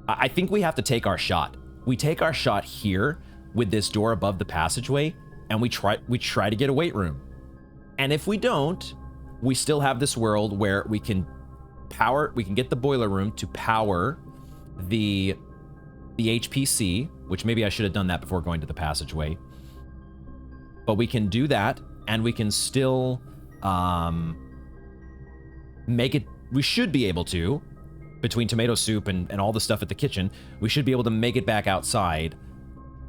I think we have to take our shot. We take our shot here with this door above the passageway, and we try to get a weight room. And if we don't, we still have this world where we can get the boiler room to power the HPC, which maybe I should have done that before going to the passageway. But we can do that, and we can still make it, we should be able to, between tomato soup and all the stuff at the kitchen, we should be able to make it back outside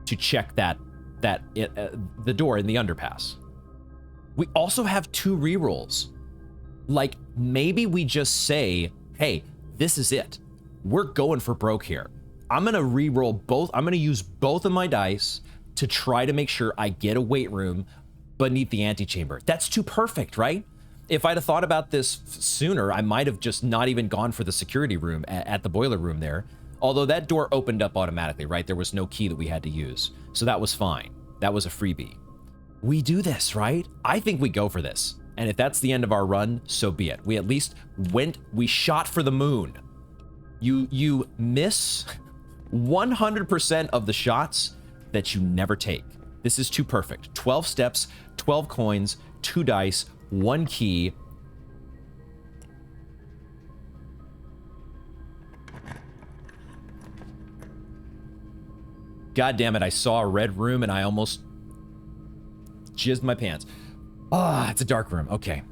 to check the door in the underpass. We also have 2 rerolls. Like, maybe we just say, hey, This is it. We're going for broke here. I'm gonna re-roll both. I'm gonna use both of my dice to try to make sure I get a weight room beneath the antechamber. That's too perfect, right? If I'd have thought about this sooner, I might have just not even gone for the security room at the boiler room there. Although that door opened up automatically, right? There was no key that we had to use. So that was fine. That was a freebie. We do this, right? I think we go for this. And if that's the end of our run, so be it. We at least we shot for the moon. You miss 100% of the shots that you never take. This is too perfect. 12 steps, 12 coins, 2 dice, 1 key. God damn it, I saw a red room and I almost jizzed my pants. Ah, it's a dark room. Okay.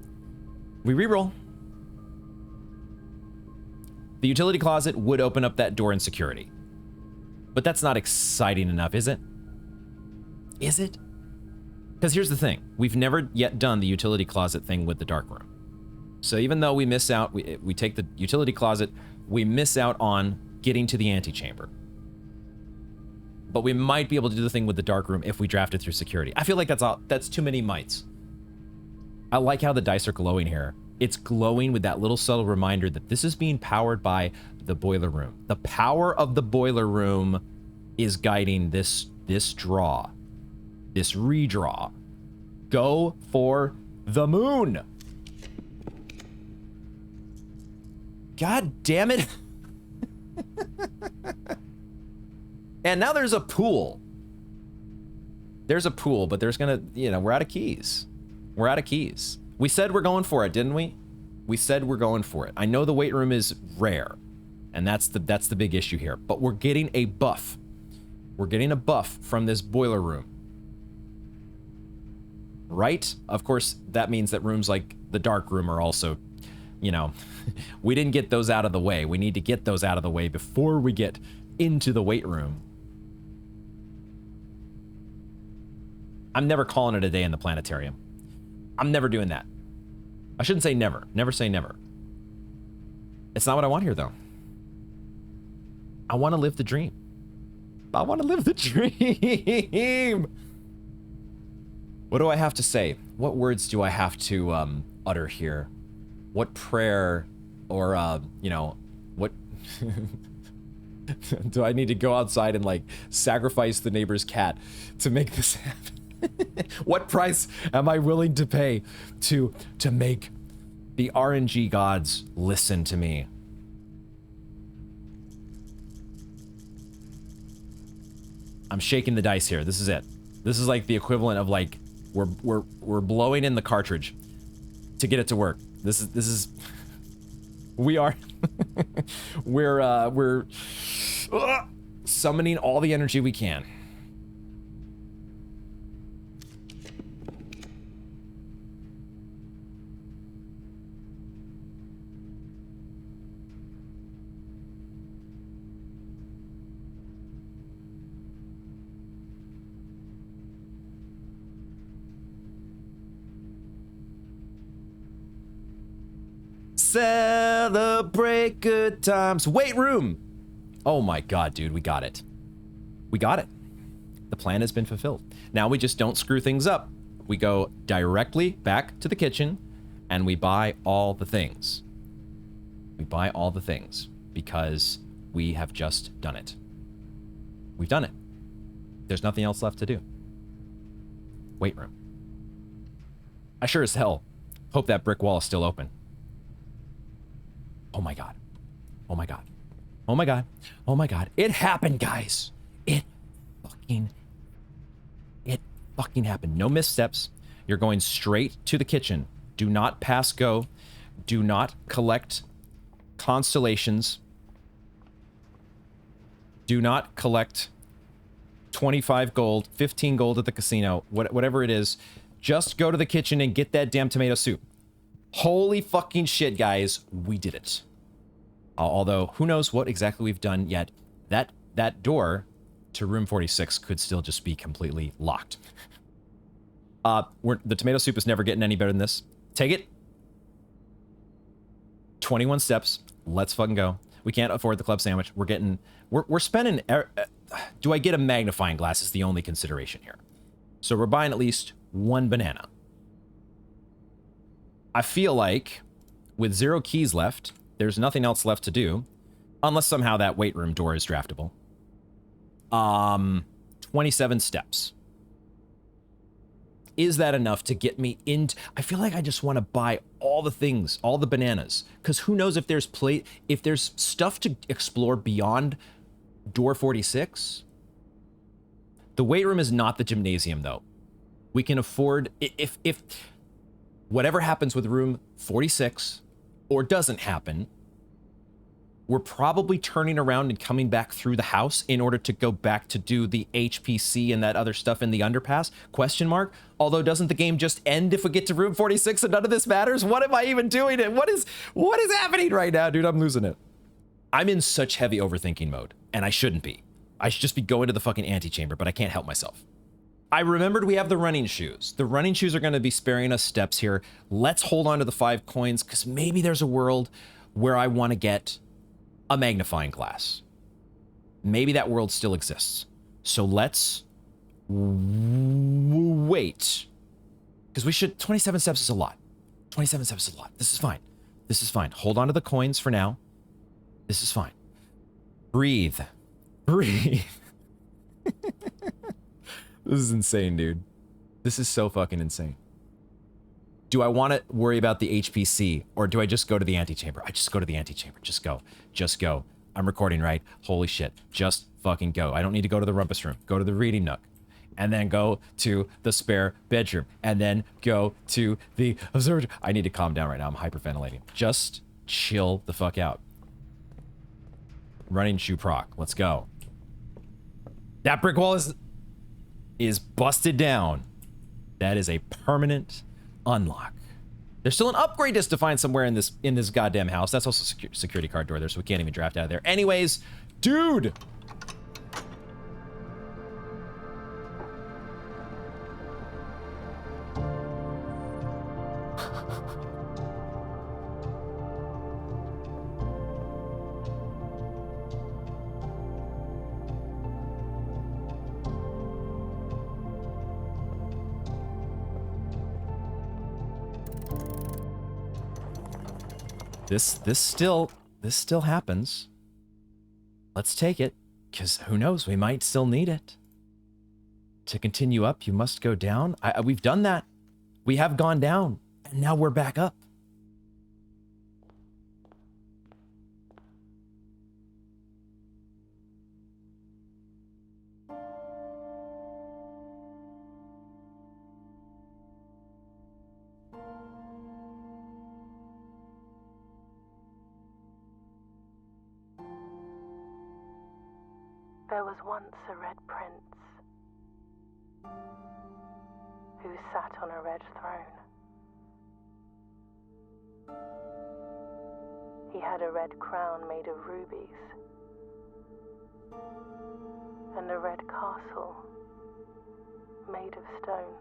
We reroll. The utility closet would open up that door in security. But that's not exciting enough, is it? Is it? Because here's the thing. We've never yet done the utility closet thing with the dark room. So even though we miss out, we take the utility closet, we miss out on getting to the antechamber. But we might be able to do the thing with the dark room if we draft it through security. I feel like that's too many mites. I like how the dice are glowing here. It's glowing with that little subtle reminder that this is being powered by the boiler room. The power of the boiler room is guiding this draw, this redraw. Go for the moon. God damn it. And now there's a pool. There's a pool, but there's gonna, we're out of keys. We're out of keys. We said we're going for it, didn't we? We said we're going for it. I know the weight room is rare, and that's the big issue here, but we're getting a buff. We're getting a buff from this boiler room. Right? Of course, that means that rooms like the dark room are also, we didn't get those out of the way. We need to get those out of the way before we get into the weight room. I'm never calling it a day in the planetarium. I'm never doing that. I shouldn't say never. Never say never. It's not what I want here, though. I want to live the dream. I want to live the dream. What do I have to say? What words do I have to utter here? What prayer or, what... do I need to go outside and, sacrifice the neighbor's cat to make this happen? What price am I willing to pay to make the RNG gods listen to me? I'm shaking the dice here. This is it. This is like the equivalent of we're blowing in the cartridge to get it to work. This is we are we're summoning all the energy we can. Celebrate good times. Weight room. Oh my god, dude, we got it. We got it. The plan has been fulfilled. Now we just don't screw things up. We go directly back to the kitchen and we buy all the things. We buy all the things because we have just done it. We've done it. There's nothing else left to do. Weight room. I sure as hell hope that brick wall is still open. Oh my god. Oh my god. Oh my god. Oh my god. It happened, guys. It fucking happened. No missteps. You're going straight to the kitchen. Do not pass go. Do not collect constellations. Do not collect 25 gold, 15 gold at the casino, whatever it is. Just go to the kitchen and get that damn tomato soup. Holy fucking shit, guys. We did it. Although, who knows what exactly we've done yet. That door to room 46 could still just be completely locked. The tomato soup is never getting any better than this. Take it. 21 steps. Let's fucking go. We can't afford the club sandwich. We're spending, do I get a magnifying glass is the only consideration here. So we're buying at least one banana. I feel like with 0 keys left, there's nothing else left to do. Unless somehow that weight room door is draftable. 27 steps. Is that enough to get me into... I feel like I just want to buy all the things, all the bananas. Because who knows if there's stuff to explore beyond door 46? The weight room is not the gymnasium, though. We can afford... If whatever happens with room 46, or doesn't happen, we're probably turning around and coming back through the house in order to go back to do the HPC and that other stuff in the underpass? Question mark. Although, doesn't the game just end if we get to room 46 and none of this matters? What am I even doing? And what is happening right now, dude? I'm losing it. I'm in such heavy overthinking mode, and I shouldn't be. I should just be going to the fucking antechamber, but I can't help myself. I remembered we have the running shoes. The running shoes are going to be sparing us steps here. Let's hold on to the 5 coins, because maybe there's a world where I want to get a magnifying glass. Maybe that world still exists. So let's wait. Because we should... 27 steps is a lot. 27 steps is a lot. This is fine. This is fine. Hold on to the coins for now. This is fine. Breathe. Breathe. This is insane, dude. This is so fucking insane. Do I want to worry about the HPC, or do I just go to the antechamber? I just go to the antechamber. Just go. Just go. I'm recording, right? Holy shit. Just fucking go. I don't need to go to the rumpus room. Go to the reading nook. And then go to the spare bedroom. And then go to the observatory. I need to calm down right now. I'm hyperventilating. Just chill the fuck out. Running shoe proc. Let's go. That brick wall is busted down. That is a permanent unlock. There's still an upgrade just to find somewhere in this goddamn house. That's also security card door there, so we can't even draft out of there. Anyways, dude. This still happens. Let's take it, because who knows, we might still need it. To continue up, you must go down. We've done that. We have gone down, and now we're back up. There was once a red prince who sat on a red throne. He had a red crown made of rubies and a red castle made of stone.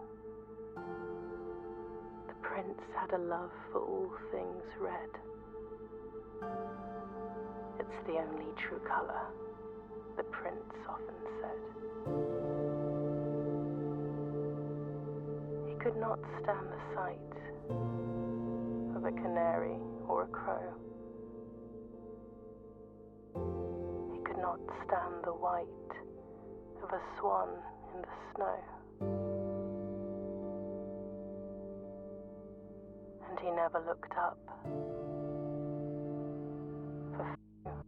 The prince had a love for all things red. It's the only true color, the prince often said. He could not stand the sight of a canary or a crow. He could not stand the white of a swan in the snow. And he never looked up for fear.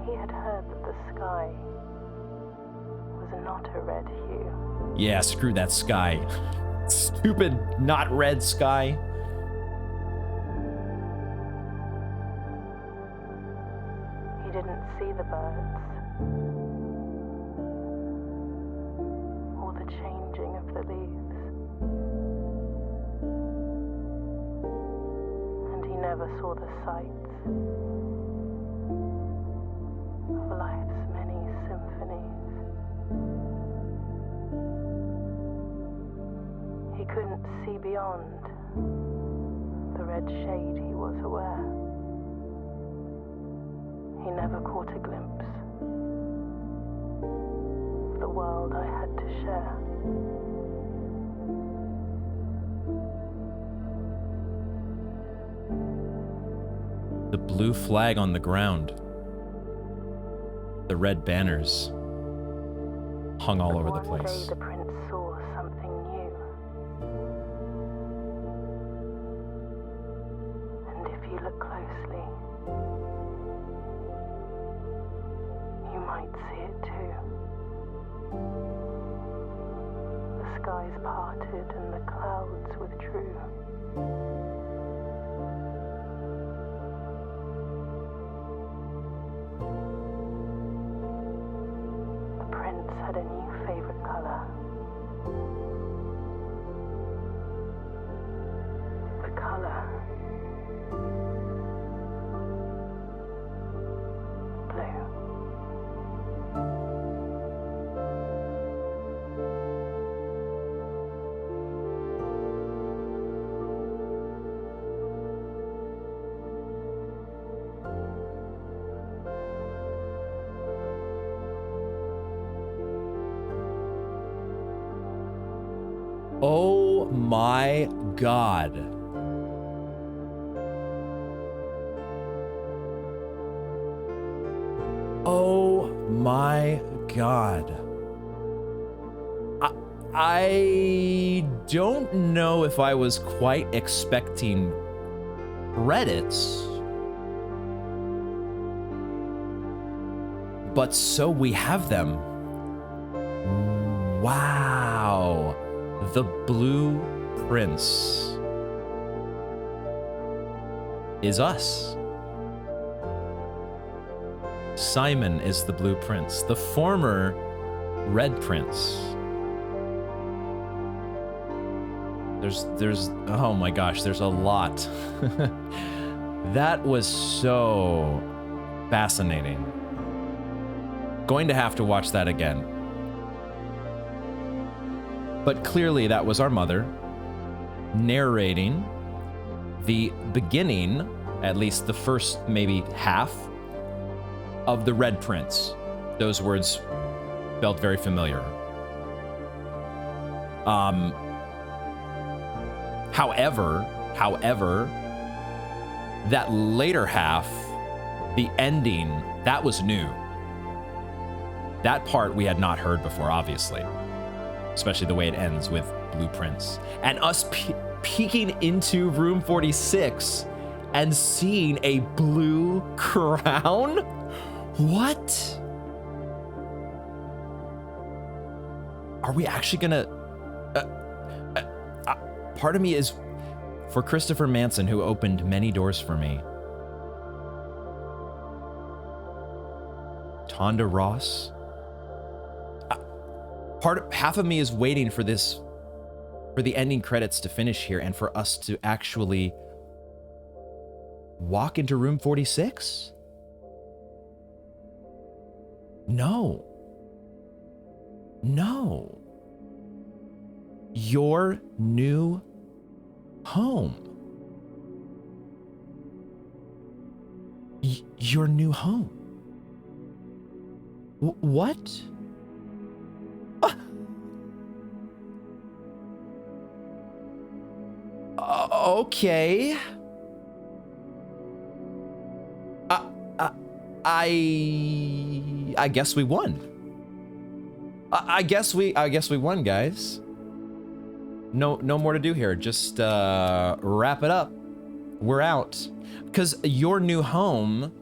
He had heard that the sky was not a red hue. Yeah, screw that sky. Stupid, not red sky. He didn't see the birds or the changing of the leaves. And he never saw the sights of life's many symphonies. He couldn't see beyond the red shade he was aware. He never caught a glimpse of the world I had to share. The blue flag on the ground. The red banners hung all over the One place. day the prince saw something new. And if you look closely, you might see it too. The skies parted and the clouds withdrew. The prince had a new favorite color. The color blue. Oh my God. Oh my God. I don't know if I was quite expecting credits, but so we have them. Wow. The Blue Prince is us. Simon is the Blue Prince, the former Red Prince. There's oh my gosh, there's a lot. That was so fascinating. Going to have to watch that again. But clearly that was our mother narrating the beginning, at least the first maybe half, of the Red Prince. Those words felt very familiar. However, that later half, the ending, that was new. That part we had not heard before, obviously. Especially the way it ends with Blue Prince. And us peeking into room 46 and seeing a blue crown? What? Are we actually gonna... part of me is for Christopher Manson, who opened many doors for me. Tonda Ross. Half of me is waiting for this, for the ending credits to finish here and for us to actually walk into room 46? No. No. Your new home. Your new home. What? Okay. I guess we won. I guess we won, guys. No more to do here. Just wrap it up. We're out. Because your new home,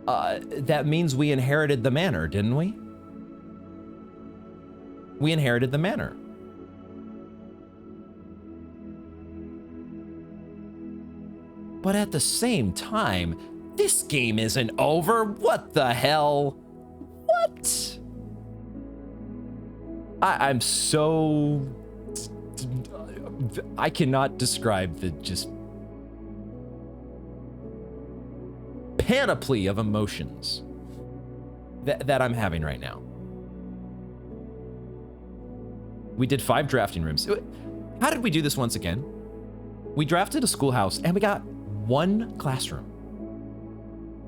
that means we inherited the manor, didn't we? We inherited the manor. But at the same time, this game isn't over. What the hell? What? I'm so... I cannot describe the just panoply of emotions that I'm having right now. We did 5 drafting rooms. How did we do this once again? We drafted a schoolhouse and we got one classroom.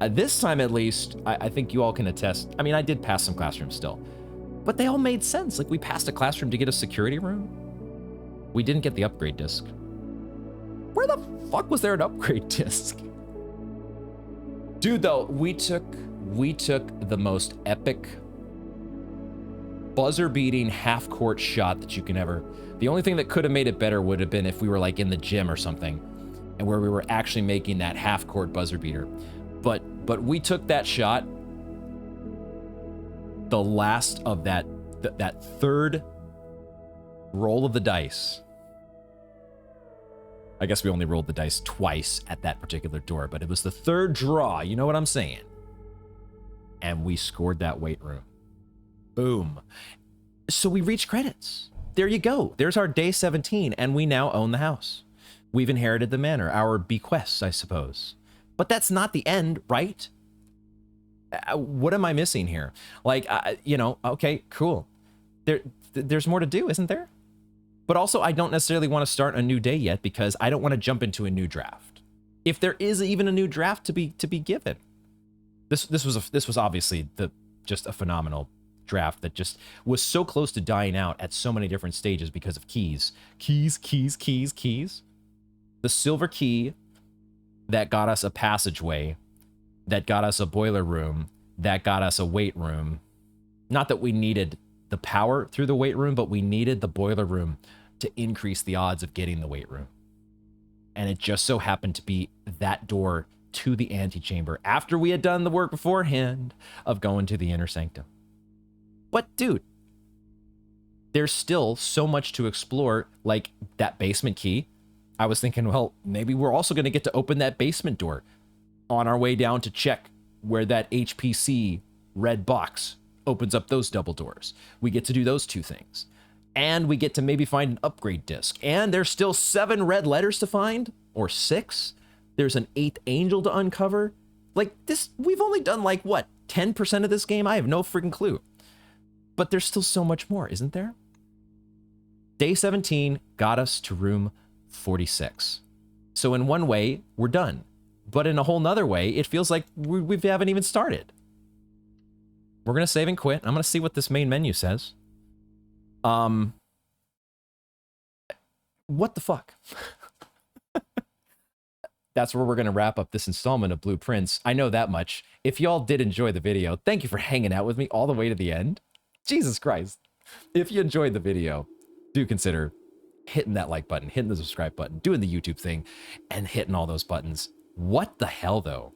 This time at least, I think you all can attest. I mean, I did pass some classrooms still, but they all made sense. Like, we passed a classroom to get a security room. We didn't get the upgrade disc. Where the fuck was there an upgrade disc? Dude, though, we took the most epic buzzer-beating half-court shot that you can ever. The only thing that could have made it better would have been if we were like in the gym or something, and where we were actually making that half-court buzzer beater. But we took that shot. The last of that third roll of the dice. I guess we only rolled the dice twice at that particular door, but it was the third draw. You know what I'm saying? And we scored that weight room. Boom. So we reached credits. There you go. There's our day 17, and we now own the house. We've inherited the manor, our bequests, I suppose. But that's not the end, right? What am I missing here? Like, you know, okay, cool. There's more to do, isn't there? But also, I don't necessarily want to start a new day yet because I don't want to jump into a new draft. If there is even a new draft to be given, this was obviously just a phenomenal draft that just was so close to dying out at so many different stages because of keys. The silver key that got us a passageway, that got us a boiler room, that got us a weight room. Not that we needed the power through the weight room, but we needed the boiler room to increase the odds of getting the weight room. And it just so happened to be that door to the antechamber after we had done the work beforehand of going to the inner sanctum. But dude, there's still so much to explore, like that basement key. I was thinking, well, maybe we're also going to get to open that basement door on our way down to check where that HPC red box opens up those double doors. We get to do those two things. And we get to maybe find an upgrade disc. And there's still 7 red letters to find, or 6. There's an 8th angel to uncover. Like this, we've only done like, what, 10% of this game? I have no freaking clue. But there's still so much more, isn't there? Day 17 got us to room 46. So in one way, we're done. But in a whole nother way, it feels like we haven't even started. We're going to save and quit. I'm going to see what this main menu says. What the fuck? That's where we're going to wrap up this installment of Blueprints. I know that much. If y'all did enjoy the video, thank you for hanging out with me all the way to the end. Jesus Christ. If you enjoyed the video, do consider hitting that like button, hitting the subscribe button, doing the YouTube thing, and hitting all those buttons. What the hell, though?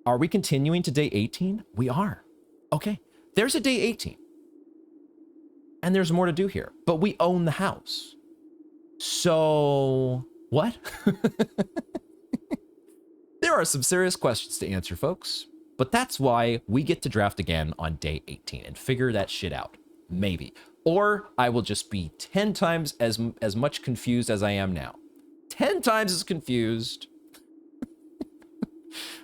Are we continuing to day 18? We are. Okay, there's a day 18. And there's more to do here, but we own the house. So, what? There are some serious questions to answer, folks, but that's why we get to draft again on day 18 and figure that shit out. Maybe. Or I will just be 10 times as much confused as I am now. 10 times as confused,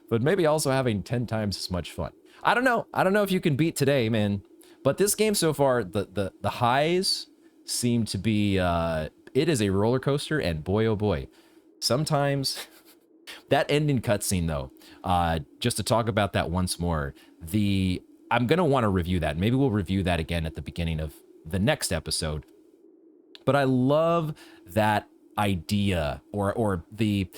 but maybe also having 10 times as much fun. I don't know. I don't know if you can beat today, man. But this game so far, the highs seem to be, it is a roller coaster, and boy, oh boy. Sometimes, that ending cutscene though, just to talk about that once more, I'm going to want to review that. Maybe we'll review that again at the beginning of the next episode. But I love that idea, or the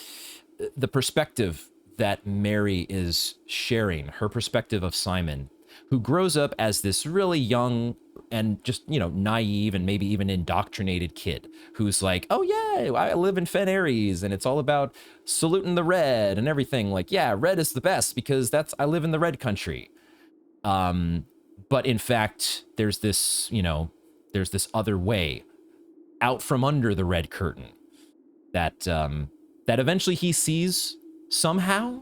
perspective that Mary is sharing, her perspective of Simon, who grows up as this really young and just, you know, naive and maybe even indoctrinated kid who's like, oh yeah, I live in Fen Aries and it's all about saluting the red and everything. Like, yeah, red is the best because I live in the red country. But in fact, there's this, you know, there's this other way out from under the red curtain that, that eventually he sees somehow.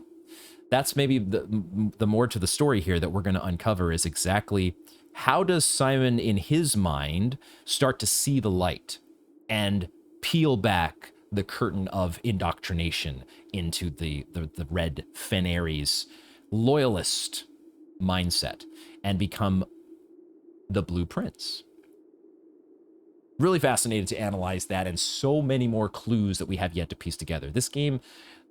That's maybe the more to the story here that we're going to uncover is exactly how does Simon in his mind start to see the light and peel back the curtain of indoctrination into the red Fen Aries loyalist mindset and become the Blueprints. Really fascinated to analyze that and so many more clues that we have yet to piece together. This game,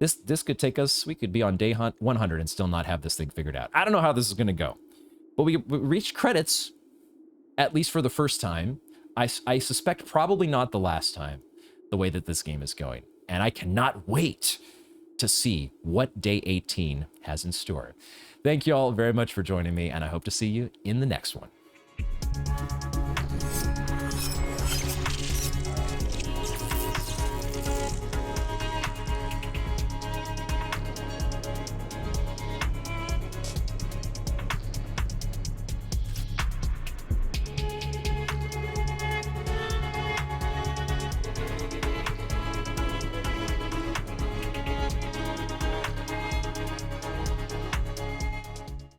this could take us, we could be on day 100 and still not have this thing figured out. I don't know how this is going to go. But we reached credits, at least for the first time. I suspect probably not the last time, the way that this game is going. And I cannot wait to see what day 18 has in store. Thank you all very much for joining me, and I hope to see you in the next one.